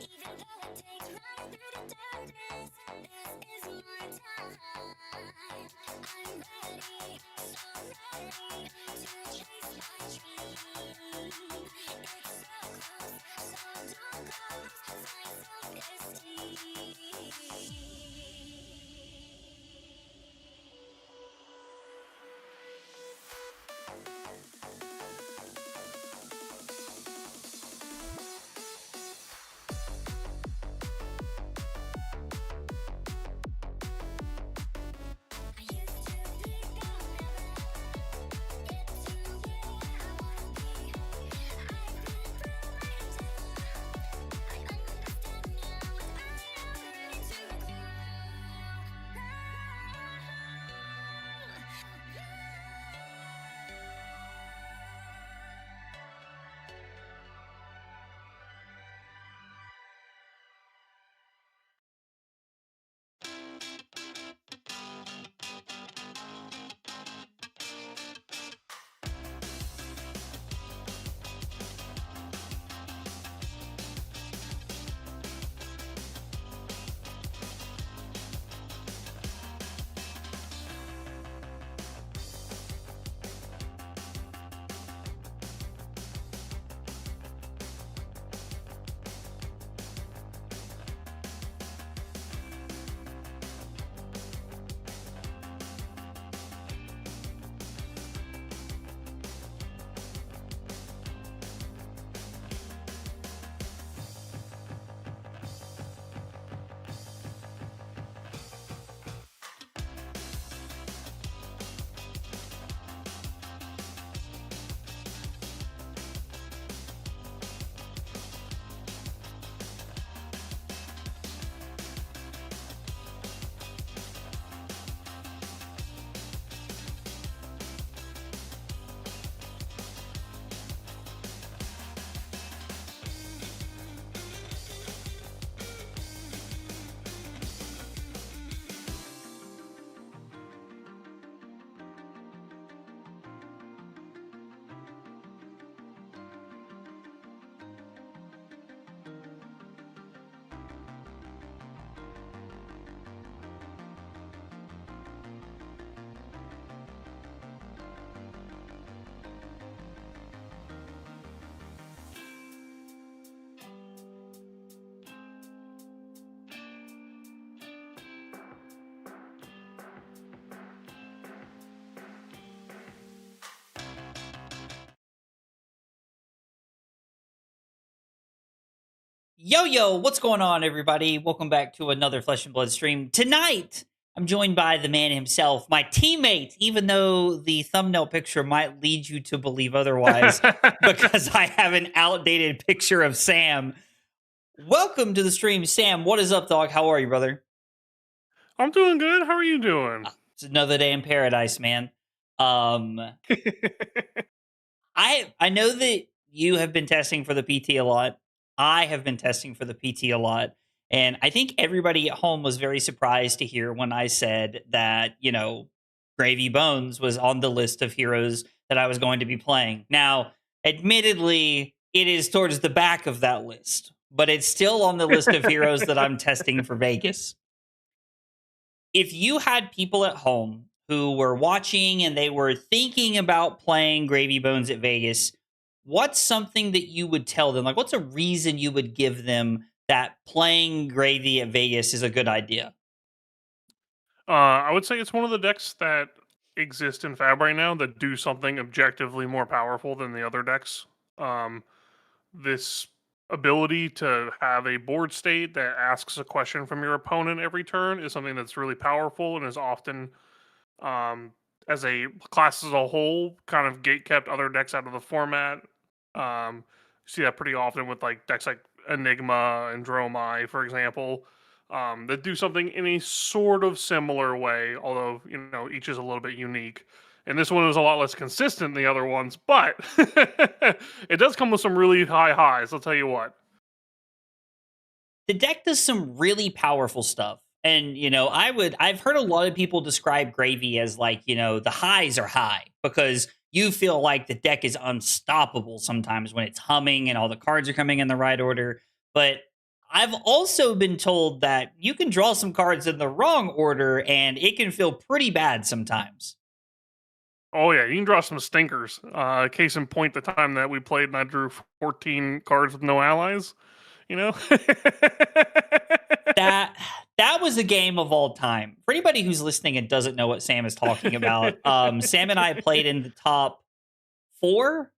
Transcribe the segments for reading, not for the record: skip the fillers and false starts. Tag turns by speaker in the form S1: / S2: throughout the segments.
S1: Even though it takes right through the darkness, this is my time. I'm ready, so ready to chase my dream. It's so close, so don't go lose my self-esteem. I used to think I'll never get to where I wanna be. I've been through my entire life. I understand now, and I am ready to grow.
S2: Yo, what's going on, everybody? Welcome back to another Flesh and Blood stream. Tonight, I'm joined by the man himself, my teammate, even though the thumbnail picture might lead you to believe otherwise, because I have an outdated picture of Sam. Welcome to the stream, Sam. What is up, dog? How are you, brother?
S3: I'm doing good. How are you doing?
S2: It's another day in paradise, man. I know that you have been testing for the PT a lot. I have been testing for the PT a lot. And I think everybody at home was very surprised to hear when I said that, Gravy Bones was on the list of heroes that I was going to be playing. Now, admittedly, it is towards the back of that list, but it's still on the list of heroes that I'm testing for Vegas. If you had people at home who were watching and they were thinking about playing Gravy Bones at Vegas, what's something that you would tell them? Like, what's a reason you would give them that playing Gravy at Vegas is a good idea?
S3: I would say it's one of the decks that exist in Fab right now that do something objectively more powerful than the other decks. This ability to have a board state that asks a question from your opponent every turn is something that's really powerful and is often, as a class as a whole, kind of gate-kept other decks out of the format. You see that pretty often with like decks like Enigma and Dromai, for example, that do something in a sort of similar way, although each is a little bit unique. And this one is a lot less consistent than the other ones, but it does come with some really high highs. I'll tell you what.
S2: The deck does some really powerful stuff. And, I've heard a lot of people describe Gravy as like, the highs are high because you feel like the deck is unstoppable sometimes when it's humming and all the cards are coming in the right order. But I've also been told that you can draw some cards in the wrong order and it can feel pretty bad sometimes.
S3: Oh yeah, you can draw some stinkers. Case in point, the time that we played and I drew 14 cards with no allies. You know.
S2: That that was a game of all time. For anybody who's listening and doesn't know what Sam is talking about, Sam and I played in the top 4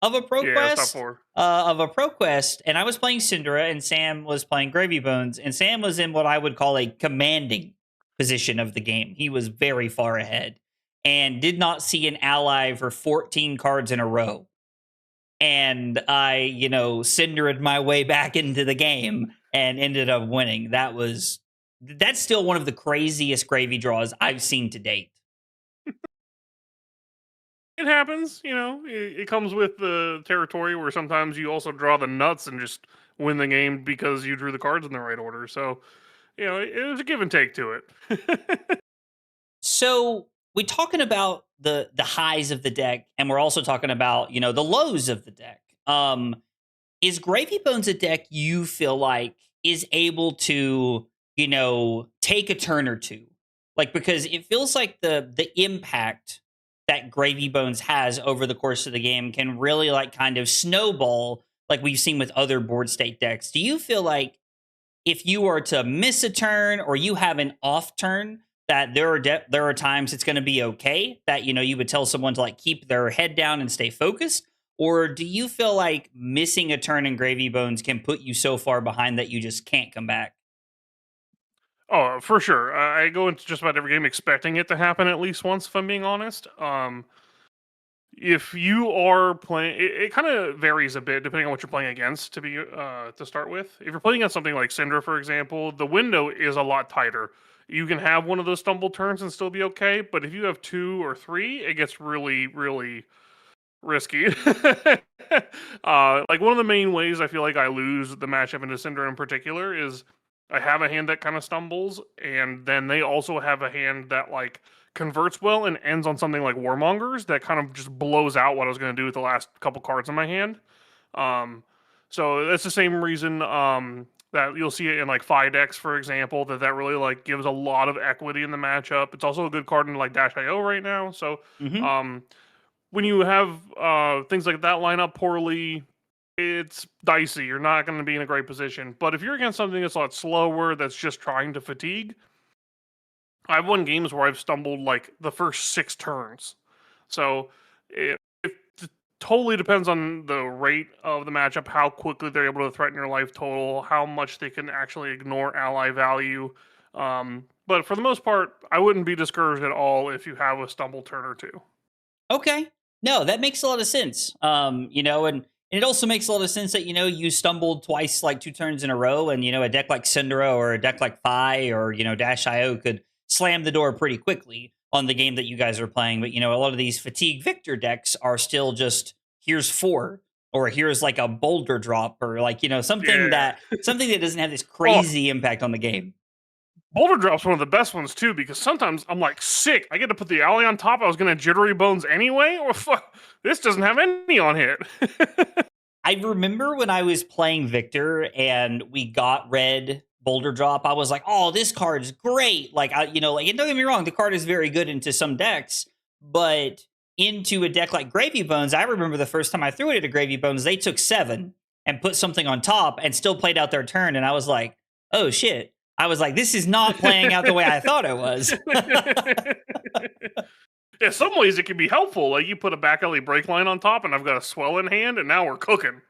S2: of a
S3: Yeah, it's top
S2: ProQuest,
S3: 4.
S2: and I was playing Syndra, and Sam was playing Gravy Bones, and Sam was in what I would call a commanding position of the game. He was very far ahead, and did not see an ally for 14 cards in a row. And I, Cindered my way back into the game and ended up winning. That's still one of the craziest gravy draws I've seen to date.
S3: It happens, it comes with the territory where sometimes you also draw the nuts and just win the game because you drew the cards in the right order. So, there's a give and take to it.
S2: So we're talking about the highs of the deck, and we're also talking about the lows of the deck. Is Gravy Bones a deck you feel like is able to take a turn or two, like, because it feels like the impact that Gravy Bones has over the course of the game can really like kind of snowball, like we've seen with other board state decks. Do you feel like if you are to miss a turn or you have an off turn, that there are times it's going to be okay, that you would tell someone to like keep their head down and stay focused? Or do you feel like missing a turn in Gravy Bones can put you so far behind that you just can't come back?
S3: Oh, for sure. I go into just about every game expecting it to happen at least once, if I'm being honest. If you are playing, it kind of varies a bit depending on what you're playing against. To start with, if you're playing against something like Syndra, for example, the window is a lot tighter. You can have one of those stumble turns and still be okay, but if you have 2 or 3, it gets really, really risky. Like one of the main ways I feel like I lose the matchup into Syndra in particular is I have a hand that kind of stumbles, and then they also have a hand that like converts well and ends on something like Warmongers that kind of just blows out what I was going to do with the last couple cards in my hand. Um, so that's the same reason that you'll see it in like Fidex, for example, that really like gives a lot of equity in the matchup. It's also a good card in like Dash.io right now. So
S2: Mm-hmm.
S3: When you have things like that line up poorly, it's dicey. You're not going to be in a great position. But if you're against something that's a lot slower, that's just trying to fatigue, I've won games where I've stumbled like the first 6 turns. So it totally depends on the rate of the matchup, how quickly they're able to threaten your life total, how much they can actually ignore ally value. But for the most part, I wouldn't be discouraged at all if you have a stumble turn or 2.
S2: Okay. No, that makes a lot of sense. And it also makes a lot of sense that, you stumbled twice, like 2 turns in a row, and, a deck like Syndra or a deck like Phi or, Dash.io could slam the door pretty quickly on the game that you guys are playing. But, a lot of these Fatigue Victor decks are still just, here's 4, or here's like a boulder drop, or like, something that doesn't have this crazy impact on the game.
S3: Boulder Drop's one of the best ones too, because sometimes I'm like sick. I get to put the alley on top. I was gonna Jittery Bones anyway. Or this doesn't have any on hit.
S2: I remember when I was playing Victor and we got red Boulder Drop, I was like, "Oh, this card's great!" Like, and don't get me wrong, the card is very good into some decks, but into a deck like Gravy Bones, I remember the first time I threw it into Gravy Bones, they took 7 and put something on top and still played out their turn, and I was like, "Oh shit." I was like, this is not playing out the way I thought it was.
S3: In some ways, it can be helpful. Like you put a back alley break line on top, and I've got a swell in hand, and now we're cooking.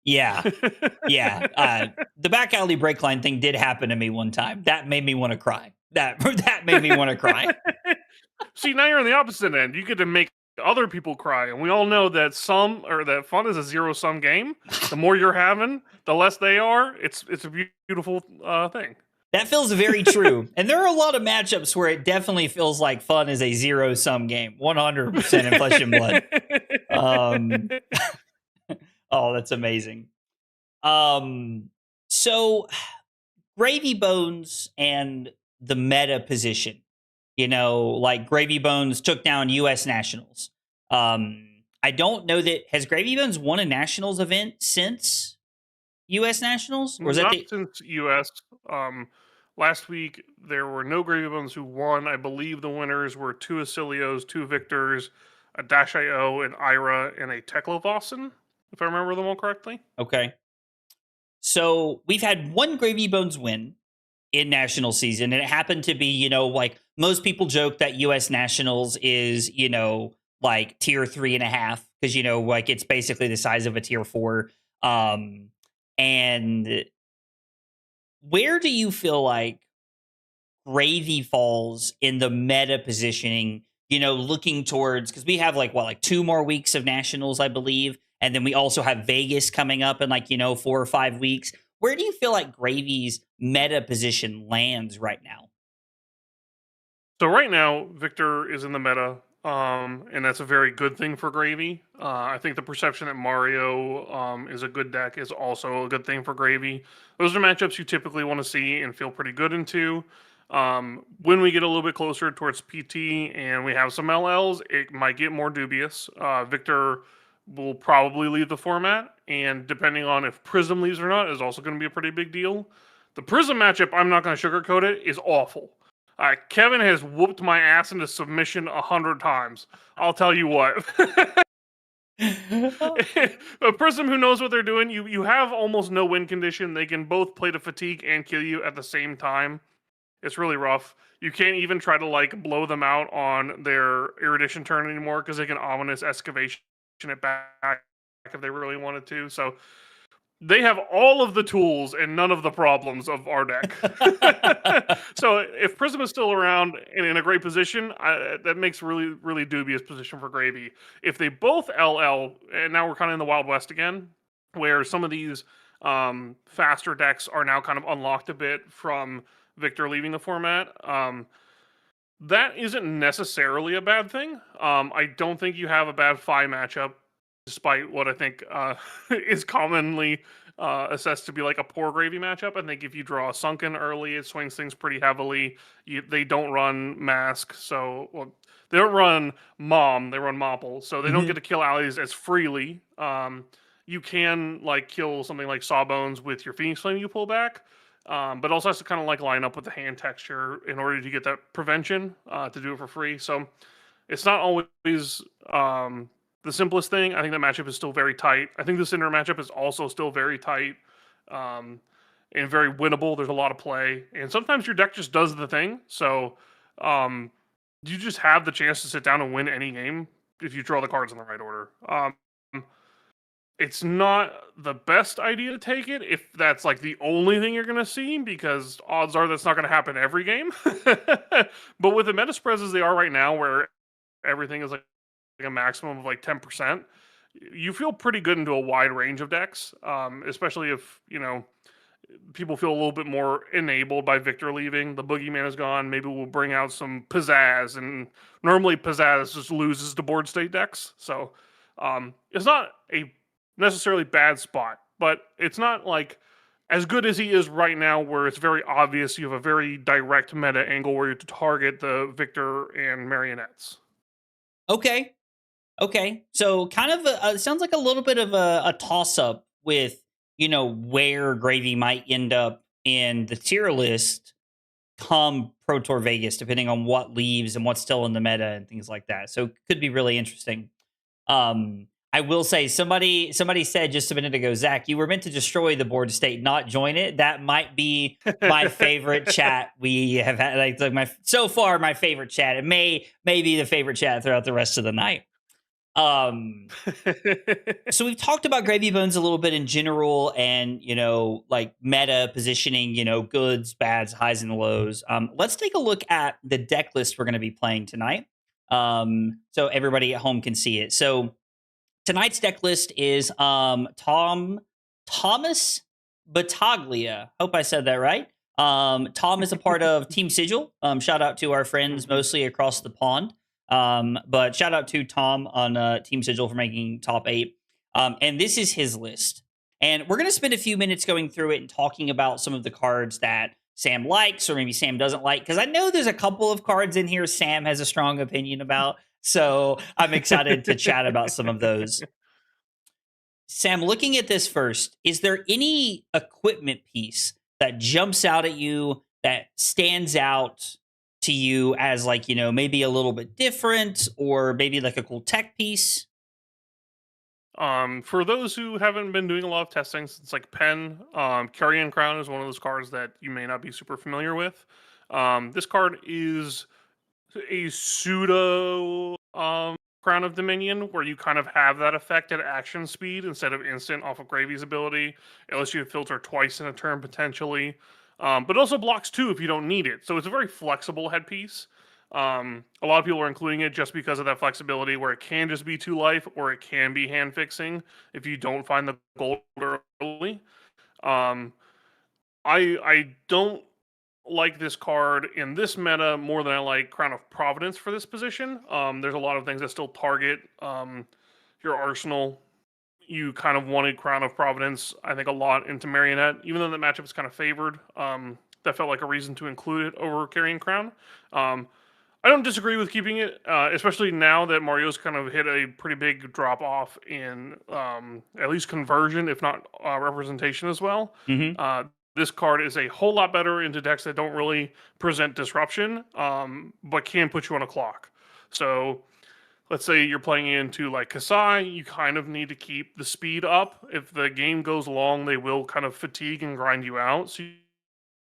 S2: Yeah. The back alley break line thing did happen to me one time. That made me want to cry. That made me want to cry.
S3: See, now you're on the opposite end. You get to make other people cry, and we all know that that fun is a zero-sum game. The more you're having, the less they are. It's a beautiful thing.
S2: That feels very true. And there are a lot of matchups where it definitely feels like fun is a zero-sum game. 100% in Flesh and Blood. Oh, that's amazing. So Gravy Bones and the meta position, like Gravy Bones took down US Nationals. I don't know that, has Gravy Bones won a Nationals event since U.S. Nationals, or is that
S3: Not
S2: the?
S3: since US. Last week there were no Gravy Bones who won. I believe the winners were two Oscilios, two Victors, a Dash IO, an Ira, and a Teklovossen, if I remember them all correctly.
S2: Okay. So we've had one Gravy Bones win in national season, and it happened to be, like most people joke that U.S. Nationals is, like tier 3.5 because like it's basically the size of a tier 4. And where do you feel like Gravy falls in the meta positioning? Looking towards, because we have like 2 more weeks of nationals, I believe, and then we also have Vegas coming up in 4 or 5 weeks. Where do you feel like Gravy's meta position lands right now?
S3: So right now, Victor is in the meta, and that's a very good thing for Gravy. I think the perception that Mario is a good deck is also a good thing for Gravy. Those are matchups you typically want to see and feel pretty good into. When we get a little bit closer towards PT and we have some LLs, it might get more dubious. Victor will probably leave the format, and depending on if Prism leaves or not, is also going to be a pretty big deal. The Prism matchup, I'm not going to sugarcoat it, is awful. Kevin has whooped my ass into submission 100 times. I'll tell you what. A person who knows what they're doing, you have almost no win condition. They can both play to fatigue and kill you at the same time. It's really rough. You can't even try to blow them out on their erudition turn anymore because they can ominous excavation it back if they really wanted to. So they have all of the tools and none of the problems of our deck. So if Prism is still around and in a great position, that makes a really, really dubious position for Gravy. If they both LL, and now we're kind of in the Wild West again, where some of these faster decks are now kind of unlocked a bit from Victor leaving the format. That isn't necessarily a bad thing. I don't think you have a bad Phi matchup, despite what I think is commonly assessed to be like a poor Gravy matchup. I think if you draw a Sunken early, it swings things pretty heavily. They don't run Mask, so they don't run Mom, they run Mopple, so they don't get to kill allies as freely. You can kill something like Sawbones with your Phoenix Flame you pull back, but also has to kind of line up with the hand texture in order to get that prevention to do it for free. So it's not always the simplest thing. I think that matchup is still very tight. I think the Cinder matchup is also still very tight and very winnable. There's a lot of play, and sometimes your deck just does the thing. So you just have the chance to sit down and win any game if you draw the cards in the right order. It's not the best idea to take it if that's the only thing you're going to see, because odds are that's not going to happen every game. But with the meta spreads as they are right now, where everything is a maximum of 10%, you feel pretty good into a wide range of decks, especially if people feel a little bit more enabled by Victor leaving. The boogeyman is gone. Maybe we'll bring out some pizzazz, and normally pizzazz just loses to board state decks. So it's not a necessarily bad spot, but it's not as good as he is right now, where it's very obvious you have a very direct meta angle where you target the Victor and marionettes.
S2: Okay. So kind of sounds like a little bit of a toss-up with, where Gravy might end up in the tier list come Pro Tour Vegas, depending on what leaves and what's still in the meta and things like that. So it could be really interesting. I will say somebody said just a minute ago, Zach, you were meant to destroy the board state, not join it. That might be my favorite chat we have had. So far, my favorite chat. It may be the favorite chat throughout the rest of the night. So we've talked about Gravy Bones a little bit in general, and meta positioning, goods, bads, highs, and lows. Let's take a look at the deck list we're going to be playing tonight, so everybody at home can see it. So tonight's deck list is Thomas Battaglia. Hope I said that right. Tom is a part of Team Sigil. Shout out to our friends mostly across the pond. But shout out to Tom on Team Sigil for making top 8. And this is his list. And we're going to spend a few minutes going through it and talking about some of the cards that Sam likes or maybe Sam doesn't like, because I know there's a couple of cards in here Sam has a strong opinion about. So I'm excited to chat about some of those. Sam, looking at this first, is there any equipment piece that jumps out at you that stands out to you as like, maybe a little bit different or maybe like a cool tech piece?
S3: For those who haven't been doing a lot of testing since like Pen, Carrion Crown is one of those cards that you may not be super familiar with. This card is a pseudo Crown of Dominion, where you kind of have that effect at action speed instead of instant off of Gravy's ability, unless you filter twice in a turn potentially. But it also blocks 2 if you don't need it. So it's a very flexible headpiece. A lot of people are including it just because of that flexibility, where it can just be 2 life, or it can be hand fixing if you don't find the gold early. I don't like this card in this meta more than I like Crown of Providence for this position. There's a lot of things that still target your arsenal. You kind of wanted Crown of Providence, I think, a lot into Marionette, even though the matchup is kind of favored. That felt like a reason to include it over Carrying Crown. I don't disagree with keeping it, especially now that Mario's kind of hit a pretty big drop off in at least conversion, if not representation as well.
S2: Mm-hmm.
S3: This card is a whole lot better into decks that don't really present disruption, but can put you on a clock. So let's say you're playing into like Kasai, you kind of need to keep the speed up. If the game goes long, they will kind of fatigue and grind you out. So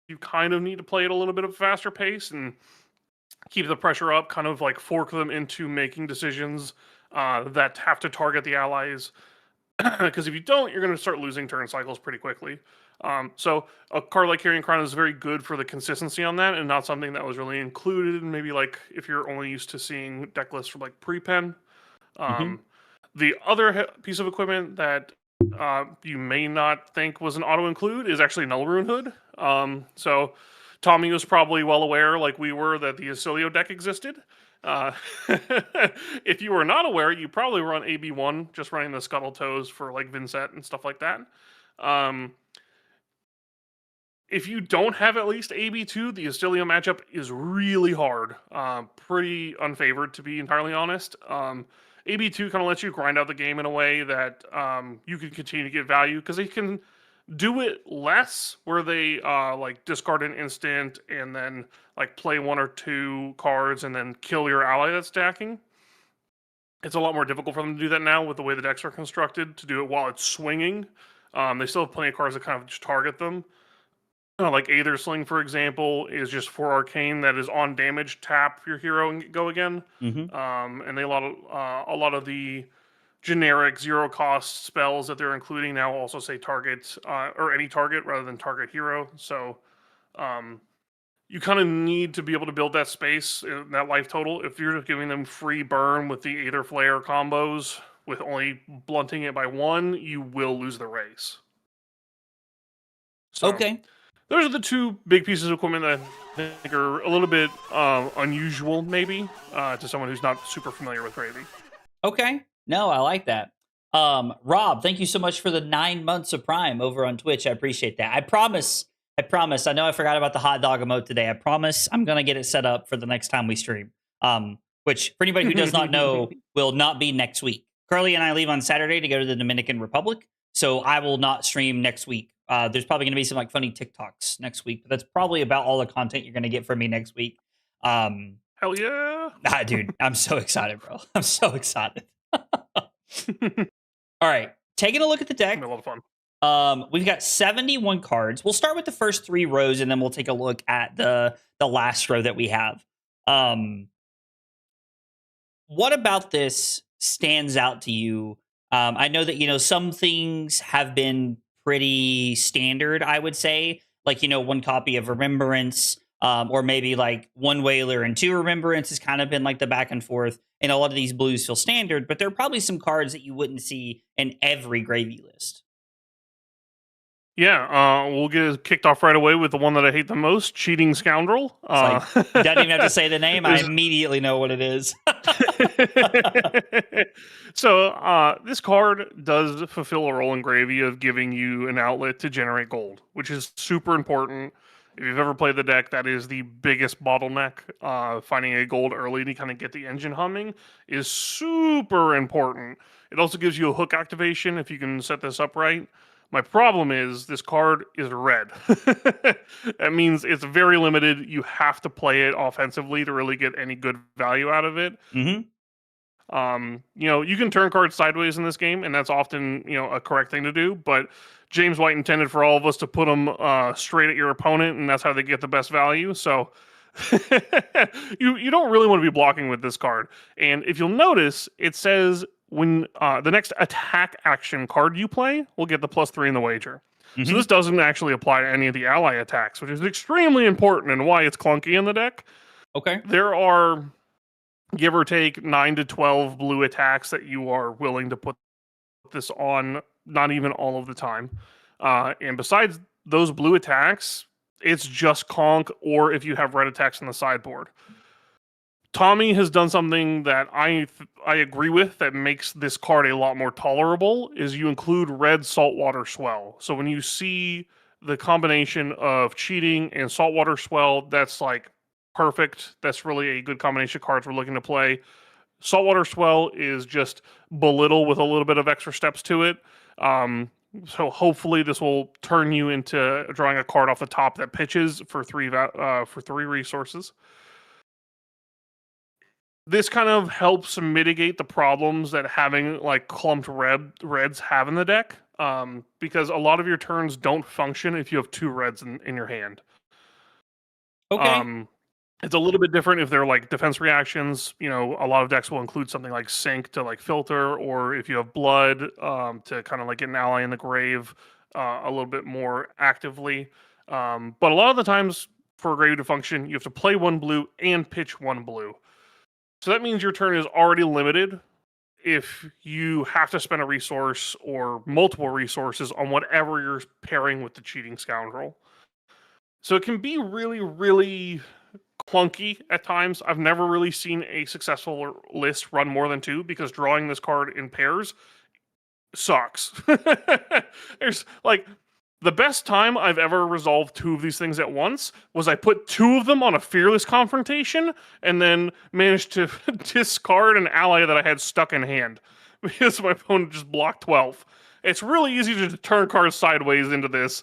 S3: you kind of need to play at a little bit of a faster pace and keep the pressure up, kind of like fork them into making decisions that have to target the allies. Because if you don't, you're going to start losing turn cycles pretty quickly. So a card like Carrying Crown is very good for the consistency on that, and not something that was really included. Maybe like if you're only used to seeing deck lists for like pre-pen. The other piece of equipment that you may not think was an auto include is actually Null Rune Hood. So Tommy was probably well aware, like we were, that the Oscilio deck existed. If you were not aware, you probably run AB1, just running the Scuttle Toes for like Vincent and stuff like that. If you don't have at least AB2, the Oscilio matchup is really hard. Pretty unfavored, to be entirely honest. AB2 kind of lets you grind out the game in a way that you can continue to get value, because they can do it less, where they like discard an instant and then like play 1 or 2 cards and then kill your ally that's stacking. It's a lot more difficult for them to do that now with the way the decks are constructed, to do it while it's swinging. They still have plenty of cards that kind of just target them. Like Aether Sling, for example, is just 4 arcane that is on damage, tap your hero and go again.
S2: Mm-hmm.
S3: And a lot of the generic 0 cost spells that they're including now also say target or any target rather than target hero. So you kind of need to be able to build that space, that life total. If you're giving them free burn with the Aether Flare combos with only blunting it by 1, you will lose the race. So,
S2: Okay.
S3: Those are the 2 big pieces of equipment that I think are a little bit unusual, maybe, to someone who's not super familiar with Gravy.
S2: Okay. No, I like that. Rob, thank you so much for the 9 months of Prime over on Twitch. I appreciate that. I promise. I know I forgot about the hot dog emote today. I promise I'm going to get it set up for the next time we stream. Which, for anybody who does not know, will not be next week. Curly and I leave on Saturday to go to the Dominican Republic, so I will not stream next week. There's probably going to be some like funny TikToks next week, but that's probably about all the content you're going to get from me next week.
S3: Hell yeah.
S2: Dude, I'm so excited, bro. I'm so excited. All right, taking a look at the deck.
S3: It's gonna be a lot of fun.
S2: We've got 71 cards. We'll start with the first 3 rows, and then we'll take a look at the last row that we have. What about this stands out to you? I know that, some things have been pretty standard, I would say. Like, 1 copy of Remembrance, or maybe like 1 Whaler and 2 Remembrance has kind of been like the back and forth. And a lot of these blues feel standard, but there are probably some cards that you wouldn't see in every Gravy list.
S3: Yeah, we'll get kicked off right away with the one that I hate the most, Cheating Scoundrel.
S2: Doesn't even have to say the name. I immediately know what it is.
S3: So this card does fulfill a role in Gravy of giving you an outlet to generate gold, which is super important. If you've ever played the deck, that is the biggest bottleneck. Finding a gold early to kind of get the engine humming is super important. It also gives you a hook activation if you can set this up right. My problem is this card is red. That means it's very limited. You have to play it offensively to really get any good value out of it.
S2: Mm-hmm.
S3: You can turn cards sideways in this game, and that's often, a correct thing to do. But James White intended for all of us to put them straight at your opponent, and that's how they get the best value. So you don't really want to be blocking with this card. And if you'll notice, it says when the next attack action card you play will get the +3 in the wager.
S2: Mm-hmm.
S3: So this doesn't actually apply to any of the ally attacks, which is extremely important and why it's clunky in the deck.
S2: Okay.
S3: There are, give or take, 9 to 12 blue attacks that you are willing to put this on, not even all of the time. And besides those blue attacks, it's just conk, or if you have red attacks on the sideboard. Tommy has done something that I agree with that makes this card a lot more tolerable, is you include red saltwater swell. So when you see the combination of cheating and saltwater swell, that's like perfect. That's really a good combination of cards we're looking to play. Saltwater swell is just belittle with a little bit of extra steps to it. So hopefully this will turn you into drawing a card off the top that pitches for 3 resources. This kind of helps mitigate the problems that having like clumped reds have in the deck, because a lot of your turns don't function if you have 2 reds in your hand.
S2: Okay.
S3: It's a little bit different if they're like defense reactions. A lot of decks will include something like Sink to like filter, or if you have Blood, to kind of like get an ally in the grave a little bit more actively. But a lot of the times for a grave to function, you have to play 1 blue and pitch 1 blue. So that means your turn is already limited if you have to spend a resource or multiple resources on whatever you're pairing with the cheating scoundrel. So it can be really, really clunky at times. I've never really seen a successful list run more than 2, because drawing this card in pairs sucks. There's like, the best time I've ever resolved 2 of these things at once was I put 2 of them on a fearless confrontation and then managed to discard an ally that I had stuck in hand because my opponent just blocked 12. It's really easy to turn cards sideways into this.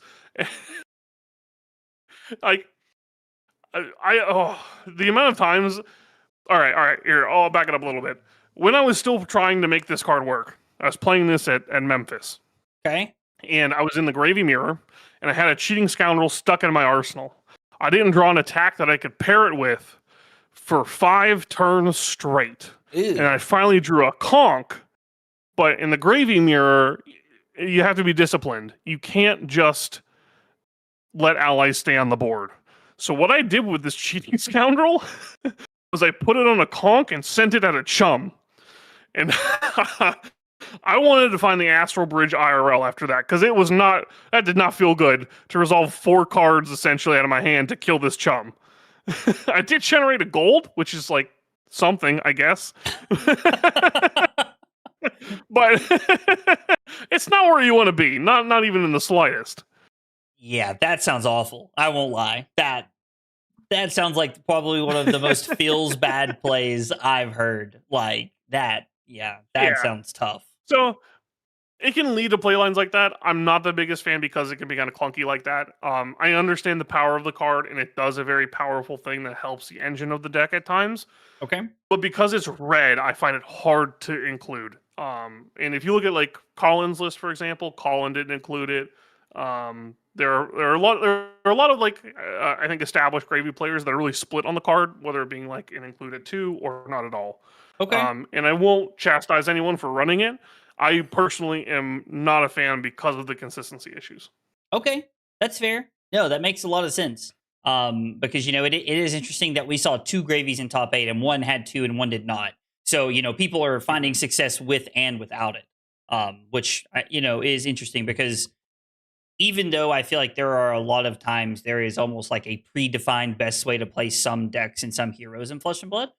S3: Like, the amount of times. All right, here, I'll back it up a little bit. When I was still trying to make this card work, I was playing this at Memphis.
S2: Okay.
S3: And I was in the gravy mirror, and I had a cheating scoundrel stuck in my arsenal. I didn't draw an attack that I could pair it with for 5 turns straight.
S2: Ew.
S3: And I finally drew a conk. But in the gravy mirror, you have to be disciplined. You can't just let allies stay on the board. So what I did with this cheating scoundrel was I put it on a conk and sent it at a chum. And I wanted to find the Astral Bridge IRL after that, because that did not feel good to resolve 4 cards essentially out of my hand to kill this chum. I did generate a gold, which is like something, I guess. But it's not where you want to be, not even in the slightest.
S2: Yeah, that sounds awful. I won't lie. That sounds like probably one of the most feels bad plays I've heard. Like that. Yeah, that sounds tough.
S3: So it can lead to playlines like that. I'm not the biggest fan because it can be kind of clunky like that. I understand the power of the card, and it does a very powerful thing that helps the engine of the deck at times.
S2: Okay.
S3: But because it's red, I find it hard to include. And if you look at like Colin's list, for example, Colin didn't include it. There are a lot of like I think established gravy players that are really split on the card, whether it being like an included 2 or not at all.
S2: Okay.
S3: And I won't chastise anyone for running it. I personally am not a fan because of the consistency issues.
S2: Okay, that's fair. No, that makes a lot of sense. Because it is interesting that we saw 2 gravies in top 8, and one had 2 and one did not. So people are finding success with and without it, which is interesting, because even though I feel like there are a lot of times there is almost like a predefined best way to play some decks and some heroes in Flesh and Blood,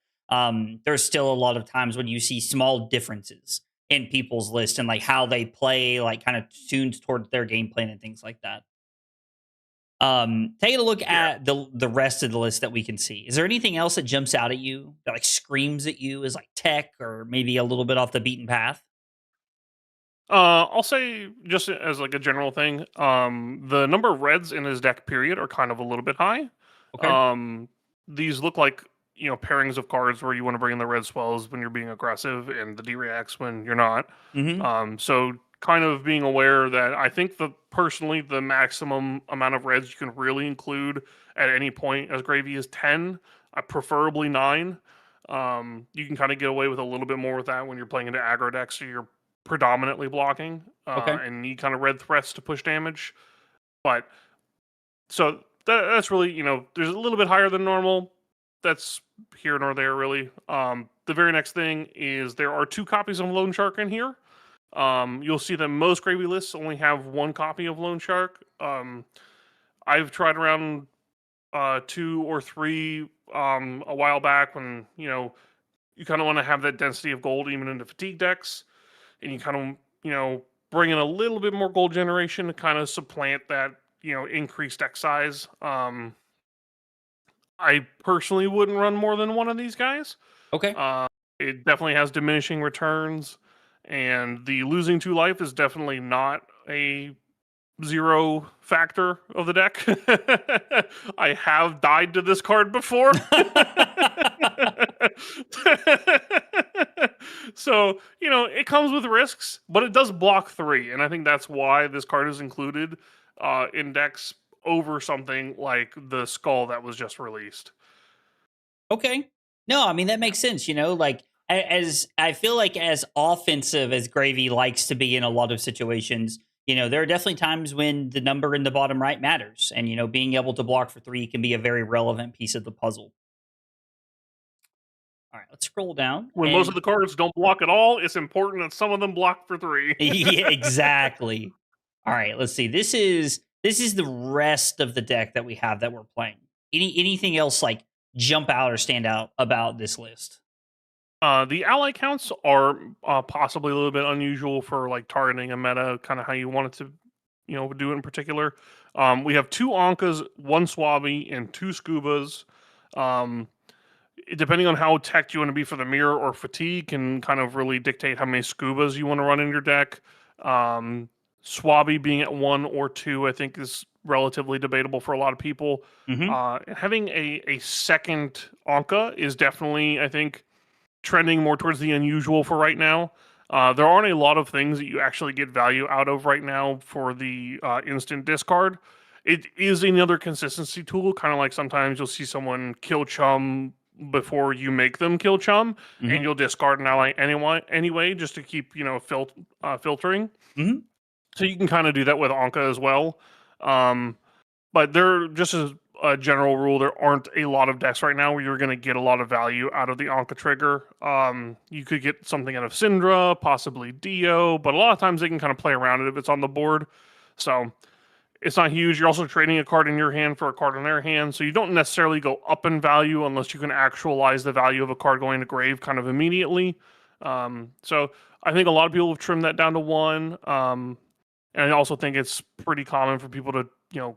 S2: there's still a lot of times when you see small differences in people's list and like how they play, like kind of tuned towards their game plan and things like that. Taking a look
S3: Yeah.
S2: at the rest of the list that we can see. Is there anything else that jumps out at you that like screams at you as like tech or maybe a little bit off the beaten path?
S3: I'll say just as like a general thing, the number of reds in his deck period are kind of a little bit high.
S2: Okay.
S3: Um, these look like pairings of cards where you want to bring in the red swells when you're being aggressive and the D reacts when you're not.
S2: Mm-hmm.
S3: So kind of being aware that I think personally the maximum amount of reds you can really include at any point as gravy is 10, preferably 9. You can kind of get away with a little bit more with that when you're playing into aggro decks, so you're predominantly blocking
S2: Okay.
S3: and need kind of red threats to push damage. But so that's really, there's a little bit higher than normal. That's here nor there, really. The very next thing is there are 2 copies of Loan Shark in here. You'll see that most gravy lists only have 1 copy of Loan Shark. I've tried around 2 or 3 a while back when, you kind of want to have that density of gold even into fatigue decks, and you kind of, bring in a little bit more gold generation to kind of supplant that, increased deck size. I personally wouldn't run more than 1 of these guys.
S2: Okay.
S3: It definitely has diminishing returns, and the losing 2 life is definitely not a 0 factor of the deck. I have died to this card before. So, it comes with risks, but it does block 3, and I think that's why this card is included in decks over something like the Skull that was just released.
S2: Okay. No, I mean that makes sense. Like as I feel like as offensive as Gravy likes to be in a lot of situations, there are definitely times when the number in the bottom right matters, and being able to block for 3 can be a very relevant piece of the puzzle. All right, let's scroll down.
S3: When most of
S2: And
S3: the cards don't block at all, it's important that some of them block for 3.
S2: yeah, exactly. All right, let's see. This is the rest of the deck that we have that we're playing. Anything else like jump out or stand out about this list?
S3: The ally counts are possibly a little bit unusual for like targeting a meta, kind of how you want it to, do it in particular. We have 2 Ankas, 1 Swabby, and 2 Scubas. Depending on how teched you want to be for the mirror or fatigue, can kind of really dictate how many Scubas you want to run in your deck. Swabby being at 1 or 2, I think, is relatively debatable for a lot of people.
S2: Mm-hmm.
S3: Having a second Anka is definitely, I think, trending more towards the unusual for right now. There aren't a lot of things that you actually get value out of right now for the instant discard. It is another consistency tool, kind of like sometimes you'll see someone kill Chum before you make them kill Chum,
S2: Mm-hmm.
S3: and you'll discard an ally anyway just to keep filtering.
S2: Mm-hmm.
S3: So you can kind of do that with Anka as well. But there, just as a general rule, there aren't a lot of decks right now where you're going to get a lot of value out of the Anka trigger. You could get something out of Syndra, possibly Dio, but a lot of times they can kind of play around it if it's on the board. So it's not huge. You're also trading a card in your hand for a card in their hand, so you don't necessarily go up in value unless you can actualize the value of a card going to grave kind of immediately. So I think a lot of people have trimmed that down to 1. And I also think it's pretty common for people to,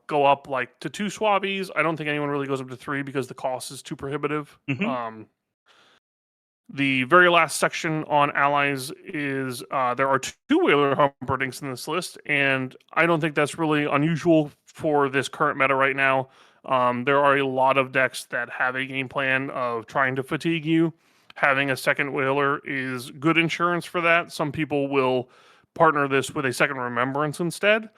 S3: go up like to 2 Swabbies. I don't think anyone really goes up to 3 because the cost is too prohibitive.
S2: Mm-hmm.
S3: The very last section on allies is there are 2 Whaler Humperdinks in this list, and I don't think that's really unusual for this current meta right now. There are a lot of decks that have a game plan of trying to fatigue you. Having a second Whaler is good insurance for that. Some people will partner this with a second Remembrance instead.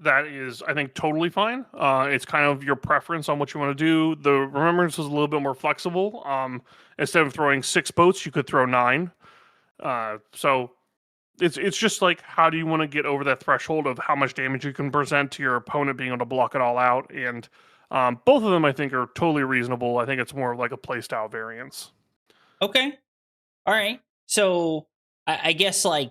S3: That is, I think, totally fine. It's kind of your preference on what you want to do. The Remembrance is a little bit more flexible. Instead of throwing 6 boats, you could throw 9. So it's just like, how do you want to get over that threshold of how much damage you can present to your opponent being able to block it all out? And both of them, I think, are totally reasonable. I think it's more of like a playstyle variance.
S2: Okay. All right. So I guess like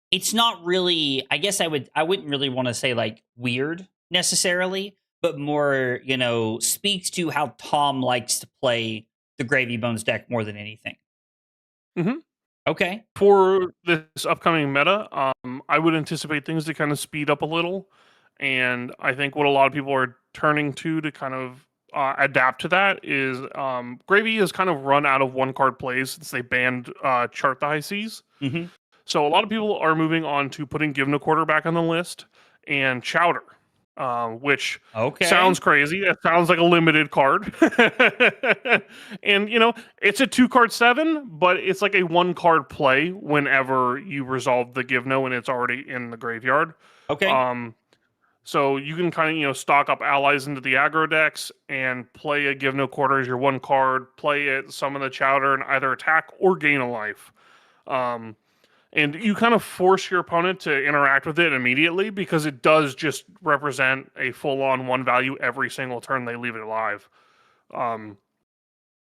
S2: it's not really. I guess I wouldn't really want to say like weird necessarily, but more speaks to how Tom likes to play the Gravy Bones deck more than anything.
S3: Mm-hmm.
S2: Okay.
S3: For this upcoming meta, I would anticipate things to kind of speed up a little. And I think what a lot of people are turning to kind of adapt to that is Gravy has kind of run out of one card plays since they banned Chart the High Seas.
S2: Mm-hmm.
S3: So a lot of people are moving on to putting Give No Quarter back on the list and Chowder, which sounds
S2: Okay.
S3: crazy. It sounds like a limited card. And, it's a 2-card 7, but it's like a 1-card play whenever you resolve the Give No and it's already in the graveyard.
S2: Okay.
S3: So you can kind of, stock up allies into the aggro decks and play a Give No Quarter as your 1 card, play it, summon the Chowder, and either attack or gain a life. And you kind of force your opponent to interact with it immediately because it does just represent a full-on 1 value every single turn they leave it alive.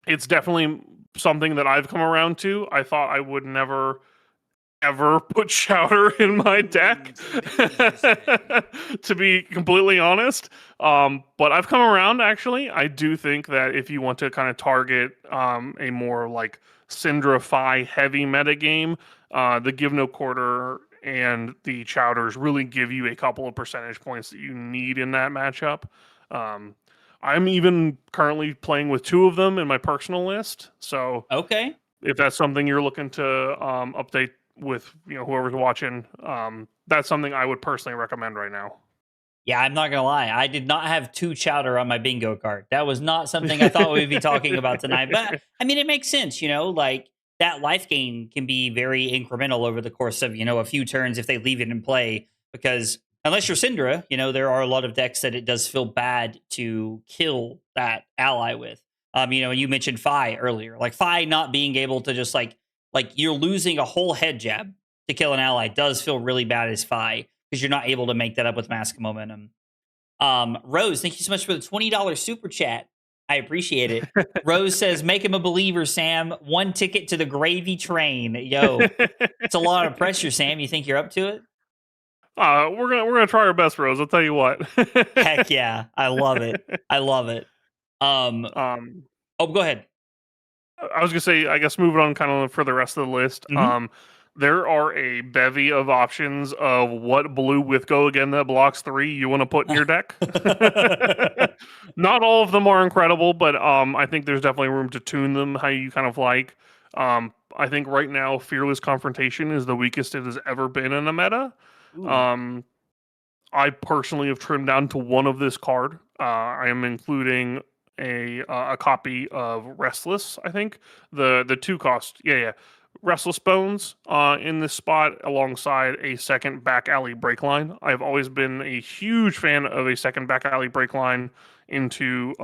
S3: It's definitely something that I've come around to. I thought I would never ever put Chowder in my deck, to be completely honest. But I've come around, actually. I do think that if you want to kind of target a more like Syndra-Fi heavy metagame, the Give No Quarter and the Chowders really give you a couple of percentage points that you need in that matchup. I'm even currently playing with 2 of them in my personal list. So
S2: Okay.
S3: if that's something you're looking to update with, whoever's watching, that's something I would personally recommend right now.
S2: Yeah, I'm not gonna lie. I did not have 2 Chowder on my bingo card. That was not something I thought we'd be talking about tonight. But I mean, it makes sense, like that life gain can be very incremental over the course of, a few turns if they leave it in play. Because unless you're Syndra, there are a lot of decks that it does feel bad to kill that ally with. You mentioned Fi earlier. Like Fi not being able to just like you're losing a whole head jab to kill an ally does feel really bad as Fi because you're not able to make that up with Mask of Momentum. Rose, thank you so much for the $20 super chat. I appreciate it. Rose says, "Make him a believer, Sam. 1 ticket to the gravy train." Yo, it's a lot of pressure, Sam. You think you're up to it?
S3: We're gonna try our best, Rose. I'll tell you what.
S2: Heck yeah, I love it. I love it. Um,
S3: um,
S2: oh, go ahead.
S3: I was gonna say, I guess moving on kind of for the rest of the list.
S2: Mm-hmm.
S3: There are a bevy of options of what blue with Go Again that blocks 3 you want to put in your deck. Not all of them are incredible, but I think there's definitely room to tune them how you kind of like. I think right now Fearless Confrontation is the weakest it has ever been in a meta. Um, I personally have trimmed down to 1 of this card. I am including a copy of Restless. I think the 2 cost. Yeah. Restless Bones in this spot alongside a second back alley break line. I've always been a huge fan of a second back alley break line into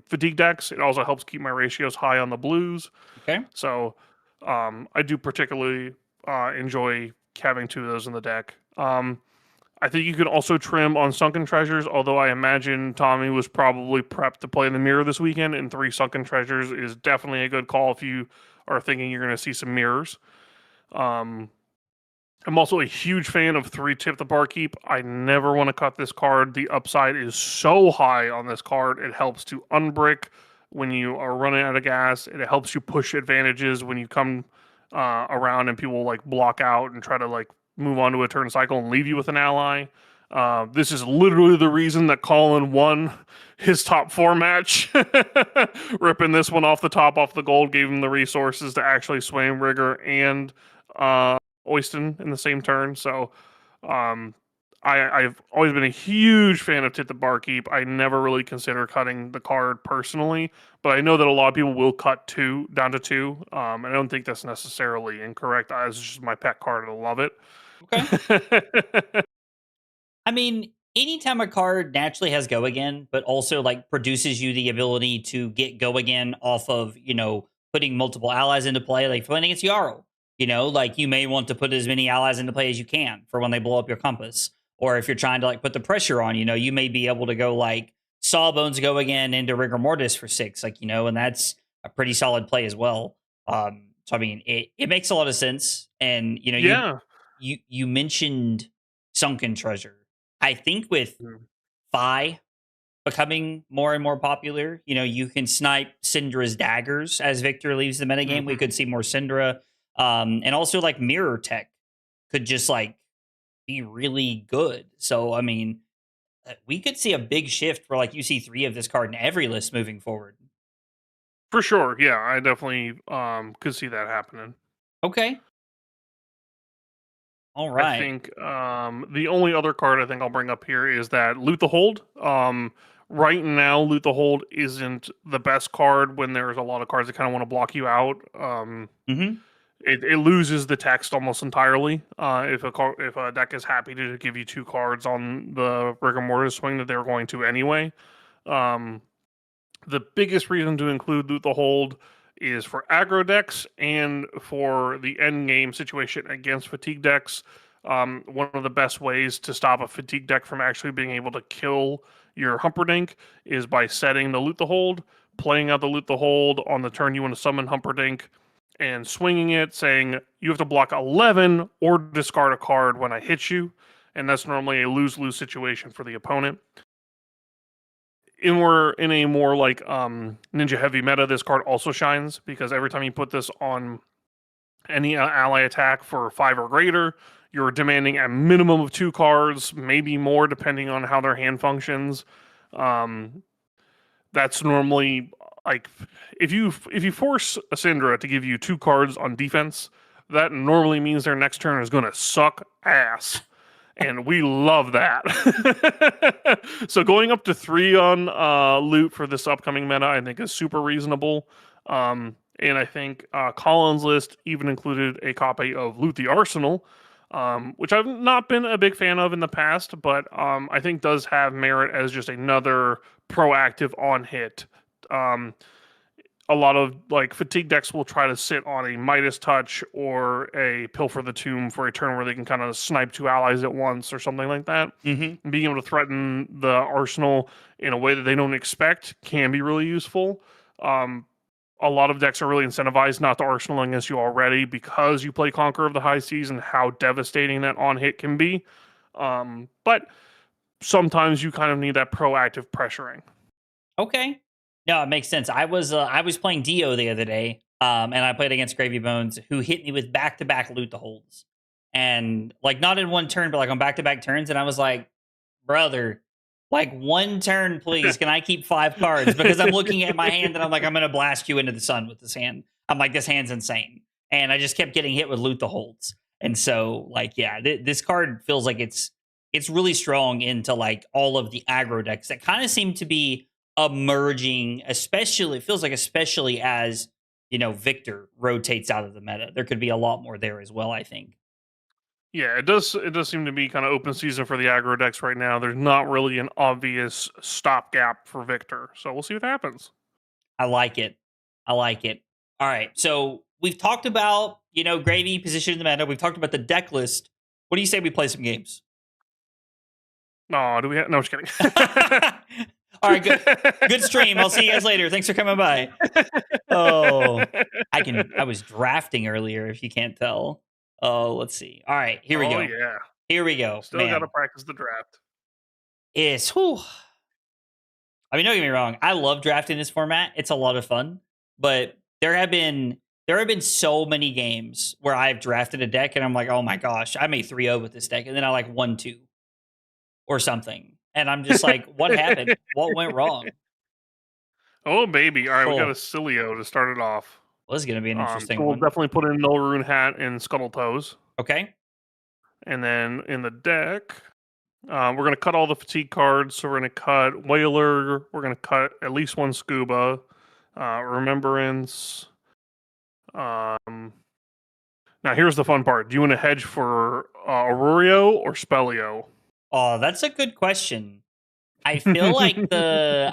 S3: fatigue decks. It also helps keep my ratios high on the blues.
S2: Okay.
S3: So I do particularly enjoy having 2 of those in the deck. I think you can also trim on Sunken Treasures, although I imagine Tommy was probably prepped to play in the mirror this weekend, and 3 Sunken Treasures is definitely a good call if you are thinking you're going to see some mirrors. I'm also a huge fan of 3 Tip the Barkeep. I never want to cut this card. The upside is so high on this card. It helps to unbrick when you are running out of gas. It helps you push advantages when you come around and people like block out and try to like move on to a turn cycle and leave you with an ally. This is literally the reason that Colin won his top 4 match. Ripping this one off the gold, gave him the resources to actually sway Rigger and Oyston in the same turn. So I've always been a huge fan of Tit the Barkeep. I never really consider cutting the card personally, but I know that a lot of people will cut 2 down to 2. I don't think that's necessarily incorrect. It's just my pet card. I love it.
S2: Okay. I mean, anytime a card naturally has Go Again, but also like produces you the ability to get Go Again off of, putting multiple allies into play, like playing against Jarl, like you may want to put as many allies into play as you can for when they blow up your compass. Or if you're trying to like put the pressure on, you may be able to go like Sawbones Go Again into Rigor Mortis for 6, and that's a pretty solid play as well. So I mean, it makes a lot of sense. And
S3: Yeah.
S2: you mentioned Sunken Treasure. I think with Fi becoming more and more popular, you can snipe Syndra's daggers as Victor leaves the metagame. We could see more Syndra. And also like Mirror Tech could just like be really good. So I mean, we could see a big shift where like you see 3 of this card in every list moving forward.
S3: For sure, yeah, I definitely could see that happening.
S2: Okay. All
S3: I
S2: right.
S3: think the only other card I think I'll bring up here is that Loot the Hold. Right now, Loot the Hold isn't the best card when there's a lot of cards that kind of want to block you out.
S2: Mm-hmm.
S3: It loses the text almost entirely. If a deck is happy to give you 2 cards on the rigor mortis swing that they're going to anyway. The biggest reason to include Loot the Hold is for aggro decks and for the end game situation against fatigue decks. One of the best ways to stop a fatigue deck from actually being able to kill your Humperdinck is by setting the Loot the Hold, playing out the Loot the Hold on the turn you want to summon Humperdinck, and swinging it, saying you have to block 11 or discard a card when I hit you. And that's normally a lose-lose situation for the opponent. And we're in a more like ninja heavy meta, this card also shines because every time you put this on any ally attack for 5 or greater, you're demanding a minimum of 2 cards, maybe more depending on how their hand functions. That's normally like if you force a Syndra to give you 2 cards on defense, that normally means their next turn is going to suck ass. And we love that. So going up to 3 on loot for this upcoming meta, I think is super reasonable. And I think Colin's list even included a copy of Loot the Arsenal, which I've not been a big fan of in the past, but I think does have merit as just another proactive on hit. A lot of like fatigue decks will try to sit on a Midas Touch or a Pilfer the Tomb for a turn where they can kind of snipe 2 allies at once or something like that.
S2: Mm-hmm.
S3: Being able to threaten the arsenal in a way that they don't expect can be really useful. A lot of decks are really incentivized not to arsenal against you already because you play Conqueror of the High Seas and how devastating that on hit can be. But sometimes you kind of need that proactive pressuring.
S2: Okay. No, it makes sense. I was playing Dio the other day, and I played against Gravy Bones, who hit me with back-to-back Loot the Holds, and like not in one turn, but like on back-to-back turns. And I was like, brother, like one turn, please. Can I keep 5 cards? Because I'm looking at my hand and I'm like, I'm gonna blast you into the sun with this hand. I'm like, this hand's insane, and I just kept getting hit with Loot the Holds. And so, like, yeah, this card feels like it's really strong into like all of the aggro decks that kind of seem to be emerging, especially it feels like especially as Victor rotates out of the meta. There could be a lot more there as well, I think.
S3: Yeah, it does seem to be kind of open season for the aggro decks right now. There's not really an obvious stopgap for Victor, so we'll see what happens.
S2: I like it. All right, so we've talked about Gravy position in the meta. We've talked about the deck list. What do you say we play some games?
S3: No, do we have? No, I'm just kidding.
S2: All right, good stream. I'll see you guys later. Thanks for coming by. Oh, I was drafting earlier, if you can't tell. Oh, let's see. All right, here we go.
S3: Oh yeah.
S2: Here we go.
S3: Still got to practice the draft.
S2: Whew. I mean, don't get me wrong. I love drafting this format. It's a lot of fun. But there have been so many games where I've drafted a deck and I'm like, oh my gosh, I made 3-0 with this deck, and then I like 1-2 or something. And I'm just like, what happened? What went wrong?
S3: Oh, baby. All right,
S2: Cool.
S3: we got Oscilio to start it off.
S2: Well, this is going to be an interesting
S3: so we'll
S2: one.
S3: definitely put in Null Rune Hat and Scuttle Toes.
S2: Okay.
S3: And then in the deck, we're going to cut all the fatigue cards. So we're going to cut Whaler. We're going to cut at least 1 Scuba. Remembrance. Now, here's the fun part. Do you want to hedge for Aurora or Spellio?
S2: Oh, that's a good question. I feel like the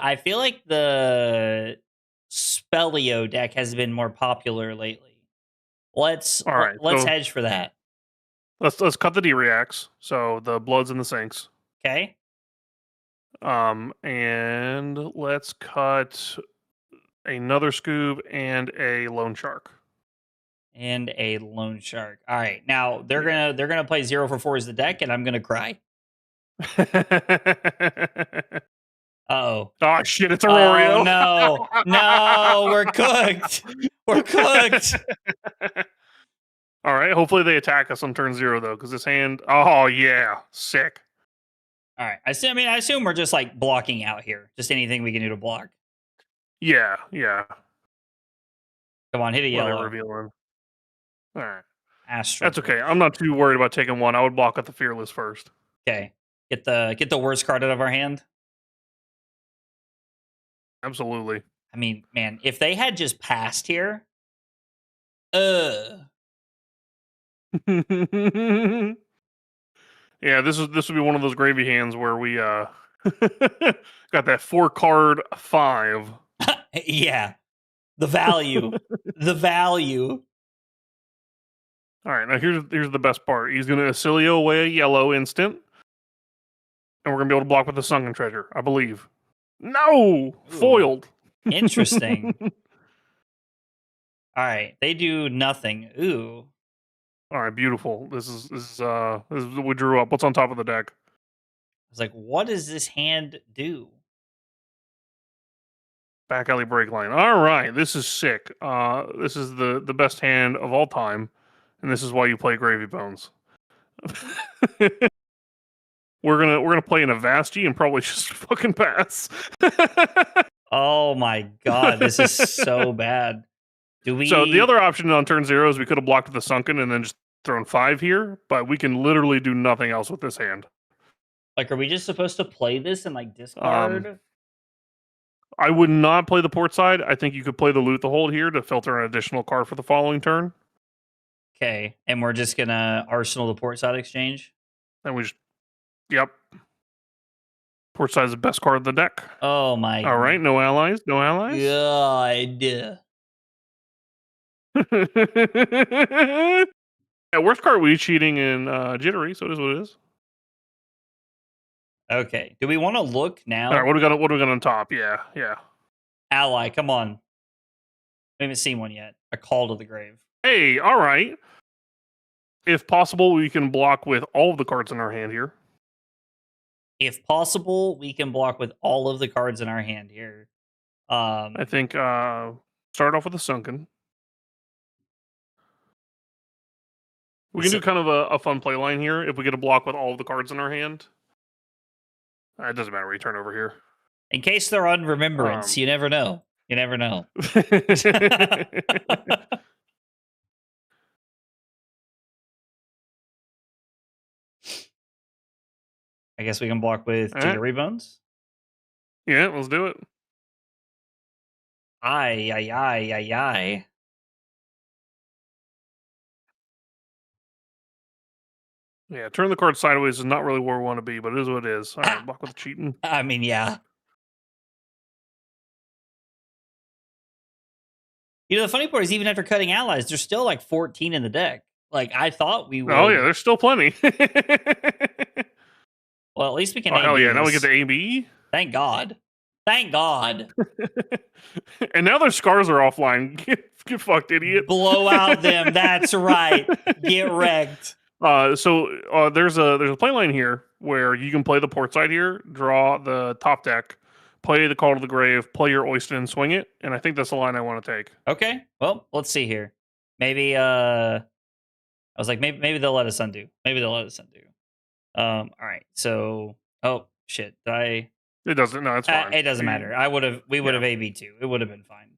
S2: Spellio deck has been more popular lately. Let's hedge for that.
S3: Let's cut the D-Reacts. So the Bloods and the Sinks.
S2: Okay.
S3: And let's cut another Scoob and a Lone Shark.
S2: All right. Now they're gonna play 0 for 4 as the deck, and I'm gonna cry. Uh-oh.
S3: Oh shit, it's Aurora.
S2: Oh no, we're cooked. We're cooked.
S3: All right, hopefully they attack us on turn 0 though, because this hand. Oh yeah, sick.
S2: All right. I assume we're just like blocking out here. Just anything we can do to block.
S3: Yeah.
S2: Come on, hit a
S3: What am I
S2: yellow.
S3: revealing? All right.
S2: Astral.
S3: That's okay.
S2: Bridge.
S3: I'm not too worried about taking one. I would block out the Fearless first.
S2: Okay. Get the worst card out of our hand.
S3: Absolutely.
S2: I mean, man, if they had just passed here,
S3: Yeah, this would be one of those gravy hands where we got that 4-card 5.
S2: yeah, the value, the value.
S3: All right, now here's the best part. He's gonna Oscilio away a yellow instant, and we're gonna be able to block with the Sunken Treasure, I believe. No, foiled.
S2: Interesting. All right, they do nothing. Ooh.
S3: All right, beautiful. This is what we drew up. What's on top of the deck?
S2: I was like, what does this hand do?
S3: Back alley break line. All right, this is sick. This is the best hand of all time, and this is why you play Gravy Bones. we're gonna play an Avasti and probably just fucking pass.
S2: Oh my god, this is so bad. Do we?
S3: So the other option on turn 0 is we could have blocked the Sunken and then just thrown 5 here, but we can literally do nothing else with this hand.
S2: Like, are we just supposed to play this and like discard?
S3: I would not play the port side. I think you could play the Loot the Hold here to filter an additional card for the following turn.
S2: Okay, and we're just gonna Arsenal the port side exchange.
S3: And we just, yep. Port side is the best card of the deck.
S2: Oh my.
S3: All right, no allies, no allies.
S2: God.
S3: Yeah, worst card we cheating in Jittery, so it is what it is.
S2: Okay. Do we want to look now?
S3: All right, what do we got on top? Yeah.
S2: Ally, come on. We haven't seen one yet. A Call to the Grave.
S3: Hey, all right. If possible, we can block with all of the cards in our hand here.
S2: If possible, we can block with all of the cards in our hand here.
S3: I think start off with a Sunken. We can do kind of a fun play line here if we get a block with all of the cards in our hand. It doesn't matter. We turn over here.
S2: In case they're on Remembrance, you never know. You never know. I guess we can block with Jittery Bones.
S3: Yeah, let's do it.
S2: Aye.
S3: Yeah, turn the card sideways is not really where we want to be, but it is what it is. All right, block with the cheating.
S2: I mean, yeah. You know, the funny part is even after cutting allies, there's still like 14 in the deck. Like, I thought we would.
S3: Oh, yeah, there's still plenty.
S2: Well, at least we can.
S3: Oh, hell yeah, now we get the AB.
S2: Thank God. Thank God.
S3: And now their scars are offline. Get fucked, idiot.
S2: Blow out them. That's right. Get wrecked.
S3: So there's a play line here where you can play the port side here, draw the top deck, play the Call to the Grave, play your Oyster and swing it, and I think that's the line I want to take.
S2: Okay. Well, let's see here. Maybe I was like, maybe they'll let us undo. Maybe they'll let us undo. All right. So, oh shit. Did I?
S3: It doesn't. No, it's fine.
S2: It doesn't matter. We would have AB too. It would have been fine.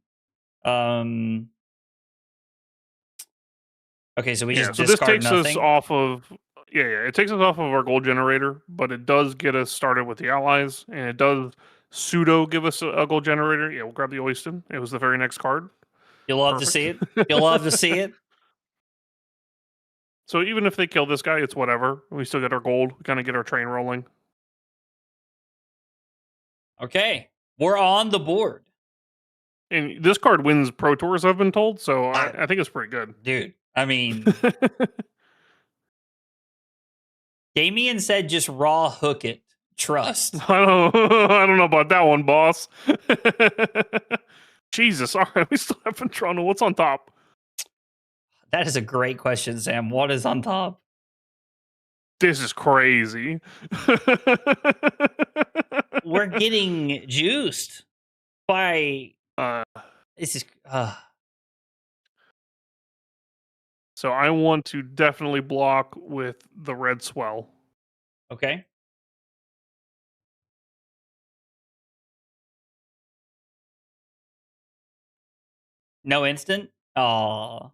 S2: Okay, so we just
S3: so
S2: discard
S3: this takes
S2: nothing.
S3: us off of it takes us off of our gold generator, but it does get us started with the allies, and it does pseudo give us a gold generator. Yeah, we'll grab the Oyster. It was the very next card.
S2: You'll love to see it. You'll love to see it.
S3: So even if they kill this guy, it's whatever. We still get our gold. We kind of get our train rolling.
S2: Okay, we're on the board.
S3: And this card wins Pro Tours, I've been told, so I think it's pretty good.
S2: Dude, I mean... Damien said just raw hook it. Trust.
S3: I don't know about that one, boss. Jesus, all right, we still have Ventrano. What's on top?
S2: That is a great question, Sam. What is on top?
S3: This is crazy.
S2: We're getting juiced by... this is...
S3: So I want to definitely block with the Red Swell.
S2: Okay. No instant? Oh.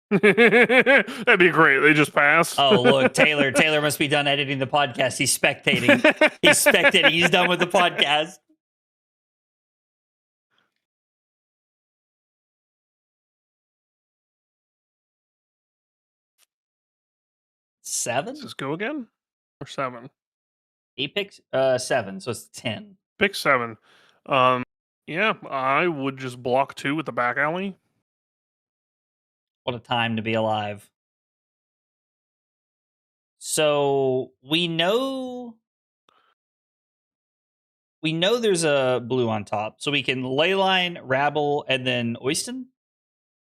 S3: That'd be great. They just pass.
S2: Oh, look, Taylor. Taylor must be done editing the podcast. He's spectating. He's spectating. He's done with the podcast. Seven?
S3: Does this go again? Or 7?
S2: He picks 7, so it's 10.
S3: Pick 7. Yeah, I would just block 2 with the back alley.
S2: What a time to be alive. So we know there's a blue on top. So we can Leyline, Rabble, and then Oyston.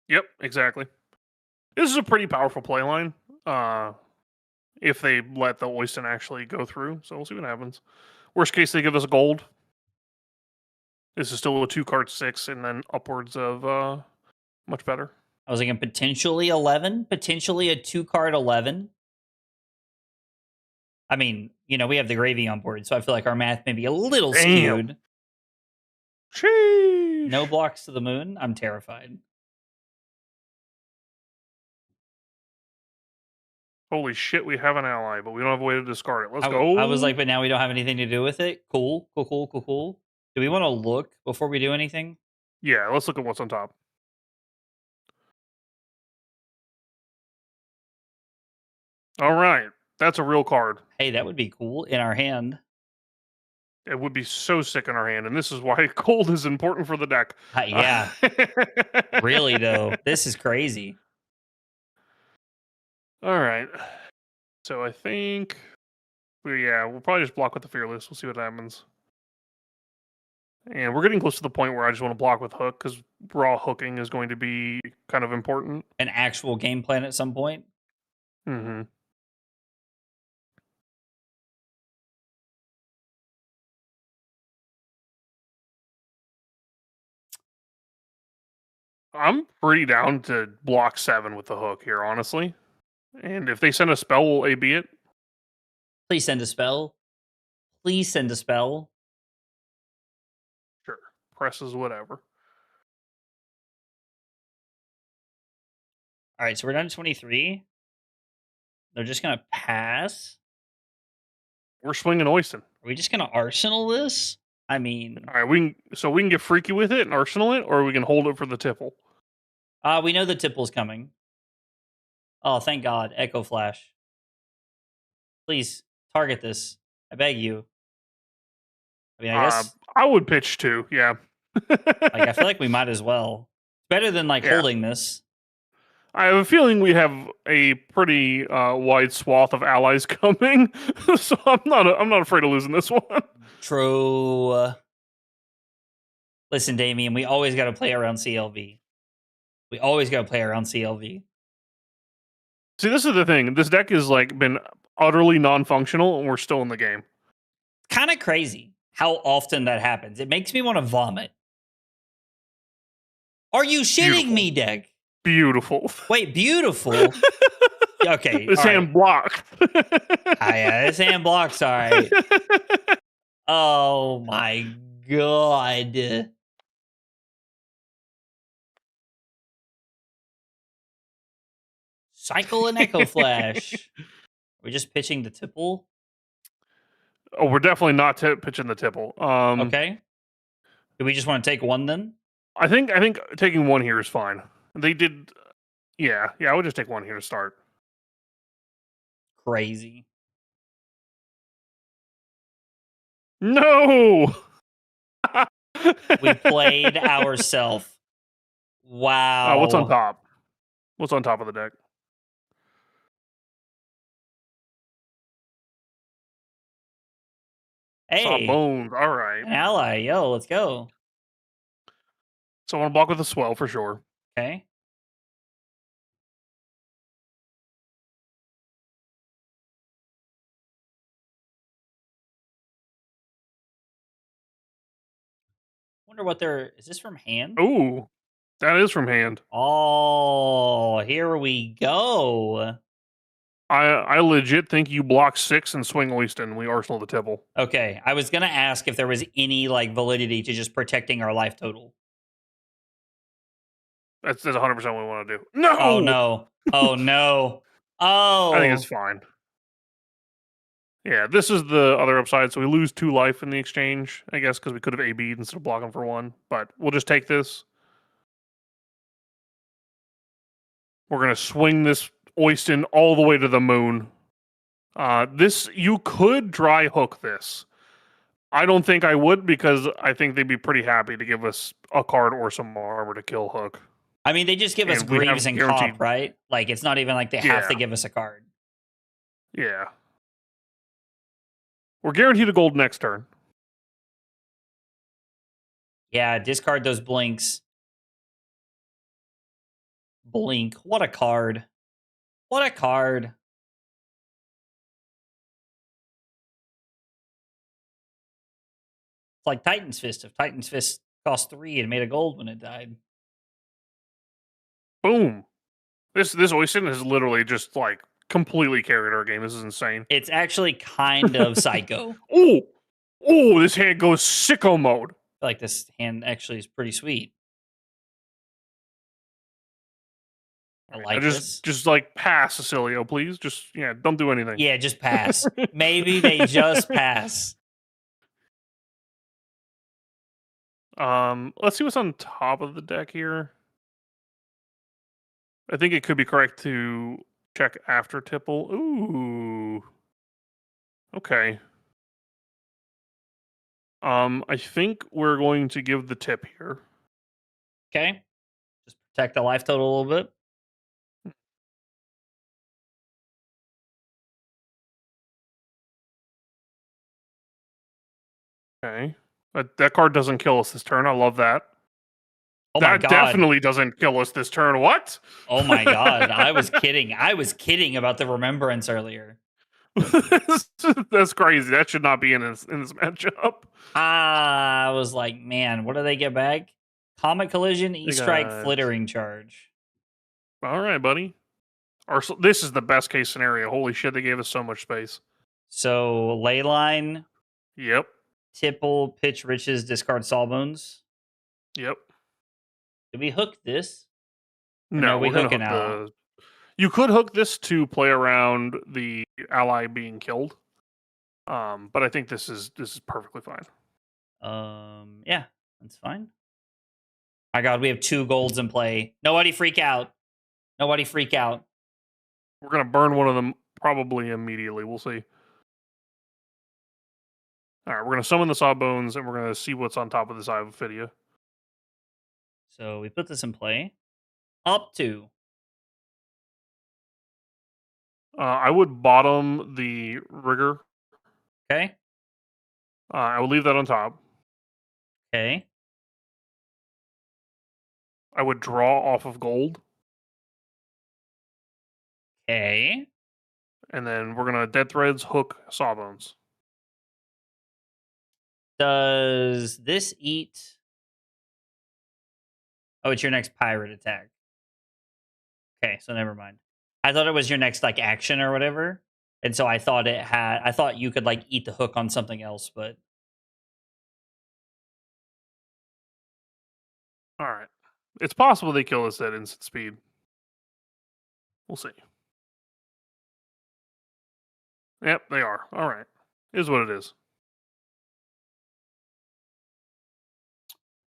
S3: Yep, exactly. This is a pretty powerful play line. If they let the Oyston actually go through. So we'll see what happens. Worst case, they give us gold. This is still a 2-card 6, and then upwards of much better.
S2: I was thinking potentially 11, potentially a 2-card 11. I mean, we have the gravy on board, so I feel like our math may be a little skewed.
S3: Sheesh.
S2: No blocks to the moon. I'm terrified.
S3: Holy shit, we have an ally, but we don't have a way to discard it. Let's go.
S2: I was like, but now we don't have anything to do with it. Cool. Do we want to look before we do anything?
S3: Yeah, let's look at what's on top. All right. That's a real card.
S2: Hey, that would be cool in our hand.
S3: It would be so sick in our hand, and this is why gold is important for the deck.
S2: Yeah. Really, though. This is crazy.
S3: All right. So I think... we'll probably just block with the Fearless. We'll see what happens. And we're getting close to the point where I just want to block with Hook, because raw hooking is going to be kind of important.
S2: An actual game plan at some point?
S3: Mm-hmm. I'm pretty down to block 7 with the Hook here, honestly. And if they send a spell, we'll AB it.
S2: Please send a spell. Please send a spell.
S3: Sure. Presses whatever.
S2: All right, so we're down to 23. They're just going to pass.
S3: We're swinging Oyston.
S2: Are we just going to Arsenal this? I mean...
S3: All right, we can get freaky with it and Arsenal it, or we can hold it for the tipple.
S2: We know the tipple's coming. Oh, thank God. Echo Flash. Please, target this. I beg you. I mean, I guess...
S3: I would pitch 2, yeah.
S2: I feel like we might as well. Better than, holding this.
S3: I have a feeling we have a pretty wide swath of allies coming, so I'm not afraid of losing this one.
S2: True. Listen, Damien, we always got to play around CLV.
S3: See, this is the thing. This deck has been utterly non-functional, and we're still in the game.
S2: Kind of crazy how often that happens. It makes me want to vomit. Are you shitting me, deck?
S3: Beautiful.
S2: Wait, beautiful? Okay.
S3: This hand blocked.
S2: This hand block's all right. Oh my God. Cycle and Echo Flash. Are we just pitching the tipple?
S3: Oh, we're definitely not pitching the tipple.
S2: Okay. Do we just want to take one then?
S3: I think taking 1 here is fine. They did... Yeah, I would just take 1 here to start.
S2: Crazy.
S3: No!
S2: We played ourselves. Wow.
S3: What's on top? What's on top of the deck?
S2: Hey.
S3: Sawbones. All right.
S2: An ally. Yo, let's go.
S3: So I want to block with a swell for sure.
S2: Okay. Wonder what is this from hand?
S3: Ooh, that is from hand.
S2: Oh, here we go.
S3: I legit think you block 6 and swing Oyston. We arsenal the tipple.
S2: Okay, I was gonna ask if there was any validity to just protecting our life total.
S3: That's 100% what we want to do. No!
S2: Oh no. Oh no.
S3: I think it's
S2: Oh.
S3: fine. Yeah, this is the other upside. So we lose 2 life in the exchange, I guess, because we could have AB'd instead of blocking for 1. But we'll just take this. We're going to swing this Oyston all the way to the moon. This, you could dry hook this. I don't think I would, because I think they'd be pretty happy to give us a card or some armor to kill Hook.
S2: I mean, they just give us
S3: And we have
S2: Greaves and
S3: guaranteed-
S2: Cop, right? Like, it's not even like they have to
S3: Yeah.
S2: give us a card.
S3: Yeah. We're guaranteed a gold next turn.
S2: Yeah, discard those blinks. Blink. What a card. What a card. It's like Titan's Fist. If Titan's Fist cost 3 and made a gold when it died.
S3: Boom. This Oyston has literally just like completely carried our game. This is insane.
S2: It's actually kind of psycho.
S3: Oh, this hand goes sicko mode.
S2: I feel like this hand actually is pretty sweet. I like this.
S3: Just like pass, Oscilio, please. Just don't do anything.
S2: Yeah, just pass. Maybe they just pass.
S3: Let's see what's on top of the deck here. I think it could be correct to check after tipple. Ooh. Okay. I think we're going to give the tip here.
S2: Okay. Just protect the life total a little bit.
S3: Okay. That card doesn't kill us this turn. I love that.
S2: Oh my
S3: that
S2: god.
S3: definitely doesn't kill us this turn. What?
S2: Oh my god. I was kidding. I was kidding about the remembrance earlier.
S3: That's crazy. That should not be in this matchup.
S2: I was like, man, what do they get back? Comet Collision, E-Strike,
S3: got-
S2: Flittering Charge.
S3: All right, buddy. This is the best case scenario. Holy shit, they gave us so much space.
S2: So Leyline,
S3: Yep.
S2: Tipple, Pitch Riches, discard Sawbones.
S3: Yep.
S2: Did we hook this?
S3: No,
S2: we
S3: we're gonna
S2: hooking
S3: hook
S2: out?
S3: You could hook this to play around the ally being killed. But I think this is perfectly fine.
S2: Yeah, that's fine. My god, we have 2 golds in play. Nobody freak out. Nobody freak out.
S3: We're gonna burn one of them probably immediately. We'll see. All right, we're gonna summon the Sawbones, and we're gonna see what's on top of this Eye of Ophidia.
S2: So we put this in play. Up to.
S3: I would bottom the Rigor.
S2: Okay.
S3: I would leave that on top.
S2: Okay.
S3: I would draw off of gold,
S2: Okay.
S3: and then we're gonna Dead Threads, hook Sawbones.
S2: Does this eat? Oh, it's your next pirate attack. Okay, so never mind. I thought it was your next like action or whatever. And so I thought you could like eat the hook on something else, but
S3: All right, it's possible they kill us at instant speed. We'll see. Yep, they are. All right, is what it is.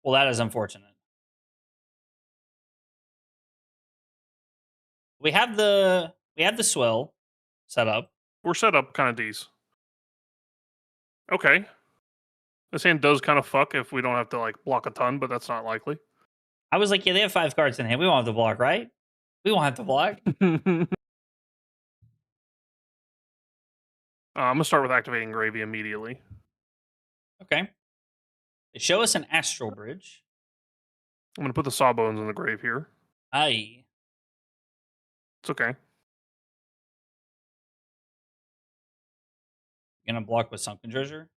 S2: well, that is unfortunate. We have the swell set up.
S3: We're set up kind of decent. Okay. This hand does kind of fuck if we don't have to like block a ton, but that's not likely.
S2: I was like, yeah, they have 5 cards in hand. We won't have to block, right? We won't have to block.
S3: I'm gonna start with activating Gravy immediately.
S2: Okay. They show us an Astral Bridge.
S3: I'm gonna put the Sawbones in the grave here.
S2: Aye.
S3: It's okay.
S2: You're gonna block with Sunken Treasure?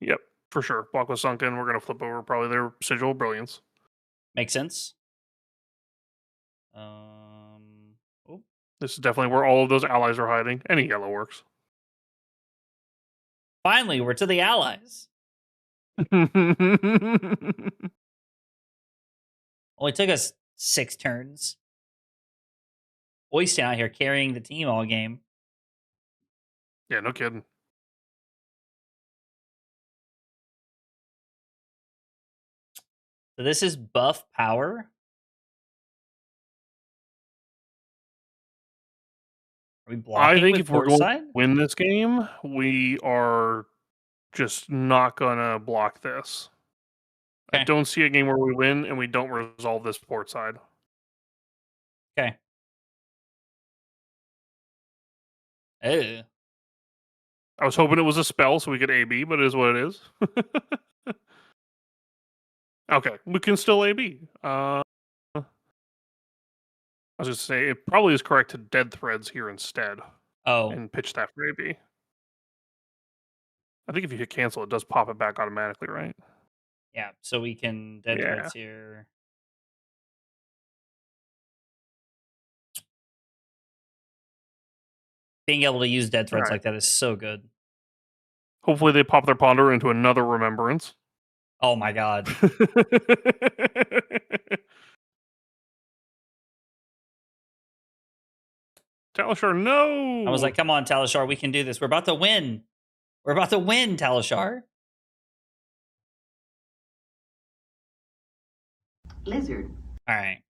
S3: Yep, for sure. Block was sunken. We're gonna flip over probably their Sigil of Brilliance.
S2: Makes sense. Oh,
S3: This is definitely where all of those allies are hiding. Any yellow works.
S2: finally, we're to the allies. Only took us 6 turns. Oyster out here carrying the team all game.
S3: Yeah, no kidding.
S2: So this is buff power. Are we
S3: I
S2: blocking
S3: think
S2: with
S3: if we're
S2: port
S3: going
S2: side?
S3: to win this game, we are just not gonna block this. I
S2: Okay.
S3: don't see a game where we win and we don't resolve this port side.
S2: Okay. Ew.
S3: I was hoping it was a spell so we could AB, but it is what it is. Okay, we can still AB. I was just say it probably is correct to dead threads here instead
S2: Oh,
S3: and pitch that for AB. I think if you hit cancel, it does pop it back automatically, right?
S2: yeah. So we can dead
S3: Yeah.
S2: threads here. Being able to use dead threads
S3: Alright.
S2: like that is so good.
S3: Hopefully they pop their ponder into another remembrance.
S2: Oh my god.
S3: Talishar, no!
S2: I was like, come on, Talishar, we can do this. We're about to win. We're about to win, Talishar.
S1: Lizard.
S2: All right.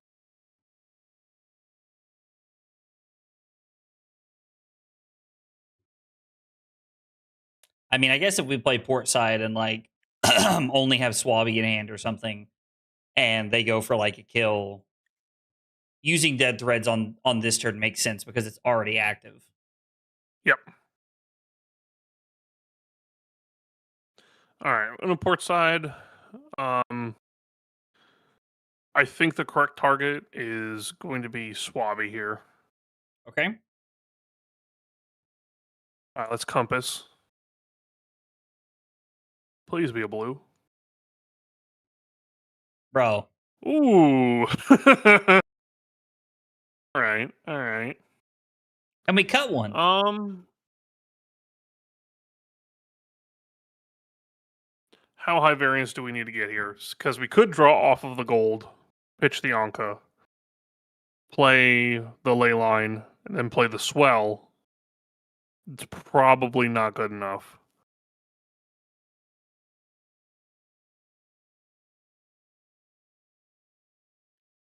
S2: I mean, I guess if we play port side and like only have Swabby in hand or something, and they go for like a kill, using dead threads on this turn makes sense because it's already active.
S3: Yep. Alright, on the port side, I think the correct target is going to be Swabby here.
S2: Okay.
S3: Alright, let's compass. Please be a blue.
S2: Bro.
S3: Ooh. Alright, alright.
S2: And we cut one.
S3: How high variance do we need to get here? Because we could draw off of the gold, pitch the Anka, play the ley line, and then play the swell. It's probably not good enough.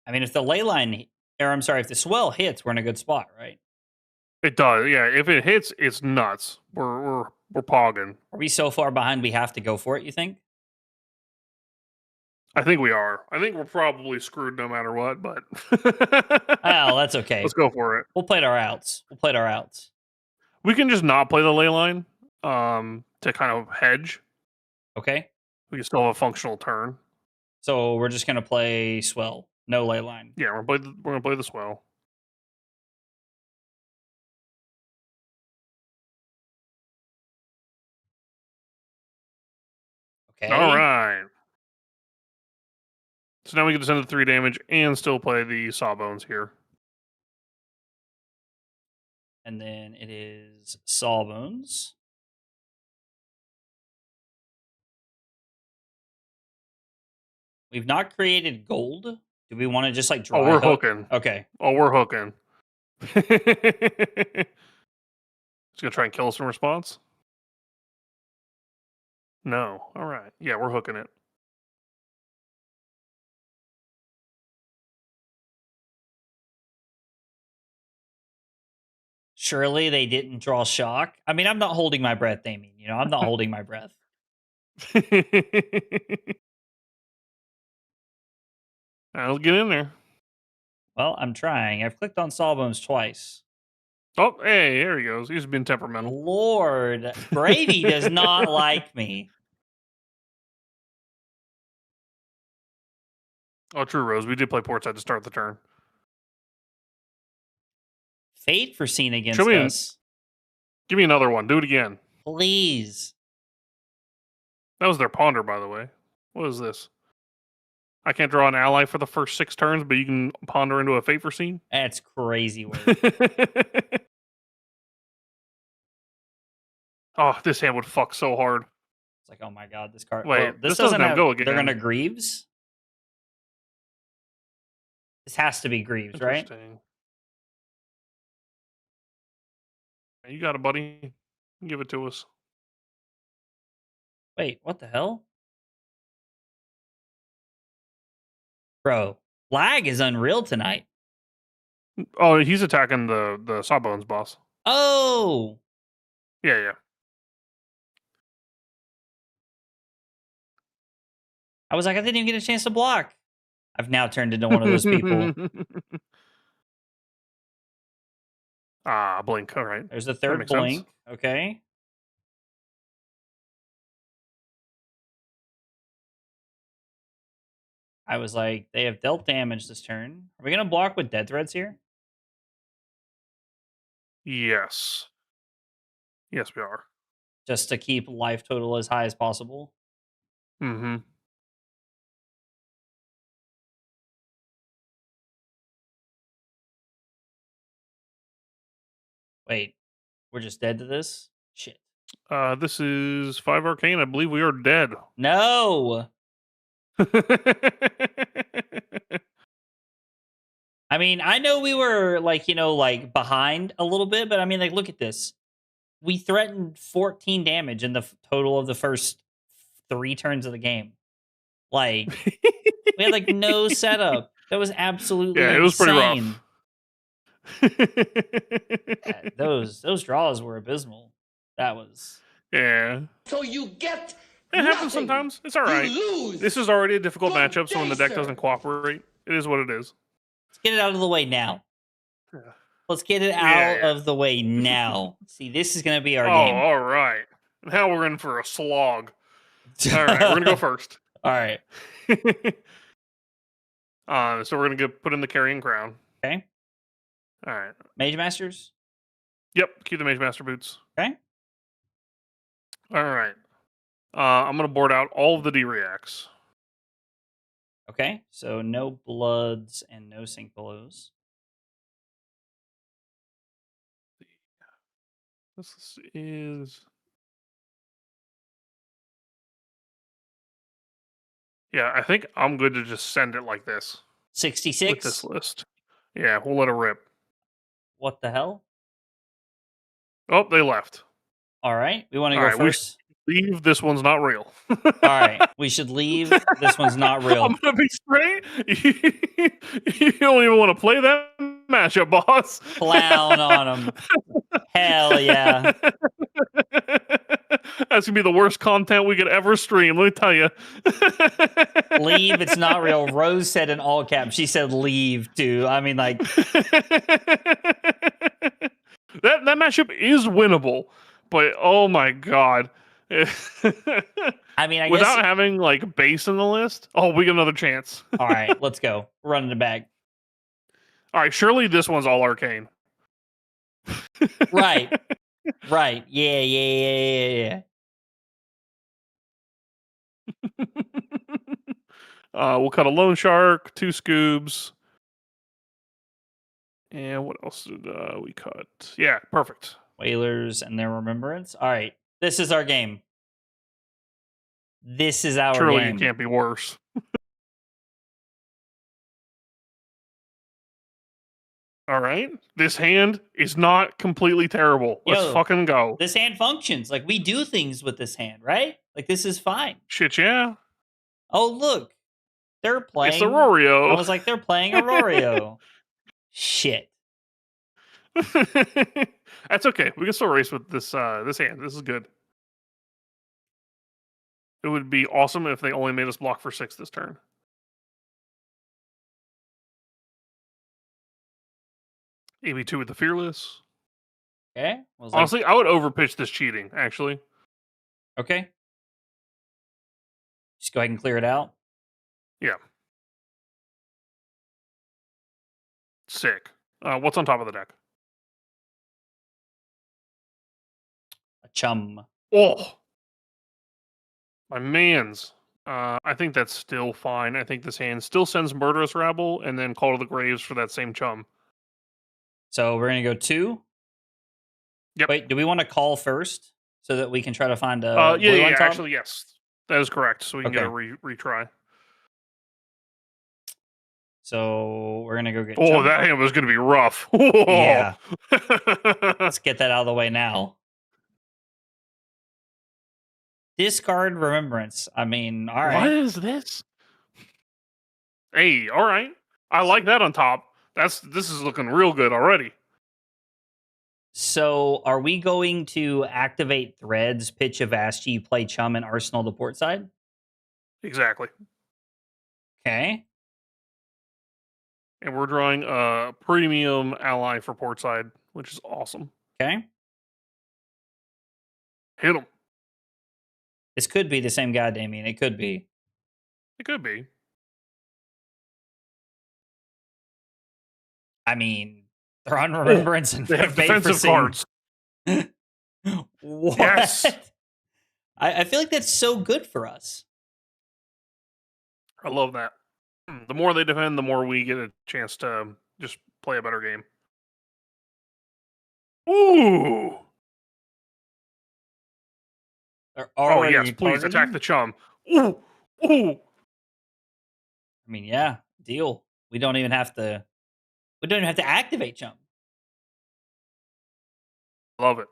S2: I mean, if the ley line, or I'm sorry, if the swell hits, we're in a good spot, right?
S3: It does, yeah. If it hits, it's nuts. We're pogging.
S2: Are we so far behind we have to go for it, you think?
S3: I think we are. I think we're probably screwed no matter what, but
S2: Oh, that's okay.
S3: Let's go for it.
S2: We'll play our outs.
S3: We can just not play the ley line to kind of hedge.
S2: Okay.
S3: We can still have a functional turn.
S2: So we're just gonna play swell, no ley line.
S3: Yeah, we're gonna play the swell.
S2: Okay.
S3: All right. So now we get to send the 3 damage and still play the Sawbones here.
S2: And then it is Sawbones. We've not created gold. Do we want to just like dry
S3: we're
S2: hook?
S3: hooking.
S2: Okay.
S3: Oh, we're hooking. It's gonna try and kill us in response? No. All right. Yeah, we're hooking it.
S2: Surely they didn't draw shock. I mean, I'm not holding my breath, Damien. You know, I'm not holding my breath.
S3: I'll get in there.
S2: Well, I'm trying. I've clicked on Sawbones twice.
S3: Oh, hey, there he goes. He's been temperamental.
S2: Lord, Brady does not like me.
S3: Oh, true, Rose. We did play portside to start the turn.
S2: Fate foreseen against
S3: Show me
S2: us.
S3: Give me another one. Do it again.
S2: Please.
S3: That was their ponder, by the way. What is this? I can't draw an ally for the first 6 turns, but you can ponder into a fate foreseen?
S2: That's crazy work.
S3: Oh, this hand would fuck so hard.
S2: It's like, oh my god, this card.
S3: Wait,
S2: well,
S3: this doesn't have go again.
S2: They're gonna Greaves. This has to be Greaves, right?
S3: Interesting. You got it, buddy. Give it to us.
S2: Wait, what the hell? Bro, lag is unreal tonight.
S3: Oh, he's attacking the Sawbones boss.
S2: Oh!
S3: Yeah.
S2: I was like, I didn't even get a chance to block. I've now turned into one of those people.
S3: Blink. All right.
S2: There's the
S3: That
S2: third
S3: makes sense.
S2: blink. Okay. I was like, they have dealt damage this turn. Are we going to block with dead threads here?
S3: Yes. Yes, we are.
S2: Just to keep life total as high as possible?
S3: Mm-hmm.
S2: Wait, we're just dead to this? Shit.
S3: This is 5 arcane. I believe we are dead.
S2: No! I mean, I know we were like, like behind a little bit, but I mean, like, look at this. We threatened 14 damage in the total of the first 3 turns of the game. Like, we had like no setup. That was absolutely
S3: Yeah, it was pretty rough.
S2: insane. Yeah, those draws were abysmal. That was.
S3: Yeah.
S1: So you get
S3: It happens sometimes. It's all right.
S1: lose.
S3: This is already a difficult
S1: Good
S3: matchup, so when the
S1: day,
S3: deck
S1: sir.
S3: doesn't cooperate, it is what it is.
S2: Let's get it out of the way now.
S3: Yeah.
S2: Let's get it out of the way now. See, this is going to be our game.
S3: All right. Now we're in for a slog. All right, we're going to go first.
S2: All right.
S3: So we're going to put in the Carrying Crown.
S2: Okay.
S3: All right.
S2: Mage Masters?
S3: Yep, keep the Mage Master boots.
S2: Okay.
S3: All right. I'm going to board out all of the D-Reacts.
S2: Okay. So no Bloods and no Sync Belows.
S3: This is... Yeah, I think I'm good to just send it like this.
S2: 66?
S3: With this list. Yeah, we'll let it rip.
S2: What the hell?
S3: Oh, they left.
S2: All right. We want to
S3: All
S2: go
S3: right,
S2: first.
S3: Leave. This one's not real.
S2: All right. We should leave. This one's not real.
S3: I'm going to be straight. You don't even want to play that matchup, boss.
S2: Clown on him. Hell yeah.
S3: That's going to be the worst content we could ever stream, let me tell you.
S2: Leave. It's not real. Rose said in all caps. She said leave, too. I mean, like...
S3: that matchup is winnable, but oh my god.
S2: I mean, I
S3: without
S2: guess...
S3: having like base in the list, we get another chance.
S2: All right, let's go. We're running it back.
S3: All right, surely this one's all arcane.
S2: Right. Right. Yeah.
S3: We'll cut a Lone Shark, 2 Scoobs. And what else did we cut? Yeah, perfect.
S2: Whalers and their Remembrance. All right. This is our game. This is our
S3: Surely
S2: game.
S3: it can't be worse. All right. This hand is not completely terrible. Let's fucking go.
S2: This hand functions. Like, we do things with this hand, right? Like, this is fine.
S3: Shit, yeah.
S2: Oh, look. They're playing...
S3: It's Aurora.
S2: I was like, they're playing Aurora. Shit.
S3: That's okay. We can still race with this this hand. This is good. It would be awesome if they only made us block for 6 this turn. AB2 with the Fearless.
S2: Okay.
S3: Honestly, I would overpitch this cheating, actually.
S2: Okay. Just go ahead and clear it out.
S3: Yeah. Sick. What's on top of the deck?
S2: A chum.
S3: Oh! My mans. I think that's still fine. I think this hand still sends Murderous Rabble and then Call to the Graves for that same chum.
S2: So we're going to go 2?
S3: Yep.
S2: Wait, do we want to call first so that we can try to find a blue on top?
S3: Actually, yes. That is correct. So we can get a retry.
S2: So we're gonna go get.
S3: Oh,
S2: Chum.
S3: that hand was gonna be rough.
S2: Yeah. Let's get that out of the way now. Discard Remembrance. I mean, all right.
S3: What is this? Hey, all right. I like that on top. This is looking real good already.
S2: So are we going to activate Threads, pitch a Vashti, play Chum, and Arsenal the port side?
S3: Exactly.
S2: Okay.
S3: And we're drawing a premium ally for port side, which is awesome.
S2: Okay.
S3: Hit him.
S2: This could be the same guy, Damien. It could be.
S3: It could be.
S2: I mean, they're on Remembrance and
S3: They have
S2: made for
S3: defensive
S2: scene.
S3: cards.
S2: What?
S3: Yes.
S2: I feel like that's so good for us.
S3: I love that. The more they defend, the more we get a chance to just play a better game. Ooh.
S2: They're
S3: Oh,
S2: already
S3: yes. Please
S2: targeting?
S3: attack the Chum. Ooh. Ooh.
S2: I mean, yeah, deal. We don't even have to activate Chum.
S3: Love it.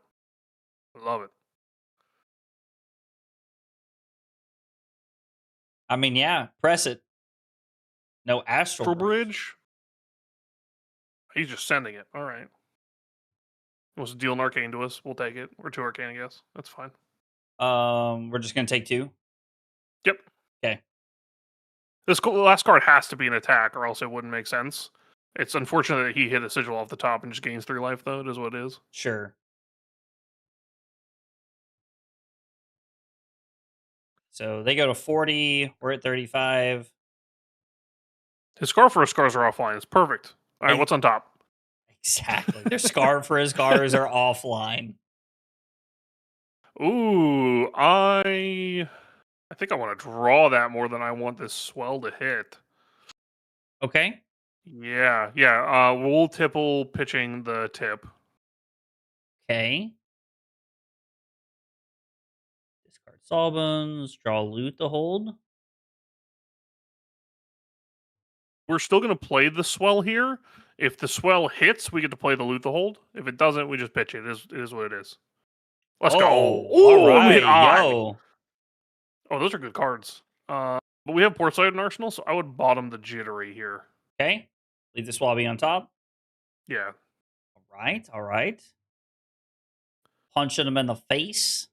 S3: Love it.
S2: I mean, yeah, press it. No Astral
S3: For
S2: Bridge.
S3: bridge. He's just sending it. All right. He wants to deal an arcane to us. We'll take it. Or 2 arcane, I guess. That's fine.
S2: We're just gonna take 2.
S3: Yep.
S2: Okay.
S3: This last card has to be an attack, or else it wouldn't make sense. It's unfortunate that he hit a sigil off the top and just gains 3 life, though. It is what it is.
S2: Sure. So they go to 40. We're at 35.
S3: His Scar for his scars are offline. It's perfect. All right, what's on top?
S2: Exactly. Their Scarf for his scars are offline.
S3: Ooh, I think I want to draw that more than I want this swell to hit.
S2: Okay.
S3: Yeah. We'll tipple pitching the tip.
S2: Okay. Discard Sawbones. Draw loot to hold.
S3: We're still going to play the swell here. If the swell hits, we get to play the loot to hold. If it doesn't, we just pitch it. It is what it is. Let's go.
S2: All right,
S3: hit odd.
S2: yo.
S3: Oh, those are good cards. But we have Portside and Arsenal, so I would bottom the Jittery here.
S2: Okay. Leave the Swabby on top.
S3: Yeah.
S2: All right. Punching him in the face.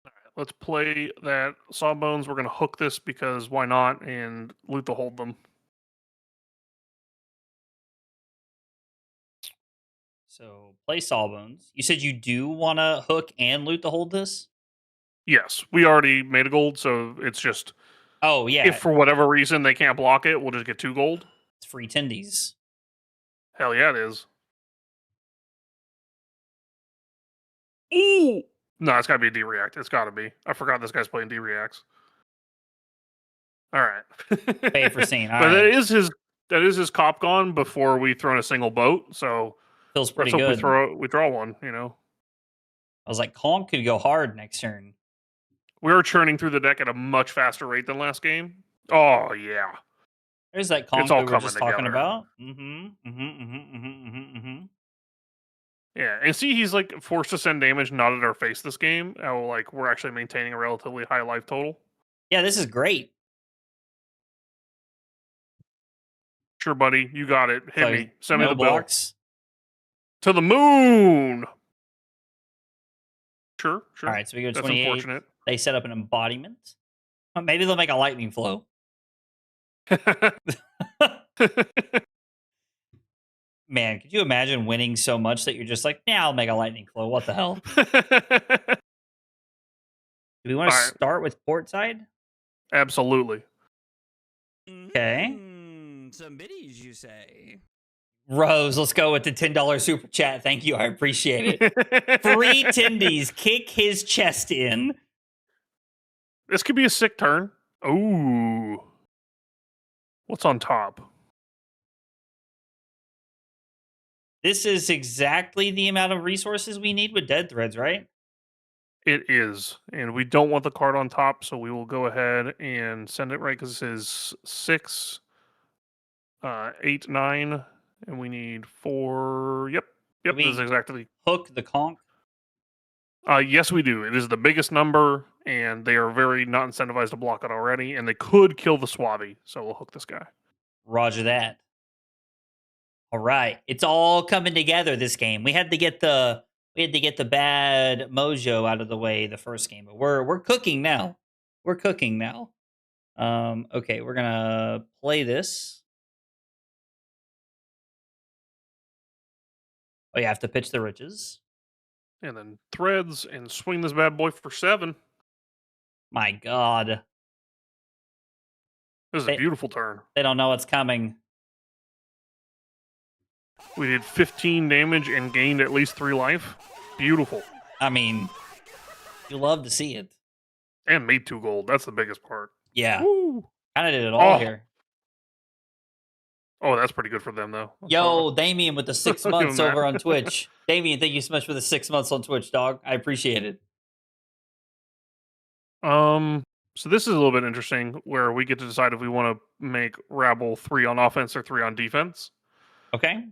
S3: All right, let's play that Sawbones. We're going to hook this because why not, and loot to hold them.
S2: So play Sawbones. You said you do want to hook and loot to hold this?
S3: Yes, we already made a gold, so it's just...
S2: Oh, yeah.
S3: If for whatever reason they can't block it, we'll just get 2 gold.
S2: It's free tendies.
S3: Hell yeah, it is. Ooh! No, it's got to be a D-React. It's got to be. I forgot this guy's playing D-Reacts. All right.
S2: Pay for scene. All
S3: but
S2: right.
S3: that is his cop gone before we throw in a single boat, so...
S2: Feels pretty
S3: let's
S2: good.
S3: hope we draw one, you know?
S2: I was like, Conk could go hard next turn.
S3: We are churning through the deck at a much faster rate than last game. Oh, yeah.
S2: There's that Conk
S3: It's all
S2: we were just
S3: coming
S2: talking
S3: together.
S2: about.
S3: Yeah, and see, he's like forced to send damage not at our face this game. How like we're actually maintaining a relatively high life total.
S2: Yeah, this is great.
S3: Sure, buddy, you got it. Hit
S2: So,
S3: me. Send me
S2: no
S3: the bill.
S2: blocks.
S3: To the moon. Sure.
S2: All right, so we go
S3: That's
S2: 28.
S3: unfortunate.
S2: They set up an embodiment. Maybe they'll make a lightning flow. Man, could you imagine winning so much that you're just like, yeah, I'll make a lightning flow. What the hell? Do we want to start with port side?
S3: Absolutely.
S2: Okay.
S1: Some biddies, you say?
S2: Rose, let's go with the $10 super chat. Thank you. I appreciate it. Free tendies. Kick his chest in.
S3: This could be a sick turn. Ooh. What's on top?
S2: This is exactly the amount of resources we need with dead threads, right?
S3: It is, and we don't want the card on top, so we will go ahead and send it right because it says 6, 8, 9, and we need 4. Yep,
S2: Do
S3: this is
S2: we
S3: exactly.
S2: hook the conch?
S3: Yes, we do. It is the biggest number, and they are very not incentivized to block it already, and they could kill the Swabby, so we'll hook this guy.
S2: Roger that. All right, it's all coming together this game. We had to get the bad mojo out of the way the first game, but we're cooking now. We're cooking now. Okay, we're gonna play this. Oh, you have to pitch the riches.
S3: And then threads and swing this bad boy for 7.
S2: My God,
S3: This is a
S2: they,
S3: beautiful turn.
S2: they don't know what's coming.
S3: We did 15 damage and gained at least 3 life. Beautiful.
S2: I mean, you love to see it.
S3: And made 2 gold. That's the biggest part.
S2: Yeah,
S3: Woo!
S2: kind of did it all
S3: Oh.
S2: here.
S3: Oh, that's pretty good for them, though.
S2: Yo, Damien with the 6
S3: I'll give
S2: months
S3: him that.
S2: over on Twitch. Damien, thank you so much for the 6 months on Twitch, dog. I appreciate it.
S3: So this is a little bit interesting, where we get to decide if we want to make Rabble 3 on offense or 3 on defense.
S2: Okay.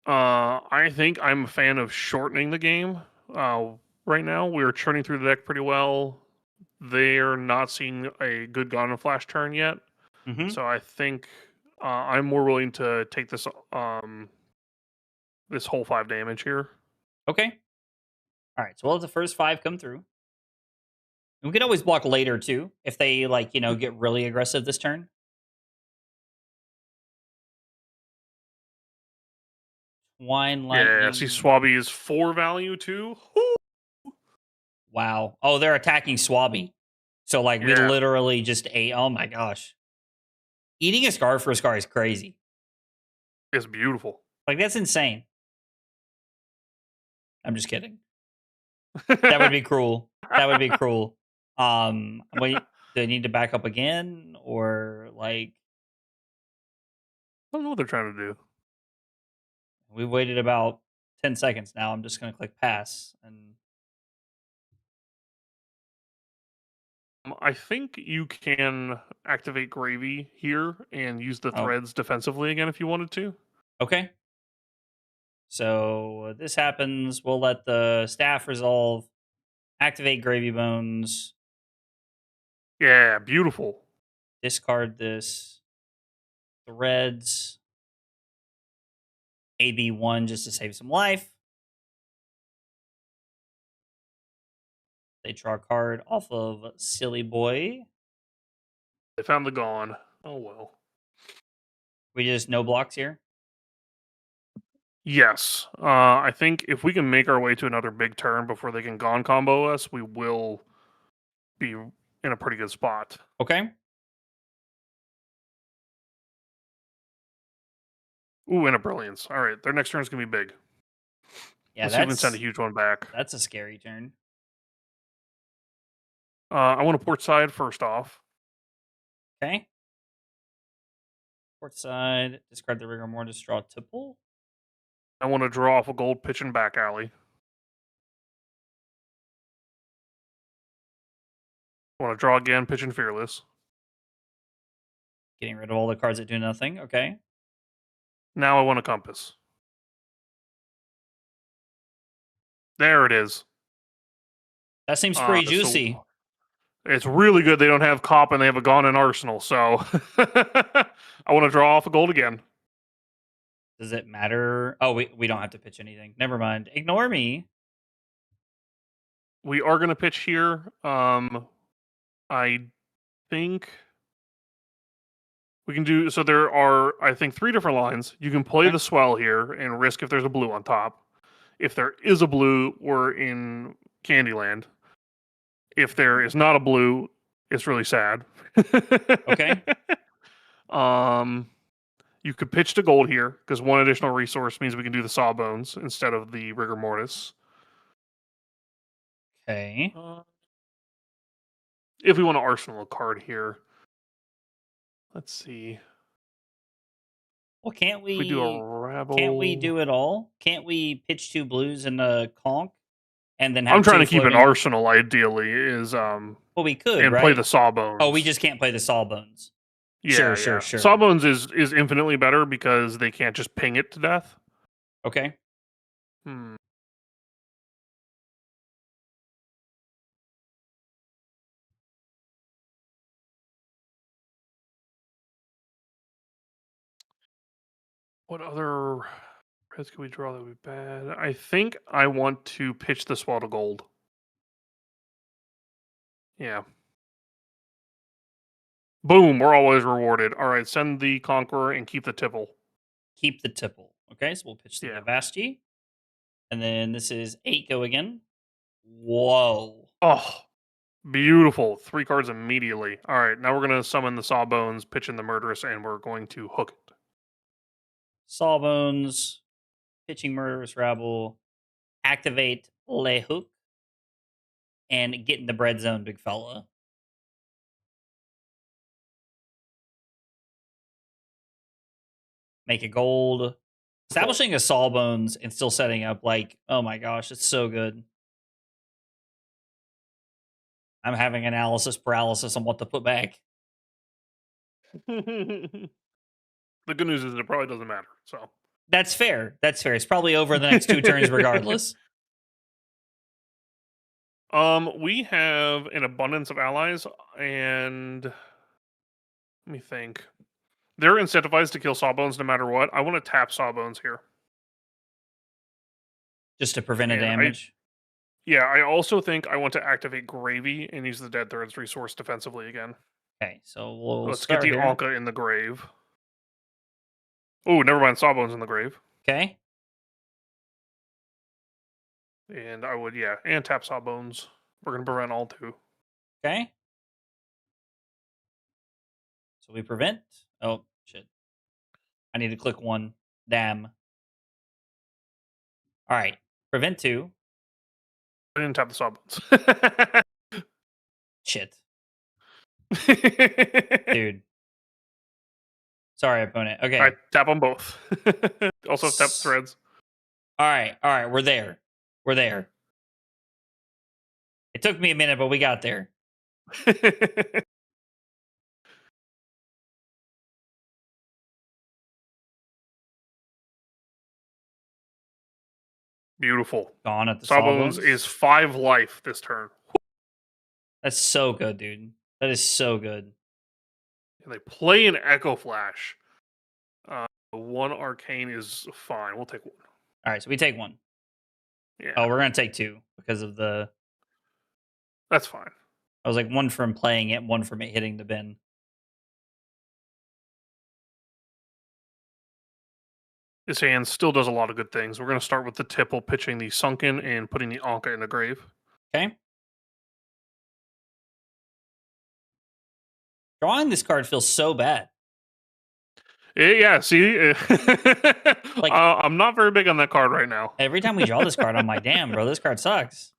S3: I think I'm a fan of shortening the game. Right now, we're churning through the deck pretty well. They're not seeing a good Gone and Flash turn yet, so I think I'm more willing to take this this whole 5 damage here.
S2: Okay. All right. So we'll have the first 5 come through. And we can always block later too if they get really aggressive this turn. Twine lightning.
S3: Yeah, see, Swabby is 4 value too.
S2: Wow. Oh, they're attacking Swabby. So we
S3: Yeah.
S2: literally just ate. Oh my gosh. Eating a scar for a scar is crazy.
S3: It's beautiful.
S2: That's insane. I'm just kidding. That would be cruel. That would be cruel. Wait, do they need to back up again or
S3: I don't know what they're trying to do.
S2: we've waited about 10 seconds now. I'm just going to click pass and
S3: I think you can activate Gravy here and use the threads defensively again if you wanted to.
S2: okay. So this happens. We'll let the staff resolve. Activate Gravy Bones.
S3: Yeah, beautiful.
S2: Discard this. Threads. AB1 just to save some life. They draw a card off of Silly Boy.
S3: They found the Gone. Oh well.
S2: We just no blocks here.
S3: Yes. I think if we can make our way to another big turn before they can Gone combo us, we will be in a pretty good spot.
S2: Okay.
S3: Ooh, and a Brilliance. All right, their next turn is going to be big.
S2: Yeah,
S3: Let's see if we can send a huge one back.
S2: That's a scary turn.
S3: I want to port side first off.
S2: Okay. Port side. Discard the Rigor Mortis. Draw Tipple.
S3: I want to draw off a gold pitch and back alley. I want to draw again, pitch and fearless.
S2: Getting rid of all the cards that do nothing. Okay.
S3: Now I want a compass. There it is.
S2: That seems pretty
S3: So
S2: juicy.
S3: it's really good they don't have Cop and they have a Gone in Arsenal, so I want to draw off a gold again.
S2: Does it matter? Oh, we don't have to pitch anything. Never mind. Ignore me.
S3: We are going to pitch here. I think we can do... So there are, I think, 3 different lines. You can play
S2: Okay.
S3: the Swell here and risk if there's a blue on top. If there is a blue, we're in Candyland. If there is not a blue, it's really sad.
S2: Okay.
S3: You could pitch to gold here, because 1 additional resource means we can do the Sawbones instead of the Rigor Mortis.
S2: Okay.
S3: If we want to Arsenal a card here. Let's see.
S2: Well, can't
S3: If we do a
S2: we
S3: Rabble...
S2: do it all? Can't we pitch 2 blues and a conch? and then have
S3: I'm trying
S2: two
S3: to keep an
S2: floating.
S3: arsenal. Ideally, is
S2: And then have
S3: I'm trying to
S2: two
S3: keep an
S2: floating.
S3: arsenal. Is
S2: Well, we could,
S3: and
S2: right?
S3: play the Sawbones.
S2: Oh, we just can't play the Sawbones.
S3: Yeah,
S2: Sure.
S3: Sawbones is infinitely better because they can't just ping it to death.
S2: Okay.
S3: What other reds can we draw that would be bad? I think I want to pitch the Swell to gold. Yeah. Boom, we're always rewarded. All right, send the Conqueror and keep the Tipple.
S2: Keep the tipple. Okay, so we'll pitch the
S3: Yeah.
S2: Avasti. And then this is 8 go again. Whoa.
S3: Oh, beautiful. 3 cards immediately. All right, now we're going to summon the Sawbones, pitch in the Murderous, and we're going to hook it.
S2: Sawbones, pitching Murderous Rabble, activate Le Hook, and get in the bread zone, big fella. Make a gold. Establishing a Sawbones and still setting up, like, oh my gosh, it's so good. I'm having analysis paralysis on what to put back.
S3: The good news is it probably doesn't matter. So
S2: That's fair. That's fair. It's probably over the next 2 turns regardless.
S3: We have an abundance of allies, and let me think. They're incentivized to kill Sawbones no matter what. I want to tap Sawbones here.
S2: Just to prevent a
S3: And
S2: damage.
S3: I also think I want to activate Gravy and use the Dead Threads resource defensively again.
S2: Okay, so we'll
S3: Let's
S2: start
S3: get the
S2: here.
S3: Anka in the grave. Oh, never mind. Sawbones in the grave.
S2: Okay.
S3: And I would, and tap Sawbones. We're going to prevent all 2.
S2: Okay. So we prevent. Oh, shit. I need to click 1. Damn. All right. Prevent 2.
S3: I didn't tap the Sawbones.
S2: Shit. Dude. Sorry, opponent. Okay.
S3: I tap them both. Also tap Threads.
S2: All right. We're there. It took me a minute, but we got there.
S3: Beautiful.
S2: Gone at the
S3: Sawbones
S2: Sawbones.
S3: is 5 life this turn.
S2: That's so good, dude. That is so good.
S3: And they play an Echo Flash. 1 Arcane is fine. We'll take 1.
S2: All right, so we take 1.
S3: Yeah.
S2: Oh, we're gonna take 2 because of the.
S3: That's fine.
S2: I was like 1 from playing it, 1 from it hitting the bin.
S3: This hand still does a lot of good things. We're going to start with the Tipple, pitching the Sunken and putting the Anka in the grave.
S2: Okay. Drawing this card feels so bad.
S3: Yeah, see? I'm not very big on that card right now.
S2: Every time we draw this card, I'm like, damn, bro, this card sucks.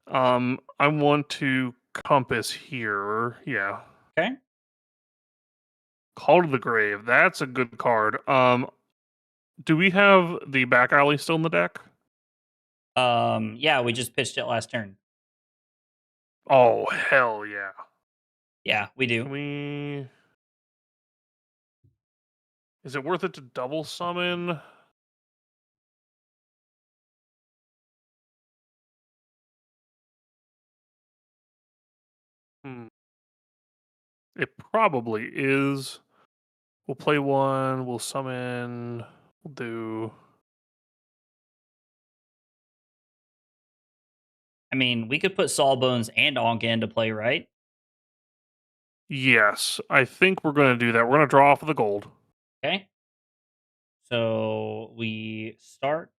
S3: I want to Compass here. Yeah.
S2: Okay.
S3: Call to the Grave. That's a good card. Do we have the back alley still in the deck?
S2: Yeah, we just pitched it last turn.
S3: Oh, hell yeah.
S2: Yeah, we do.
S3: Can we... Is it worth it to double summon? It probably is. We'll play 1. We'll summon. We'll do...
S2: I mean, we could put Sawbones and Anka into play, right?
S3: Yes, I think we're going to do that. We're going to draw off of the gold.
S2: Okay. So we start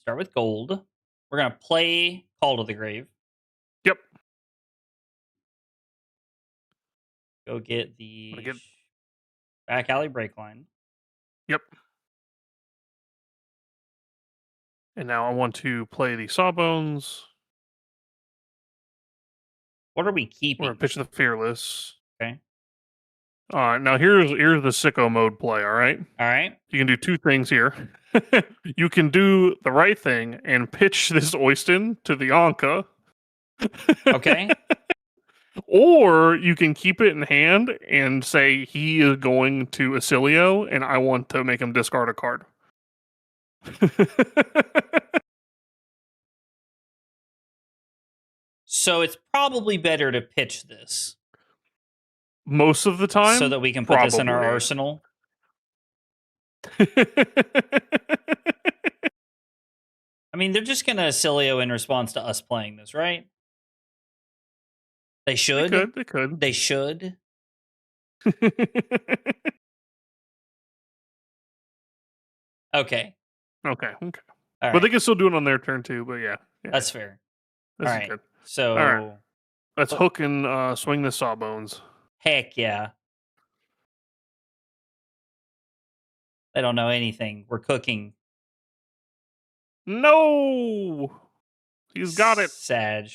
S2: with gold. We're gonna play Call to the Grave.
S3: Yep.
S2: Go get the back alley break line.
S3: Yep. And now I want to play the Sawbones.
S2: What are we keeping?
S3: We're going to pitch the Fearless.
S2: Okay.
S3: Now here's the sicko mode play. All right,
S2: All right.
S3: you can do two things here. You can do the right thing and pitch this Oyston to the Anka.
S2: Okay.
S3: Or you can keep it in hand and say he is going to Oscilio and I want to make him discard a card.
S2: So it's probably better to pitch this
S3: Most of the time,
S2: so that we can put this in our
S3: probably.
S2: arsenal. I mean, they're just going to Oscilio in response to us playing this, right? They should.
S3: They could.
S2: They should. Okay.
S3: Okay.
S2: All
S3: But
S2: right.
S3: they can still do it on their turn too. But yeah.
S2: That's fair.
S3: This
S2: All
S3: is
S2: right.
S3: good.
S2: So,
S3: All right. Let's hook and swing the sawbones.
S2: heck yeah. They don't know anything. We're cooking.
S3: No! He's got it.
S2: Sag.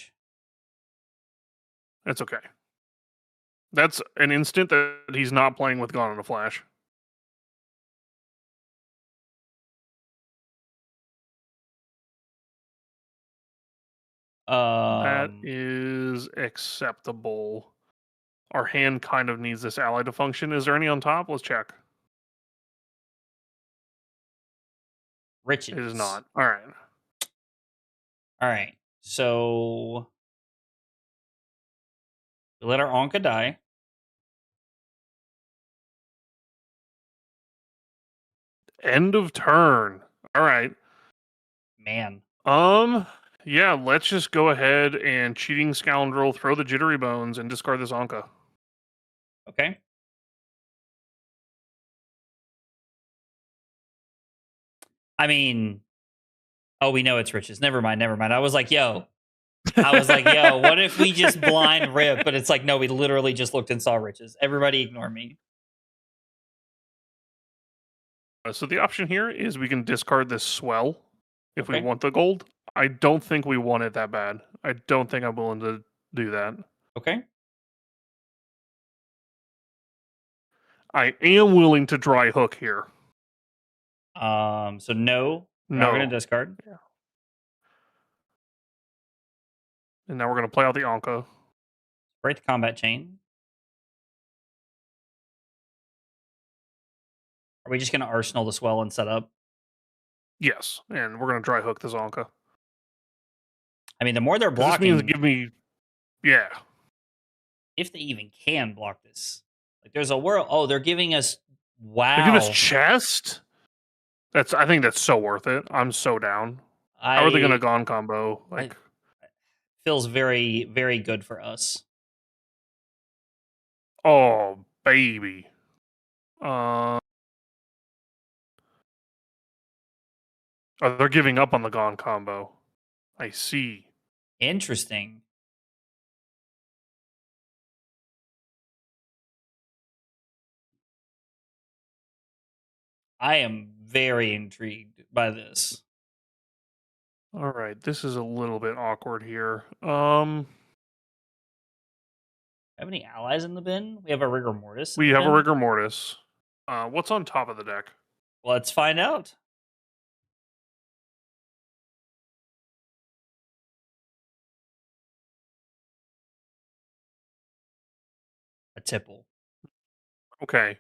S3: That's okay. That's an instant that he's not playing with Gone in a Flash. That is acceptable. Our hand kind of needs this ally to function. Is there any on top? Let's check.
S2: Riches.
S3: It is not. All right.
S2: All right. So we let our Anka die.
S3: End of turn. All right.
S2: Man.
S3: Yeah, let's just go ahead and cheating scoundrel, throw the jittery bones, and discard this Anka.
S2: Okay. I mean, oh, we know it's riches. Never mind. I was like, yo, what if we just blind rip? But it's like, no, we literally just looked and saw riches. Everybody ignore me.
S3: So the option here is we can discard this swell if we
S2: Okay.
S3: want the gold. I don't think we want it that bad. I don't think I'm willing to do that.
S2: Okay.
S3: I am willing to dry hook here.
S2: So no, we're not gonna discard.
S3: Yeah. And now we're gonna play out the Anka.
S2: Break the combat chain. Are we just gonna arsenal the swell and set up?
S3: Yes, and we're gonna dry hook this Anka.
S2: I mean, the more they're
S3: 'Cause
S2: blocking,
S3: this means give me, yeah.
S2: if they even can block this. Like, there's a world. Oh, they're giving us. Wow.
S3: They give us chest. I think that's so worth it. I'm so down. How are they gonna Gone combo? Like,
S2: feels very, very good for us.
S3: oh baby. Oh, they're giving up on the Gone combo. I see.
S2: Interesting. I am very intrigued by this.
S3: All right, this is a little bit awkward here.
S2: Have any allies in the bin? We have a rigor mortis.
S3: We have a rigor mortis. What's on top of the deck?
S2: Let's find out. A tipple.
S3: Okay.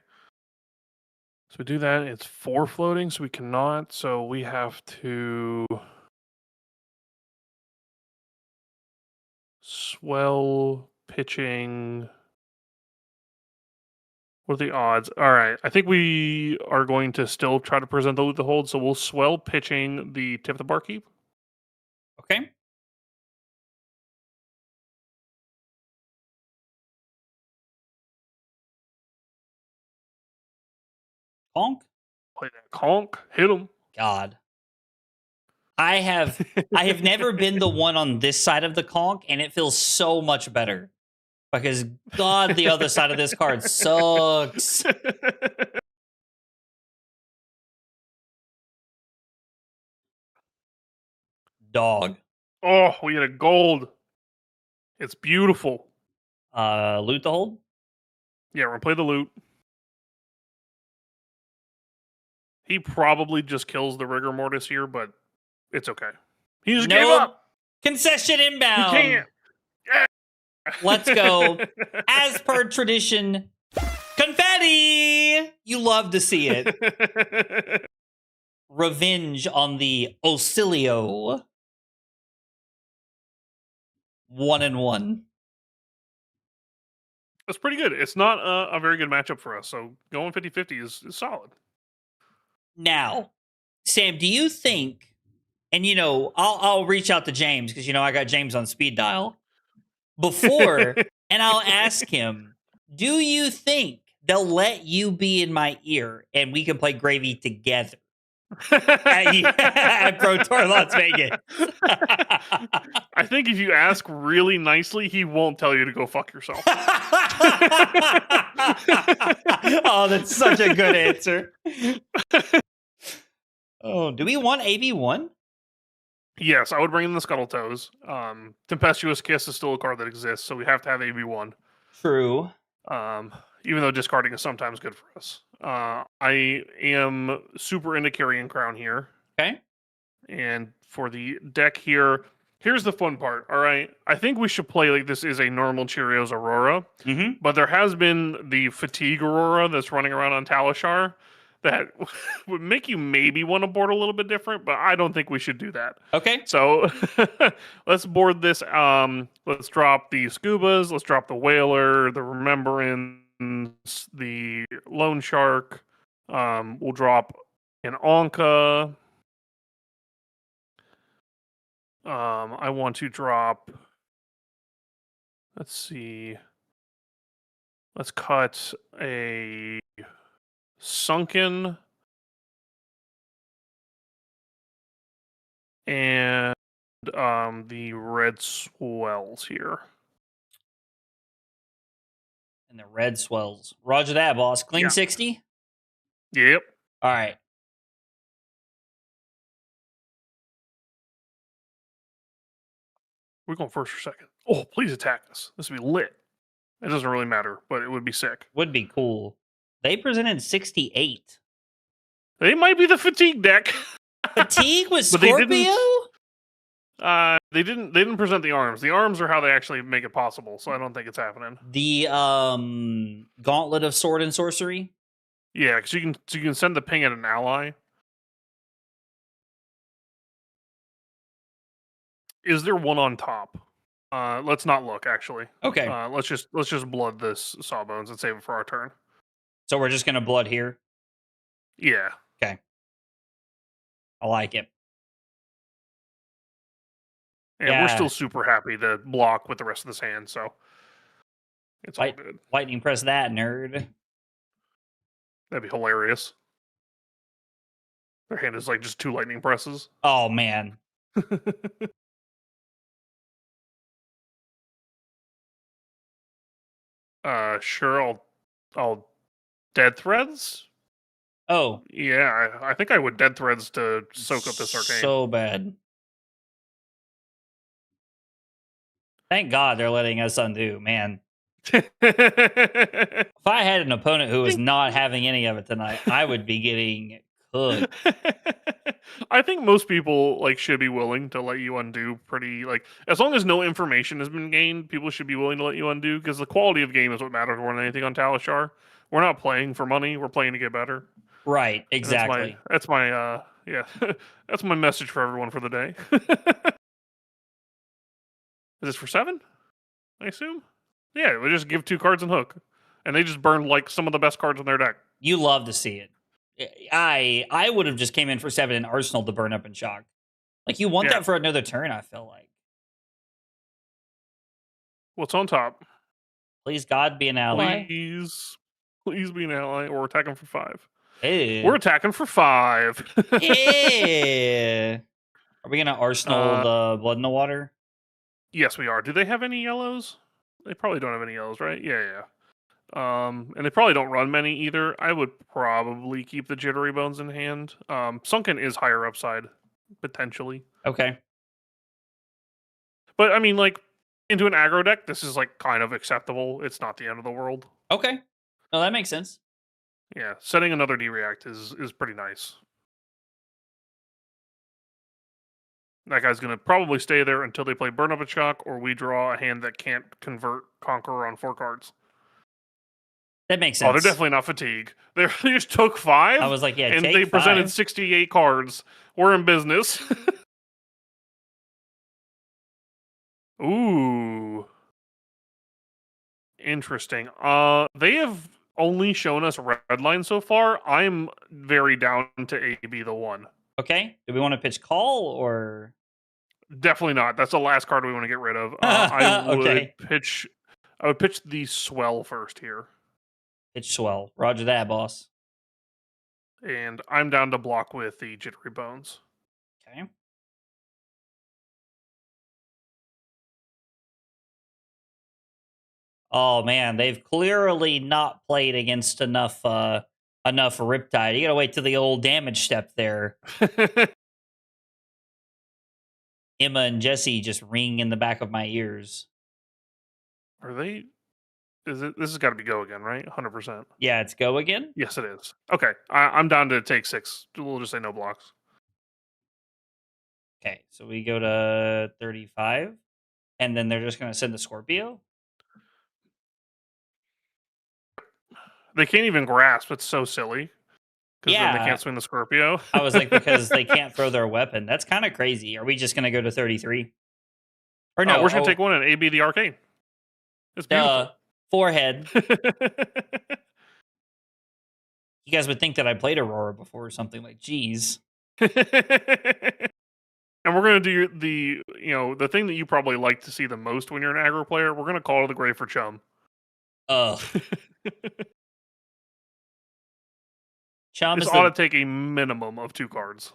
S3: So we do that. It's 4 floating, so we cannot. So we have to swell pitching. What are the odds? All right. I think we are going to still try to present the loot to hold. So we'll swell pitching the tip of the barkeep.
S2: Okay. Conk.
S3: Play that conk. Hit him.
S2: God. I have never been the one on this side of the conk, and it feels so much better. Because God, the other side of this card sucks. Dog.
S3: Oh, we had a gold. It's beautiful.
S2: Loot the hold?
S3: Yeah, we're gonna play the loot. He probably just kills the rigor mortis here, but it's okay. He just gave up.
S2: Concession
S3: He
S2: inbound.
S3: can't.
S2: Let's go. As per tradition, confetti. You love to see it. Revenge on the Oscilio. 1-1.
S3: That's pretty good. It's not a very good matchup for us, so going 50-50 is solid.
S2: Now, Sam, do you think, and I'll reach out to James because I got James on speed dial before, and I'll ask him, do you think they'll let you be in my ear and we can play Gravy together at Pro Tour Las Vegas?
S3: I think if you ask really nicely, he won't tell you to go fuck yourself.
S2: Oh, that's such a good answer. Oh, do we want AB1?
S3: Yes, I would bring in the Scuttle Toes. Tempestuous Kiss is still a card that exists, so we have to have AB1.
S2: True.
S3: Even though discarding is sometimes good for us. I am super into Carrion Crown here.
S2: Okay.
S3: And for the deck here, here's the fun part, all right? I think we should play like this is a normal Cheerios Aurora, but there has been the Fatigue Aurora that's running around on Talishar that would make you maybe want to board a little bit different, but I don't think we should do that.
S2: Okay.
S3: So let's board this. Let's drop the Scubas, let's drop the Whaler, the Remembrance, the Lone Shark. We'll drop an Anka. I want to drop. Let's see. Let's cut a Sunken and the Red Swells here.
S2: And the Red Swells. Roger that, boss. Clean 60?
S3: Yep.
S2: All right.
S3: We're going first or second. Oh, please attack us. This would be lit. It doesn't really matter, but it would be sick.
S2: Would be cool. They presented 68.
S3: They might be the Fatigue deck.
S2: Fatigue with Scorpio?
S3: They didn't present the arms. The arms are how they actually make it possible, so I don't think it's happening.
S2: The Gauntlet of Sword and Sorcery?
S3: Yeah, because you can send the ping at an ally. Is there one on top? Let's not look, actually.
S2: Okay.
S3: Let's just blood this Sawbones and save it for our turn.
S2: So we're just gonna blood here?
S3: Yeah.
S2: Okay. I like it.
S3: And we're still super happy to block with the rest of this hand, so it's all good.
S2: Lightning press that, nerd.
S3: That'd be hilarious. Their hand is like just 2 lightning presses.
S2: Oh man.
S3: Sure, I'll Dead Threads?
S2: Oh.
S3: Yeah, I think I would Dead Threads to soak up this arcane.
S2: So bad. Thank God they're letting us undo, man. If I had an opponent who was not having any of it tonight, I would be getting cooked.
S3: I think most people should be willing to let you undo pretty as long as no information has been gained, people should be willing to let you undo because the quality of game is what matters more than anything on Talishar. We're not playing for money, we're playing to get better.
S2: Right, exactly.
S3: That's my that's my message for everyone for the day. Is this for 7? I assume? Yeah, we just give 2 cards and hook. And they just burn some of the best cards in their deck.
S2: You love to see it. I would have just came in for 7 in Arsenal to burn up and shock. You want that for another turn, I feel like.
S3: What's on top?
S2: Please God be an ally.
S3: Please be an ally, or we're attacking for 5.
S2: Ew.
S3: We're attacking for 5.
S2: Yeah. Are we gonna Arsenal the Blood in the Water?
S3: Yes, we are. Do they have any yellows? They probably don't have any yellows, right? Yeah. And they probably don't run many either. I would probably keep the Jittery Bones in hand. Sunken is higher upside, potentially.
S2: Okay.
S3: But, I mean, into an aggro deck, this is, kind of acceptable. It's not the end of the world.
S2: Okay. No, that makes sense.
S3: Yeah, setting another D-React is pretty nice. That guy's going to probably stay there until they play Burn Up a Chalk, or we draw a hand that can't convert Conqueror on 4 cards.
S2: That makes
S3: Oh, they're
S2: sense.
S3: definitely not fatigue. They just took 5.
S2: I was like, yeah,
S3: and
S2: take
S3: they presented
S2: 5.
S3: 68 cards. We're in business. Ooh. Interesting. They have only shown us red line so far. I'm very down to AB the one.
S2: Okay. Do we want to pitch call or?
S3: Definitely not. That's the last card we want to get rid of. I would
S2: Okay.
S3: pitch. I would pitch the swell first here,
S2: Pitch swell. Roger that, boss.
S3: and I'm down to block with the jittery bones.
S2: Okay. Oh man, they've clearly not played against enough Riptide. You gotta wait till the old damage step there. Emma and Jesse just ring in the back of my ears.
S3: Are they? Is it? This has got to be go again, right? 100%.
S2: Yeah, it's go again.
S3: Yes, it is. Okay, I'm down to take 6. We'll just say no blocks.
S2: Okay, so we go to 35, and then they're just gonna send the Scorpio.
S3: They can't even grasp. It's so silly. Because then they
S2: Yeah,
S3: can't swing the Scorpio.
S2: I was like, because they can't throw their weapon. That's kind of crazy. Are we just gonna go to 33? Or no?
S3: We're just gonna take one and AB the arcane. It's beautiful.
S2: Forehead. You guys would think that I played Aurora before or something. Like, geez.
S3: And we're gonna do the thing that you probably like to see the most when you're an aggro player. We're gonna call to the grave for Chum.
S2: Ugh. Chum
S3: This
S2: is
S3: ought to take a minimum of 2 cards.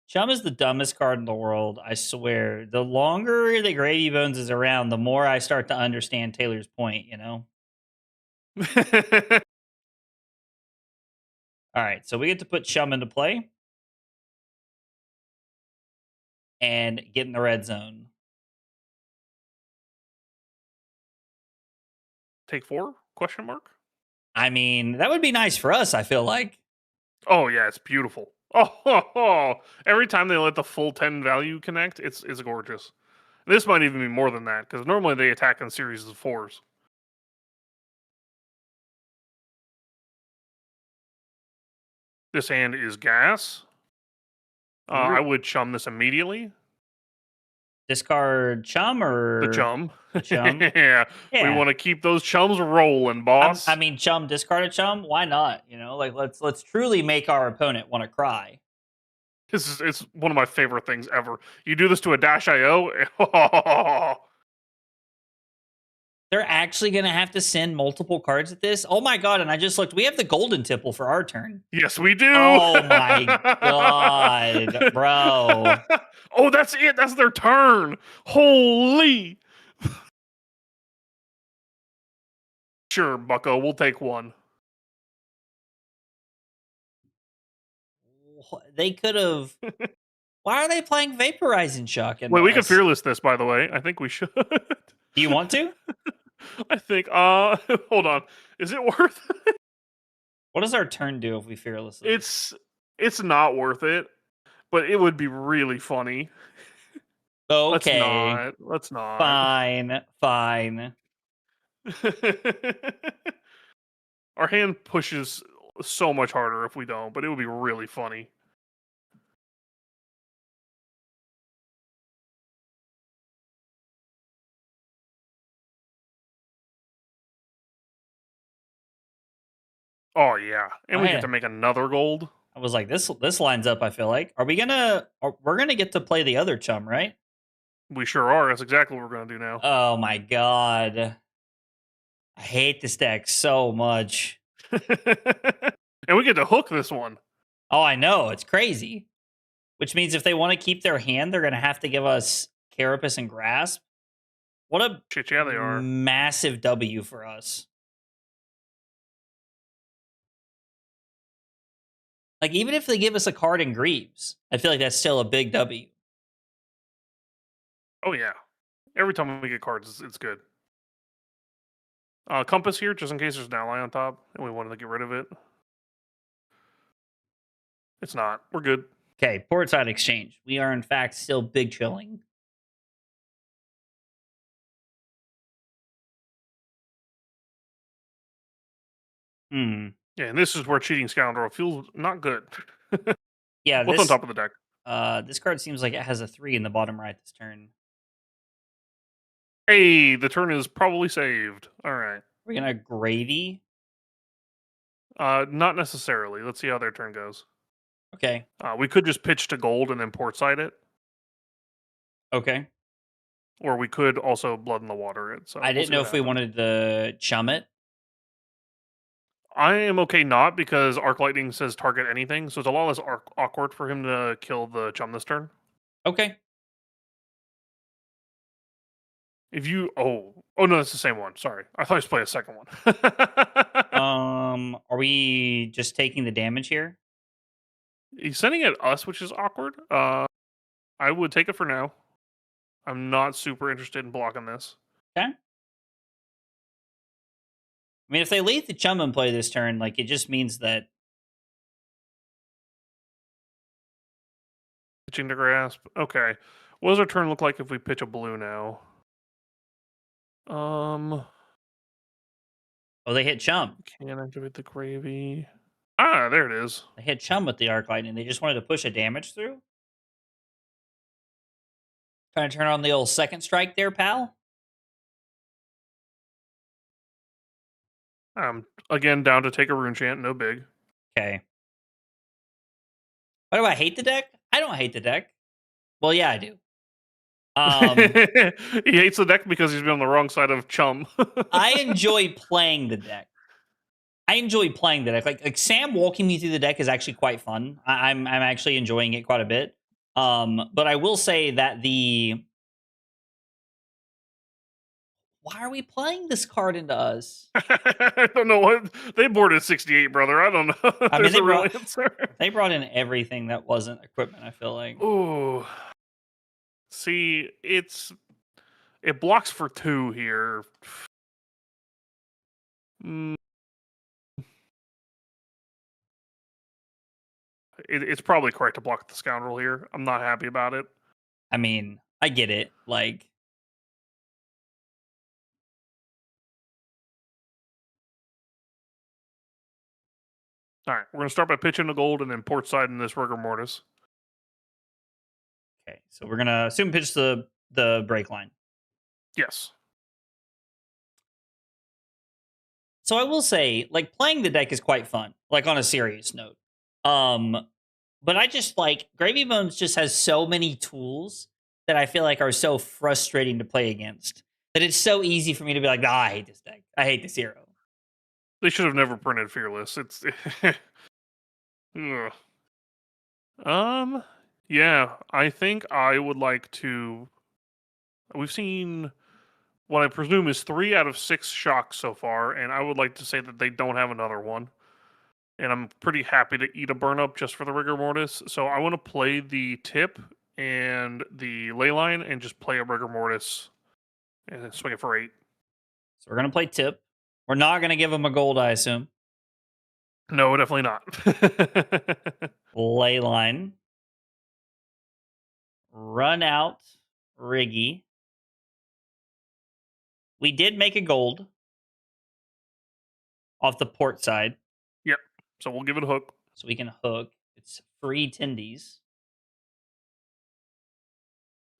S2: Chum is the dumbest card in the world, I swear. The longer the Gravy Bones is around, the more I start to understand Taylor's point, you know? All right, so we get to put Chum into play and get in the red zone.
S3: Take 4? Question mark?
S2: I mean, that would be nice for us, I feel like.
S3: Oh yeah, it's beautiful. Oh, every time they let the full 10 value connect, it's gorgeous. This might even be more than that, because normally they attack in series of 4s. This hand is gas. I would chum this immediately.
S2: Discard Chum or
S3: The chum.
S2: The Chum?
S3: Yeah. We want to keep those chums rolling, boss.
S2: I mean, Chum, discard a Chum. Why not? You know, like let's truly make our opponent want to cry.
S3: It's one of my favorite things ever. You do this to a Dash IO.
S2: They're actually going to have to send multiple cards at this. Oh my god! And I just looked. We have the golden tipple for our turn.
S3: Yes, we do.
S2: Oh my god, bro!
S3: Oh, that's it. That's their turn. Holy. Sure, Bucko. We'll take 1.
S2: They could have. Why are they playing Vaporizing Shock?
S3: Wait, we can fearless this, by the way. I think we should.
S2: Do you want to?
S3: I think. Hold on. Is it worth it?
S2: What does our turn do if we fearless this?
S3: It's not worth it, but it would be really funny.
S2: Okay.
S3: Let's not.
S2: Fine.
S3: Our hand pushes so much harder if we don't, but it would be really funny. Oh yeah, and we get to make another gold.
S2: I was like, this lines up. I feel like. We're gonna get to play the other Chum, right?
S3: We sure are. That's exactly what we're gonna do now.
S2: Oh my god, I hate this deck so much.
S3: And we get to hook this one.
S2: Oh, I know, it's crazy. Which means if they want to keep their hand, they're gonna have to give us Carapace and Grasp. What a
S3: shit! Yeah, they are
S2: massive W for us. Like, even if they give us a card in Greaves, I feel like that's still a big W.
S3: Oh, yeah. Every time we get cards, it's good. Compass here, just in case there's an ally on top and we wanted to get rid of it. It's not. We're good.
S2: Okay, portside exchange. We are in fact still big chilling. Hmm.
S3: Yeah, and this is where cheating scoundrel feels not good.
S2: Yeah,
S3: What's on top of the deck?
S2: this card seems like it has a 3 in the bottom right this turn.
S3: Hey, the turn is probably saved. All right.
S2: We're gonna gravy.
S3: Not necessarily. Let's see how their turn goes.
S2: Okay.
S3: We could just pitch to gold and then portside it,
S2: Okay.
S3: or we could also blood in the water it. So
S2: I
S3: we'll
S2: didn't
S3: see
S2: know
S3: what
S2: if we
S3: happens.
S2: wanted to chum it.
S3: I am okay not because Arc Lightning says target anything, so it's a lot less awkward for him to kill the chum this turn.
S2: Okay.
S3: If you oh no, that's the same one. Sorry, I thought I was playing a second one.
S2: Are we just taking the damage here?
S3: He's sending it us, which is awkward. I would take it for now. I'm not super interested in blocking this.
S2: Okay. I mean, if they leave the chum and play this turn, like it just means that
S3: Pitching to grasp. Okay. What does our turn look like if we pitch a blue now?
S2: oh, they hit chum.
S3: Can't activate the gravy. Ah, there it is.
S2: They hit chum with the arc lightning. They just wanted to push a damage through. Trying to turn on the old second strike there, pal.
S3: Again, down to take a rune chant. No big.
S2: Okay. Why do I hate the deck? I don't hate the deck. Well, yeah, I do.
S3: He hates the deck because he's been on the wrong side of chum.
S2: I enjoy playing the deck. Like Sam walking me through the deck is actually quite fun. I'm actually enjoying it quite a bit. But I will say that why are we playing this card into us?
S3: I don't know what they boarded 68, brother. I don't know.
S2: I mean,
S3: There's a real answer.
S2: they brought in everything that wasn't equipment. I feel like.
S3: Ooh, see, it blocks for 2 here. It's probably correct to block the scoundrel here. I'm not happy about it.
S2: I mean, I get it. Like,
S3: All right, we're gonna start by pitching the gold and then port side in this rigor mortis.
S2: okay, so we're gonna assume pitch the break line.
S3: Yes.
S2: So I will say, like, playing the deck is quite fun. Like on a serious note, but I just like Gravy Bones just has so many tools that I feel like are so frustrating to play against. That it's so easy for me to be like, I hate this deck. I hate this hero.
S3: They should have never printed Fearless. It's Ugh. Yeah, I think I would like to. We've seen what I presume is 3 out of 6 shocks so far, and I would like to say that they don't have another one. And I'm pretty happy to eat a burn up just for the rigor mortis. So I want to play the tip and the ley line and just play a rigor mortis and then swing it for 8.
S2: So we're gonna play tip. We're not gonna give him a gold, I assume.
S3: No, definitely not.
S2: Ley line. Run out Riggy. We did make a gold off the port side.
S3: Yep. So we'll give it a hook.
S2: So we can hook. It's free tendies.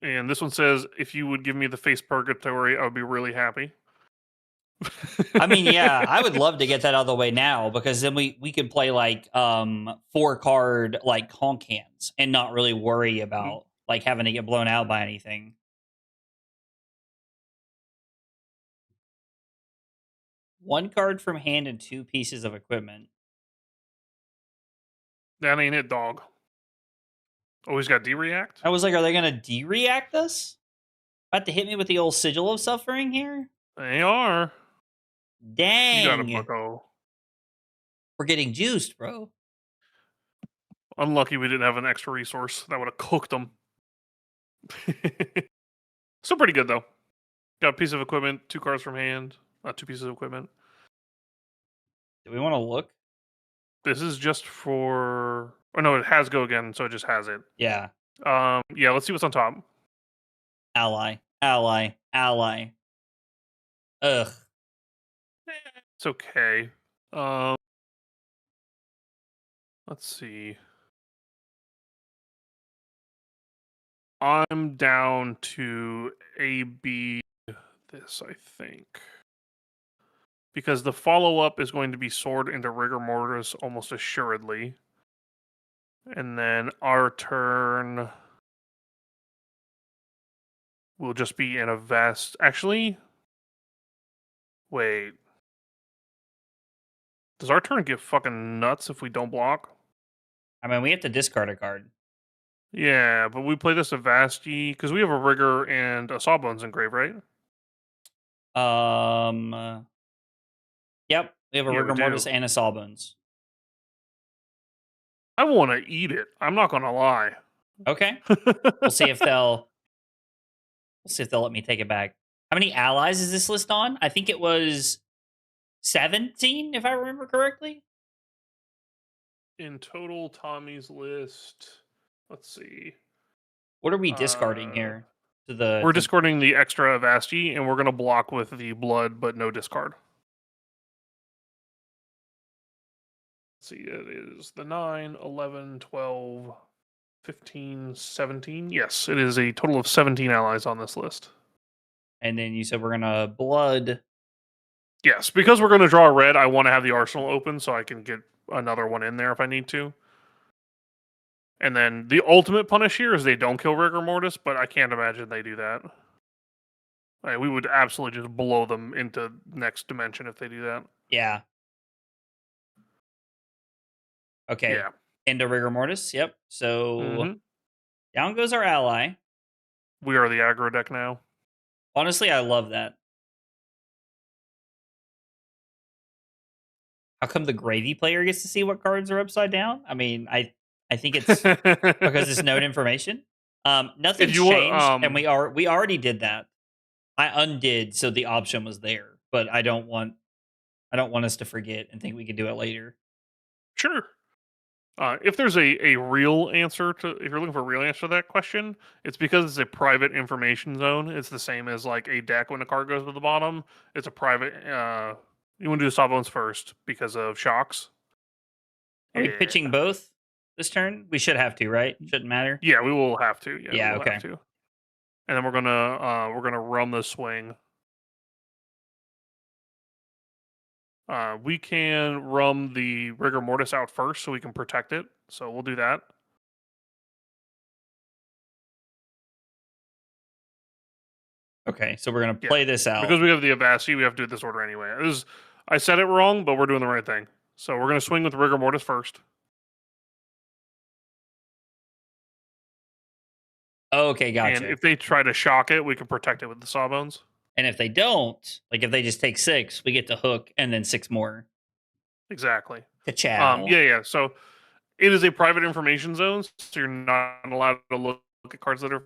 S3: And this one says, if you would give me the face purgatory, I would be really happy.
S2: I mean, yeah, I would love to get that out of the way now because then we could play like 4-card like honk hands and not really worry about like having to get blown out by anything. One card from hand and 2 pieces of equipment.
S3: That ain't it, dog. Oh, he's got D-React?
S2: I was like, are they going to de-react us? About to hit me with the old Sigil of Suffering here?
S3: They are.
S2: Dang.
S3: You got a bucko.
S2: We're getting juiced, bro.
S3: Unlucky we didn't have an extra resource. That would have cooked them. Still pretty good, though. Got a piece of equipment, 2 cards from hand. 2 pieces of equipment.
S2: Do we want to look?
S3: This is just for. Oh no, it has go again, so it just has it.
S2: Yeah.
S3: Yeah, let's see what's on top.
S2: Ally. Ally. Ally. Ugh.
S3: It's okay. Let's see. I'm down to AB this, I think. Because the follow-up is going to be Sword into Rigor Mortis almost assuredly. And then our turn will just be in a vest. Actually, wait. Does our turn get fucking nuts if we don't block?
S2: I mean, we have to discard a card.
S3: Yeah, but we play this Avasti because we have a Rigor and a Sawbones engrave, right?
S2: Yep. We have a
S3: Yeah, we
S2: Rigor Mortis
S3: do.
S2: and a Sawbones.
S3: I want to eat it. I'm not gonna lie.
S2: Okay. We'll see if they'll let me take it back. How many allies is this list on? I think it was 17, if I remember correctly.
S3: In total, Tommy's list. Let's see.
S2: What are we discarding here?
S3: We're discarding the extra Avasti, and we're going to block with the blood, but no discard. Let's see, it is the 9, 11, 12, 15, 17. Yes, it is a total of 17 allies on this list.
S2: And then you said we're gonna blood.
S3: Yes, because we're going to draw a red, I want to have the arsenal open so I can get another one in there if I need to. And then the ultimate punish here is they don't kill Rigor Mortis, but I can't imagine they do that. Like, we would absolutely just blow them into next dimension if they do that.
S2: Yeah. Okay.
S3: Yeah.
S2: Into Rigor Mortis. Yep. So
S3: Mhm.
S2: down goes our ally.
S3: We are the aggro deck now.
S2: Honestly, I love that. How come the gravy player gets to see what cards are upside down? I mean, I think it's because it's known information. Nothing's
S3: you want,
S2: changed, and we already did that. I undid, so the option was there, but I don't want us to forget and think we can do it later.
S3: Sure. If there's a real answer to, if you're looking for a real answer to that question, it's because it's a private information zone. It's the same as like a deck when a card goes to the bottom. It's a private. You want to do the Sawbones first because of shocks.
S2: Are we pitching both this turn? We should have to, right? Shouldn't matter.
S3: Yeah, we will have to.
S2: Yeah,
S3: we will
S2: okay.
S3: have to. And then we're gonna run the swing. We can run the Rigor Mortis out first so we can protect it. So we'll do that.
S2: Okay, so we're gonna play this out.
S3: Because we have the Avasti, we have to do this order anyway. I said it wrong, but we're doing the right thing. So we're gonna swing with Rigor Mortis first.
S2: Okay, gotcha.
S3: And if they try to shock it, we can protect it with the Sawbones.
S2: And if they don't, like if they just take 6, we get to hook and then 6 more.
S3: Exactly.
S2: Ka-chow.
S3: Yeah. So it is a private information zone, so you're not allowed to look at cards that are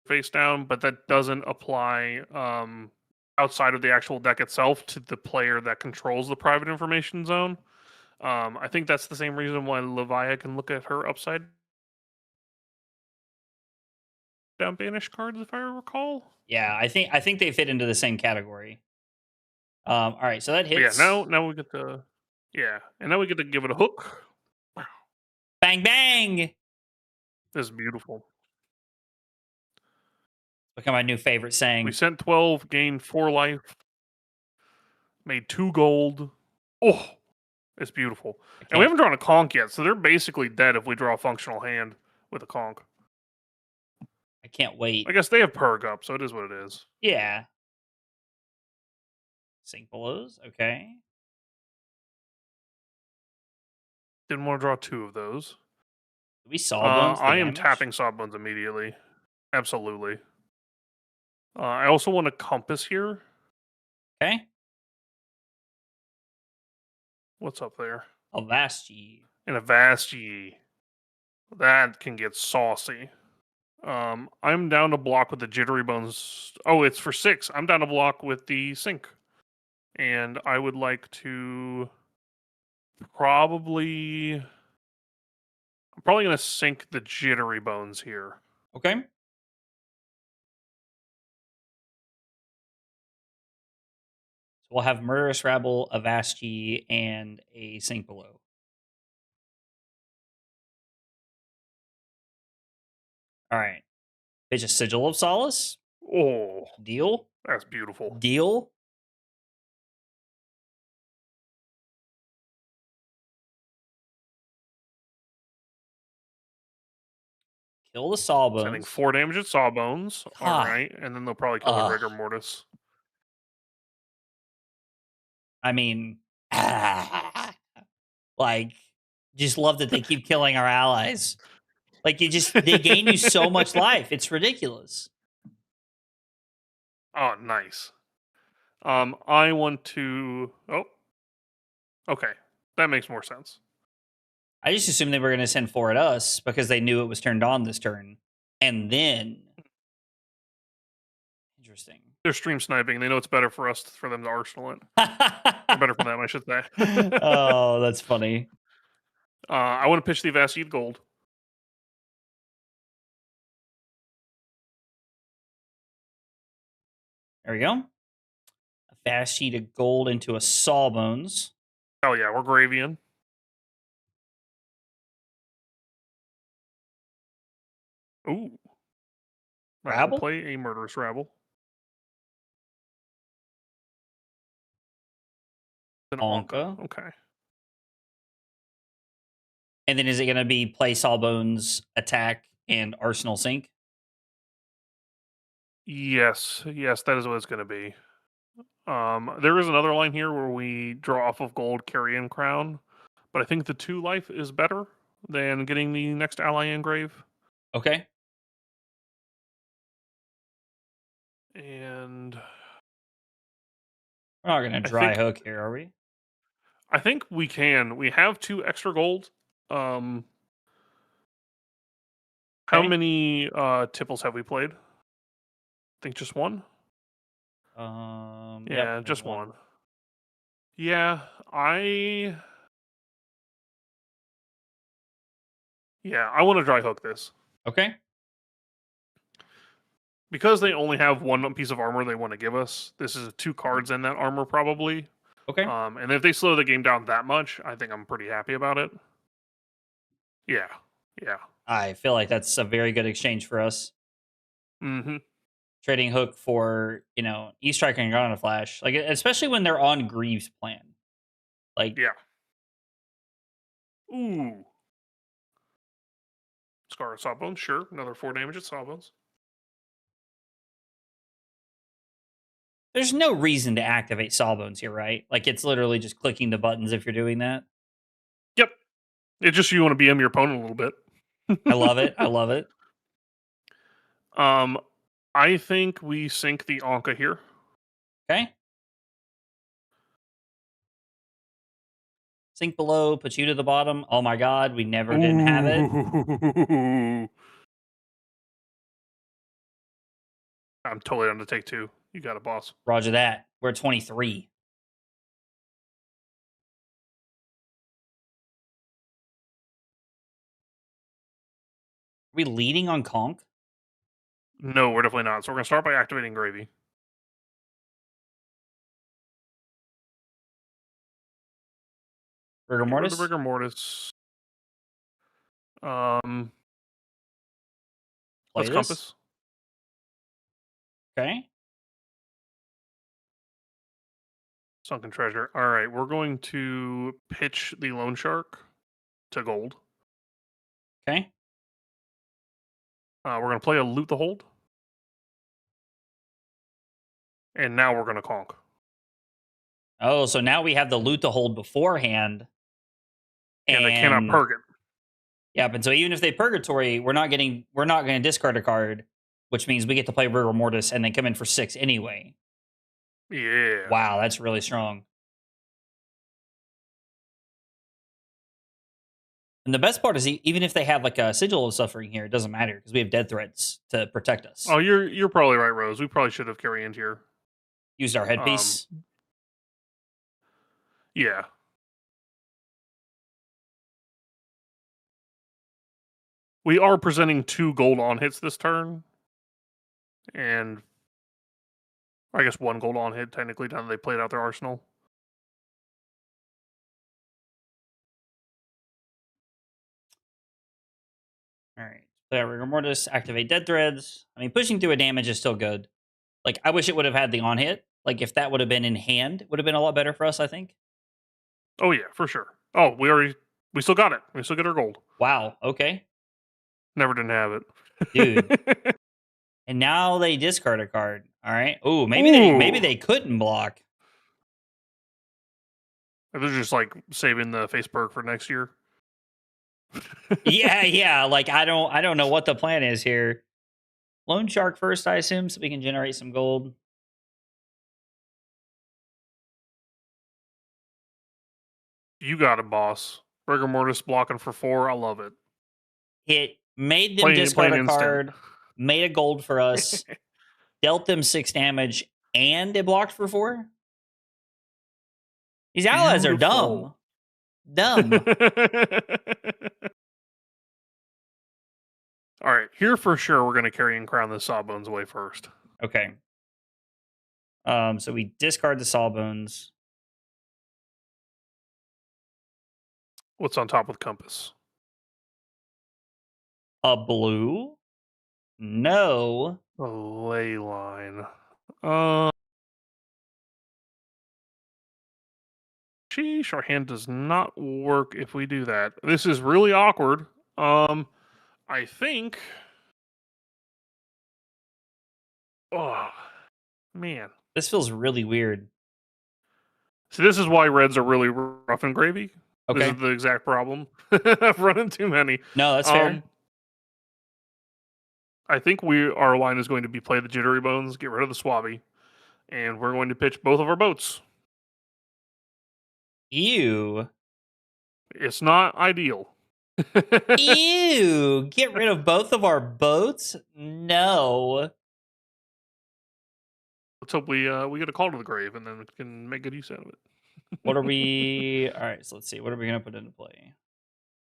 S3: face down, but that doesn't apply outside of the actual deck itself to the player that controls the private information zone. I think that's the same reason why Levia can look at her upside down banished cards, if I recall.
S2: Yeah, I think they fit into the same category. All right, so that hits.
S3: But yeah, now we get to and now we get to give it a hook.
S2: Bang bang.
S3: This is beautiful.
S2: Become my new favorite saying.
S3: We sent 12, gained 4 life, made 2 gold. Oh, it's beautiful. And we haven't drawn a conch yet, so they're basically dead if we draw a functional hand with a conch.
S2: I can't wait.
S3: I guess they have Purg up, so it is what it is.
S2: Yeah. Sink belows. Okay.
S3: Didn't want to draw 2 of those.
S2: We Sawbones.
S3: I am tapping Sawbones immediately. Absolutely. I also want a Compass here.
S2: Okay.
S3: What's up there?
S2: Avasti.
S3: And a Avasti. That can get saucy. I'm down to block with the Jittery Bones. Oh, it's for 6. I'm down to block with the Sink. And I would like to probably... I'm probably going to sink the Jittery Bones here.
S2: Okay. So we'll have Murderous Rabble, a Vashti, and a Sink Below. All right. Pitch a Sigil of Solace.
S3: Oh,
S2: Deal.
S3: that's beautiful.
S2: Deal. Kill the Sawbones.
S3: Sending 4 damage at Sawbones. All
S2: God.
S3: right. And then they'll probably kill the Rigor Mortis.
S2: I mean, like, just love that they keep killing our allies. Like, they gain you so much life. It's ridiculous.
S3: Oh, nice. I want to... Oh. Okay. That makes more sense.
S2: I just assumed they were going to send 4 at us because they knew it was turned on this turn. And then... Interesting.
S3: They're stream sniping. They know it's better for them to arsenal it. Or better for them, I should say.
S2: Oh, that's funny.
S3: I want to pitch the Vastid Gold.
S2: There we go. A fast sheet of gold into a Sawbones.
S3: Oh yeah, we're Gravian. Ooh.
S2: Rabble?
S3: I'll play a Murderous Rabble. An Onka. Okay.
S2: And then is it going to be play Sawbones, attack, and Arsenal Sink?
S3: Yes, that is what it's going to be. There is another line here where we draw off of gold, Carrion Crown, but I think the 2 life is better than getting the next ally engrave.
S2: Okay.
S3: And
S2: we're not going to dry hook here, are we?
S3: I think we can. We have 2 extra gold. How many Tipples have we played? I think just 1. Yeah, just 1. Yeah, I want to dry hook this.
S2: Okay.
S3: Because they only have 1 piece of armor they want to give us. This is 2 cards in that armor probably.
S2: Okay.
S3: And if they slow the game down that much, I think I'm pretty happy about it. Yeah.
S2: I feel like that's a very good exchange for us.
S3: Mm-hmm.
S2: Trading hook for, E-Strike and Gun Flash. Like, especially when they're on Greaves' plan. Like,
S3: yeah. Ooh. Scar of Sawbones, sure. Another 4 damage at Sawbones.
S2: There's no reason to activate Sawbones here, right? Like, it's literally just clicking the buttons if you're doing that.
S3: Yep. It's just you want to BM your opponent a little bit.
S2: I love it. I love it.
S3: I think we sink the Onka here.
S2: Okay. Sink below, put you to the bottom. Oh my god, we never didn't have it.
S3: I'm totally down to take 2. You got it, boss.
S2: Roger that. We're at 23. Are we leading on Conk?
S3: No, we're definitely not. So we're going to start by activating Gravy.
S2: Rigor Mortis?
S3: The Rigor Mortis. Let's Compass.
S2: Okay.
S3: Sunken Treasure. All right, we're going to pitch the Loan Shark to gold.
S2: Okay.
S3: We're going to play a Loot the Hold. And now we're going to conk.
S2: Oh, so now we have the Loot to hold beforehand.
S3: And they cannot purge it.
S2: Yep, and so even if they purgatory, we're not going to discard a card, which means we get to play Rigor Mortis and then come in for 6 anyway.
S3: Yeah.
S2: Wow, that's really strong. And the best part is even if they have like a Sigil of Suffering here, it doesn't matter because we have dead threats to protect us.
S3: Oh, you're probably right, Rose. We probably should have carried in here.
S2: Used our headpiece.
S3: Yeah. We are presenting 2 gold on hits this turn, and I guess 1 gold on hit technically now that they played out their arsenal.
S2: All right. Play out Rigor Mortis, activate Dead Threads. I mean, pushing through a damage is still good. Like, I wish it would have had the on hit. Like, if that would have been in hand, it would have been a lot better for us, I think.
S3: Oh yeah, for sure. Oh, we still got it. We still get our gold.
S2: Wow. Okay.
S3: Never didn't have it.
S2: Dude. And now they discard a card. All right. Ooh, maybe
S3: Ooh.
S2: they couldn't block.
S3: They're just like saving the face perk for next year.
S2: Yeah. Like, I don't know what the plan is here. Loan Shark first, I assume, so we can generate some gold.
S3: You got it, boss. Rigor Mortis blocking for 4. I love it.
S2: It made them discard a card, made a gold for us, dealt them 6 damage, and it blocked for 4. These allies are dumb. Dumb.
S3: All right, here for sure we're going to carry and crown the Sawbones away first.
S2: Okay. So we discard the Sawbones.
S3: What's on top with Compass?
S2: A blue? No.
S3: A ley line. Sheesh, our hand does not work if we do that. This is really awkward. I think. Oh, man.
S2: This feels really weird.
S3: So this is why reds are really rough and gravy.
S2: Okay.
S3: This is the exact problem. I've run into too many.
S2: No, that's fair.
S3: I think our line is going to be play the Jittery Bones, get rid of the Swabby, and we're going to pitch both of our boats.
S2: Ew.
S3: It's not ideal.
S2: Ew. Get rid of both of our boats? No.
S3: Let's hope we get a call to the grave and then we can make good use out of it.
S2: What are we... All right, so let's see. What are we going to put into play?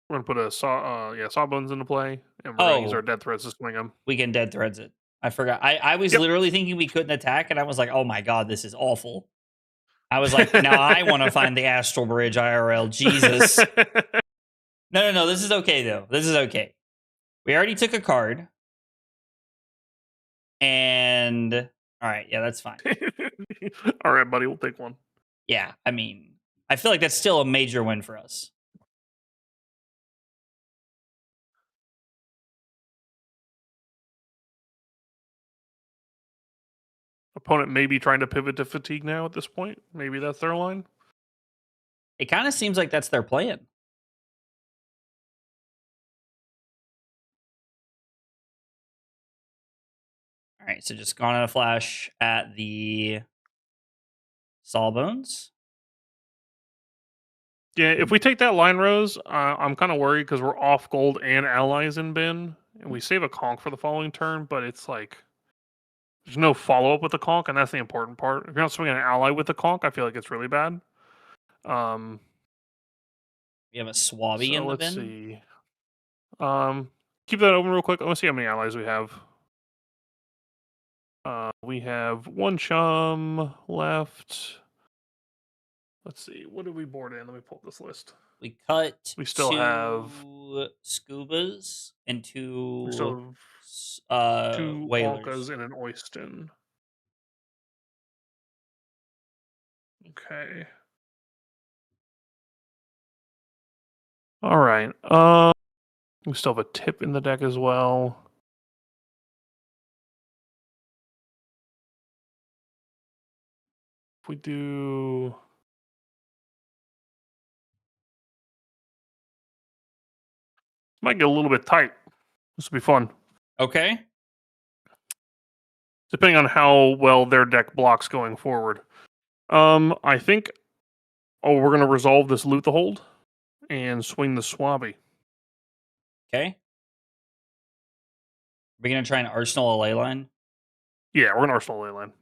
S3: We're gonna put a Sawbones into play, and we're gonna use our Dead Threads to swing them.
S2: We can Dead Threads it. I forgot. I was literally thinking we couldn't attack, and I was like, oh my god, this is awful. I was like, now I want to find the Astral Bridge IRL. Jesus. No. This is okay, though. This is okay. We already took a card. And... All right, yeah, that's fine.
S3: All right, buddy, we'll take one.
S2: Yeah, I mean, I feel like that's still a major win for us.
S3: Opponent may be trying to pivot to Fatigue now at this point. Maybe that's their line.
S2: It kind of seems like that's their plan. All right, so just gone in a flash at the Sawbones.
S3: Yeah, if we take that line, Rose, I'm kind of worried because we're off gold and allies in bin, and we save a conch for the following turn, but it's like there's no follow up with the conch, and that's the important part. If you're not swinging an ally with the conch, I feel like it's really bad.
S2: We have a Swabby in the bin.
S3: Let's see. Keep that open real quick. I want to see how many allies we have. We have 1 chum left. Let's see. What did we board in? Let me pull up this list.
S2: We cut.
S3: We still have
S2: Scubas and 2.
S3: We still have 2
S2: Whalers.
S3: Walkas and an Oyston. Okay. All right. We still have a tip in the deck as well. If we do... Might get a little bit tight. This will be fun.
S2: Okay.
S3: Depending on how well their deck blocks going forward. I think... Oh, we're going to resolve this Loot the Hold and swing the Swabby.
S2: Okay. We're going to try and Arsenal a ley line?
S3: Yeah, we're going to Arsenal a ley line.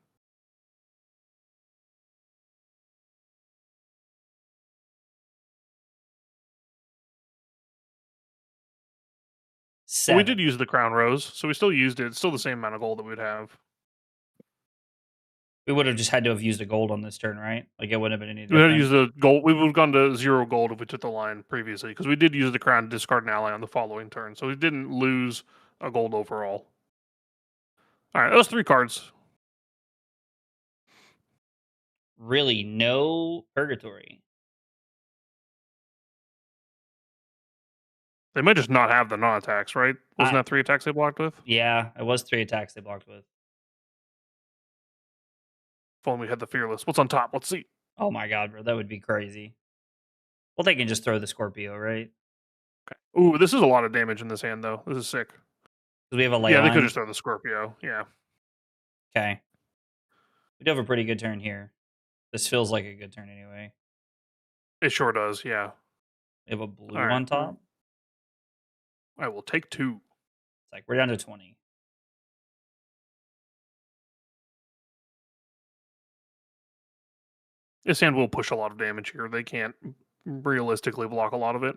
S3: Well, we
S2: 7.
S3: did use the Crown Rose, so we still used it. It's still the same amount of gold that we'd have.
S2: We would have just had to have used a gold on this turn, right? Like, it wouldn't have been any
S3: We had to
S2: different.
S3: use the gold. We would have gone to 0 gold if we took the line previously, because we did use the Crown to discard an ally on the following turn, so we didn't lose a gold overall. All right, those 3 cards.
S2: Really, no Purgatory.
S3: They might just not have the non-attacks, right? Wasn't that 3 attacks they blocked with?
S2: Yeah, it was 3 attacks they blocked with.
S3: If only we had the Fearless. What's on top? Let's see.
S2: Oh my god, bro, that would be crazy. Well, they can just throw the Scorpio, right?
S3: Okay. Ooh, this is a lot of damage in this hand, though. This is sick.
S2: Because we have a ley
S3: Yeah, they could
S2: line.
S3: just throw the Scorpio. Yeah.
S2: Okay. We do have a pretty good turn here. This feels like a good turn anyway.
S3: It sure does, yeah.
S2: We have a blue
S3: All right.
S2: on top.
S3: I will take 2.
S2: It's like, we're down to 20.
S3: This hand will push a lot of damage here. They can't realistically block a lot of it.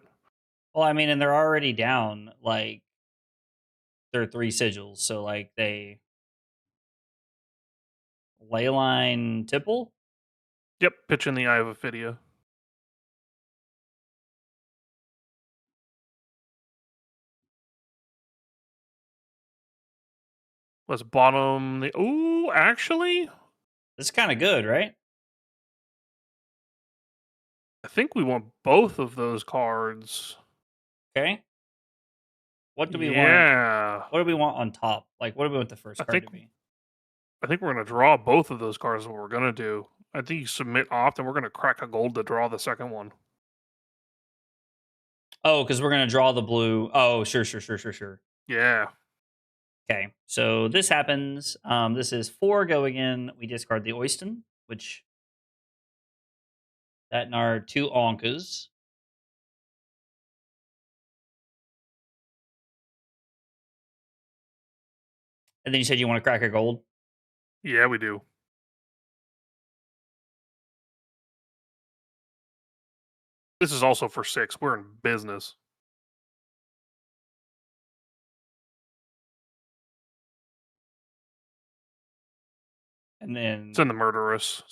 S2: Well, I mean, and they're already down, like, they're 3 sigils, so, like, they... Leyline Tipple?
S3: Yep, pitch in the Eye of Ophidia. Let's bottom the... Ooh, actually,
S2: This is kind of good, right?
S3: I think we want both of those cards.
S2: Okay. What do we want?
S3: Yeah.
S2: What do we want on top? Like, what do we want the first
S3: I
S2: card
S3: think-
S2: to be?
S3: I think we're going to draw both of those cards is what we're going to do. I think you submit opt, and we're going to crack a gold to draw the second one.
S2: Oh, because we're going to draw the blue. Oh, sure.
S3: Yeah.
S2: Okay, so this happens. This is 4 go again. We discard the Oyston, which that in our 2 Onkas. And then you said you want to crack a gold?
S3: Yeah, we do. This is also for 6. We're in business.
S2: And then...
S3: It's in the Murderous.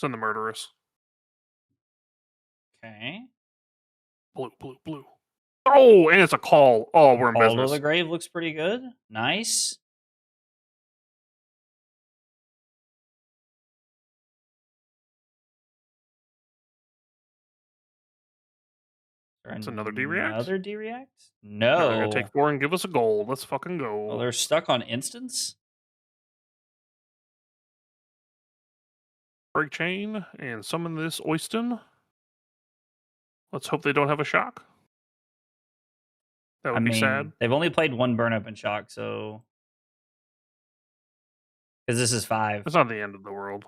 S2: Okay.
S3: Blue. Oh, and it's a call. Oh, we're in
S2: Call to
S3: business.
S2: the Grave looks pretty good. Nice.
S3: It's another D-React?
S2: Another D-React?
S3: No, they're
S2: No.
S3: going to take 4 and give us a gold. Let's fucking go.
S2: Well, they're stuck on instance?
S3: Break chain and summon this Oyston. Let's hope they don't have a shock. That would be sad.
S2: They've only played 1 burn up and shock, so... Because this is 5.
S3: It's not the end of the world.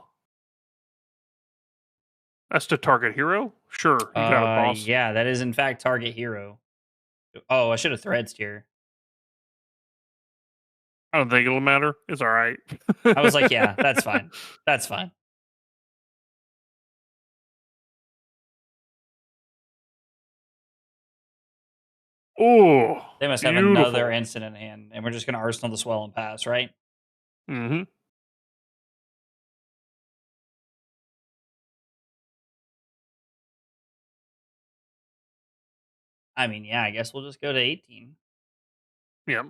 S3: That's to target hero? Sure, you got it, boss.
S2: Yeah, that is in fact target hero. Oh, I should have threads here.
S3: I don't think it'll matter. It's all right.
S2: I was like, yeah, that's fine. That's fine.
S3: Oh,
S2: They must have another instant in hand, and we're just going to Arsenal the Swell and pass, right?
S3: Mm-hmm.
S2: I mean, yeah, I guess we'll just go to 18.
S3: Yeah.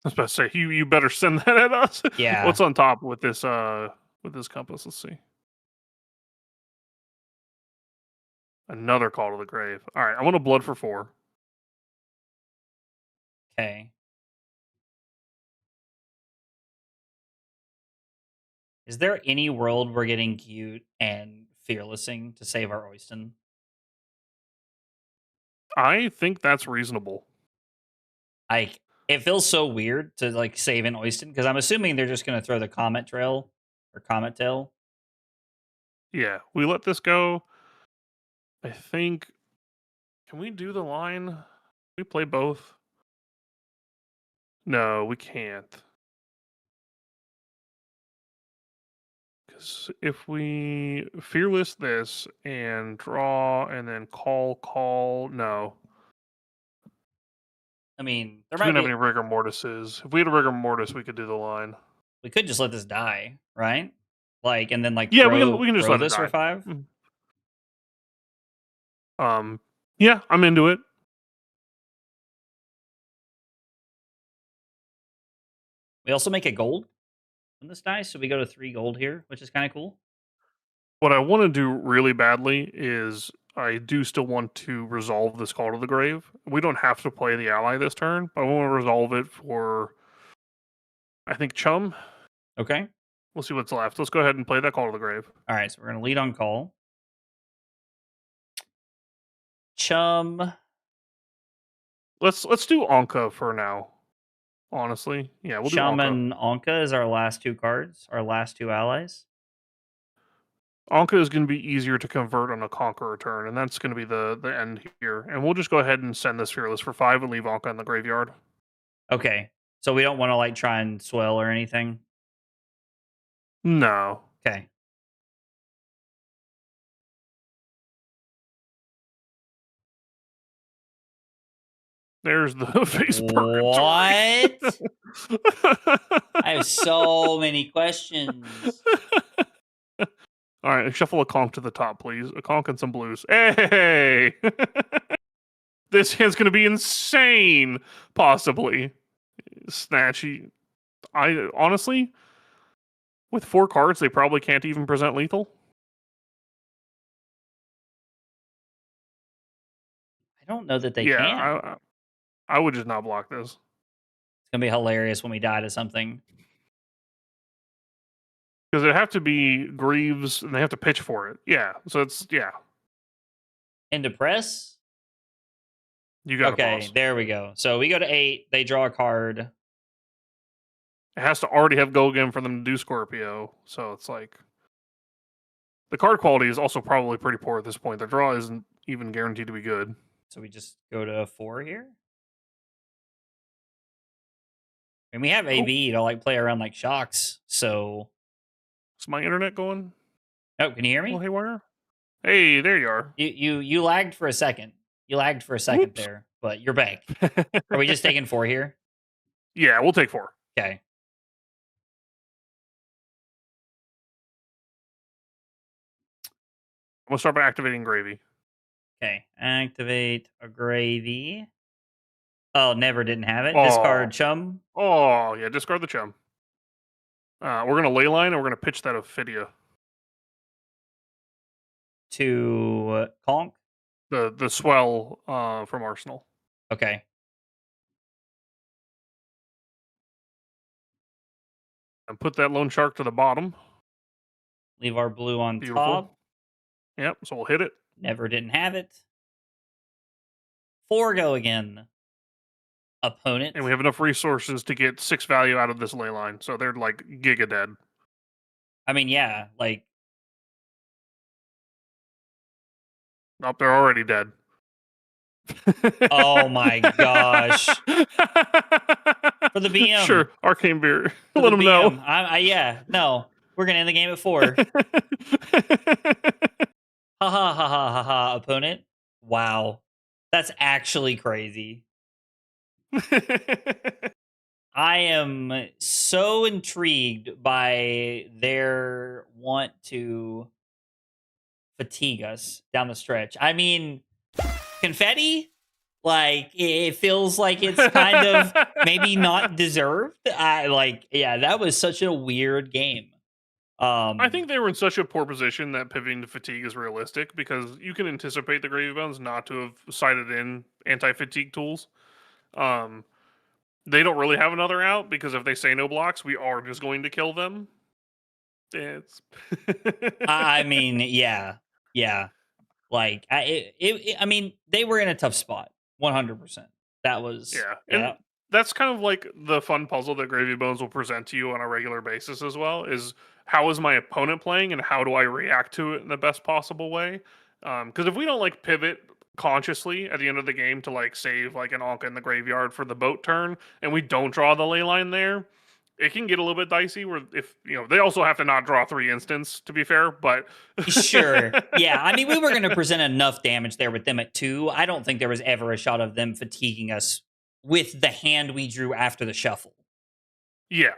S3: I was about to say, you better send that at us.
S2: Yeah.
S3: What's on top with this compass? Let's see. Another call to the grave. All right, I want a blood for 4.
S2: Okay. Is there any world we're getting cute and fearlessing to save our Oyston?
S3: I think that's reasonable.
S2: Like, it feels so weird to like save an Oyston because I'm assuming they're just going to throw the Comet Trail or Comet Tail.
S3: Yeah, we let this go. I think. Can we do the line? Can we play both? No, we can't. is if we fearless this and draw and then call. No,
S2: I mean, there
S3: 'cause we
S2: might
S3: don't have
S2: be.
S3: any rigor mortises. If we had a rigor mortis, we could do the line.
S2: We could just let this die, right? Like, and then like
S3: Yeah, we can just
S2: throw
S3: let it
S2: this for
S3: die.
S2: 5.
S3: Yeah, I'm into it.
S2: We also make a gold on this die, so we go to 3 gold here, which is kind of cool.
S3: What I want to do really badly is I do still want to resolve this Call to the Grave. We don't have to play the ally this turn, but I want to resolve it for, I think, Chum.
S2: Okay.
S3: We'll see what's left. Let's go ahead and play that Call to the Grave.
S2: All right, so we're gonna lead on call. Chum.
S3: Let's do Anka for now. Honestly, yeah, we'll do
S2: Chum
S3: Anka.
S2: and Anka is our last 2 cards, our last 2 allies.
S3: Anka is going to be easier to convert on a Conqueror turn, and that's going to be the end here. And we'll just go ahead and send this Fearless for 5 and leave Anka in the graveyard.
S2: Okay, so we don't want to like try and swell or anything.
S3: No.
S2: Okay.
S3: There's the face purgatory.
S2: What? I have so many questions.
S3: All right, shuffle a conch to the top, please. A conch and some blues. Hey! This hand's going to be insane, possibly. Snatchy. I honestly, with 4 cards, they probably can't even present lethal.
S2: I don't know that they can. It's
S3: I would just not block this.
S2: gonna be hilarious when we die to something.
S3: Because it'd have to be Greaves, and they have to pitch for it. Yeah, so it's, yeah.
S2: Into press?
S3: You got
S2: Okay,
S3: boss.
S2: there we go. So we go to 8. They draw a card.
S3: It has to already have go again for them to do Scorpio. So it's like, the card quality is also probably pretty poor at this point. The draw isn't even guaranteed to be good.
S2: So we just go to 4 here. And we have AB to like play around like shocks. So
S3: Is my internet going?
S2: oh, can you hear me?
S3: Oh, haywire. Hey, there you are.
S2: You lagged for a second. You lagged for a second
S3: Whoops.
S2: there, but you're back. Are we just taking 4 here?
S3: Yeah, we'll take 4.
S2: Okay.
S3: We'll start by activating Gravy.
S2: Okay. Activate a gravy. Oh, never didn't have it.
S3: Oh.
S2: Discard chum
S3: Oh, yeah, discard the Chum. We're going to Leyline, and we're going to pitch that Ophidia.
S2: to conk.
S3: The swell from Arsenal.
S2: Okay.
S3: And put that Lone Shark to the bottom.
S2: Leave our blue on
S3: Beautiful.
S2: top.
S3: Yep, so we'll hit it.
S2: Never didn't have it. 4 go again. Opponent.
S3: And we have enough resources to get 6 value out of this Leyline. So they're like giga dead.
S2: I mean, yeah, like
S3: Nope, they're already dead.
S2: oh my gosh. For the BM.
S3: Sure, Arcane Beer.
S2: For
S3: Let
S2: the
S3: them know.
S2: BM. Yeah, no. We're gonna end the game at 4. Ha ha ha ha ha ha, opponent. Wow. That's actually crazy. I am so intrigued by their want to fatigue us down the stretch. I mean, confetti, like it feels like it's kind of maybe not deserved. Yeah, that was such a weird game.
S3: I think they were in such a poor position that pivoting to fatigue is realistic because you can anticipate the Gravy Bones not to have cited in anti-fatigue tools. They don't really have another out because if they say no blocks, we are just going to kill them. It's.
S2: I mean, yeah. Like I mean, they were in a tough spot. 100%. That was
S3: Yeah. And that's kind of like the fun puzzle that Gravy Bones will present to you on a regular basis as well, is how is my opponent playing and how do I react to it in the best possible way? Because if we don't like pivot consciously at the end of the game to like save like an Anka in the graveyard for the boat turn and we don't draw the ley line there, it can get a little bit dicey. Where if they also have to not draw 3 instants, to be fair, but
S2: Sure. Yeah. I mean, we were going to present enough damage there with them at 2. I don't think there was ever a shot of them fatiguing us with the hand we drew after the shuffle.
S3: yeah.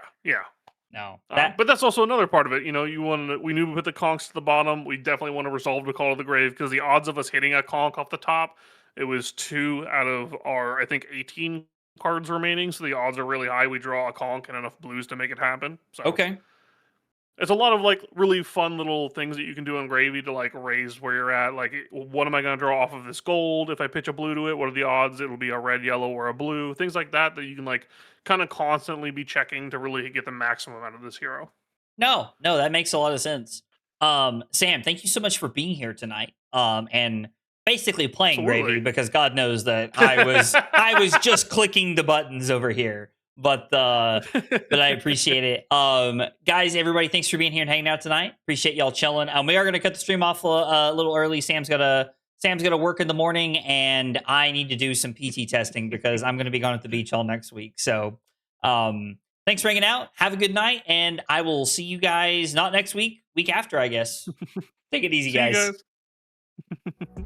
S2: No.
S3: But that's also another part of it. We knew we put the conks to the bottom. We definitely want to resolve the Call of the Grave because the odds of us hitting a conk off the top, it was 2 out of our, I think, 18 cards remaining. So the odds are really high. We draw a conk and enough blues to make it happen. So
S2: Okay.
S3: it's a lot of like really fun little things that you can do in Gravy to like raise where you're at. Like, what am I going to draw off of this gold? If I pitch a blue to it, what are the odds it'll be a red, yellow, or a blue? Things like that you can like kind of constantly be checking to really get the maximum out of this hero.
S2: No, that makes a lot of sense. Sam, thank you so much for being here tonight. And basically playing
S3: Absolutely.
S2: Gravy because God knows that I was just clicking the buttons over here. But I appreciate it. Guys, everybody, thanks for being here and hanging out tonight. Appreciate y'all chilling. We are gonna cut the stream off a little early. Sam's gonna work in the morning, and I need to do some PT testing because I'm gonna be gone at the beach all next week. So thanks for hanging out. Have a good night, and I will see you guys not next week, week after, I guess. Take it easy,
S3: See you
S2: guys.
S3: guys.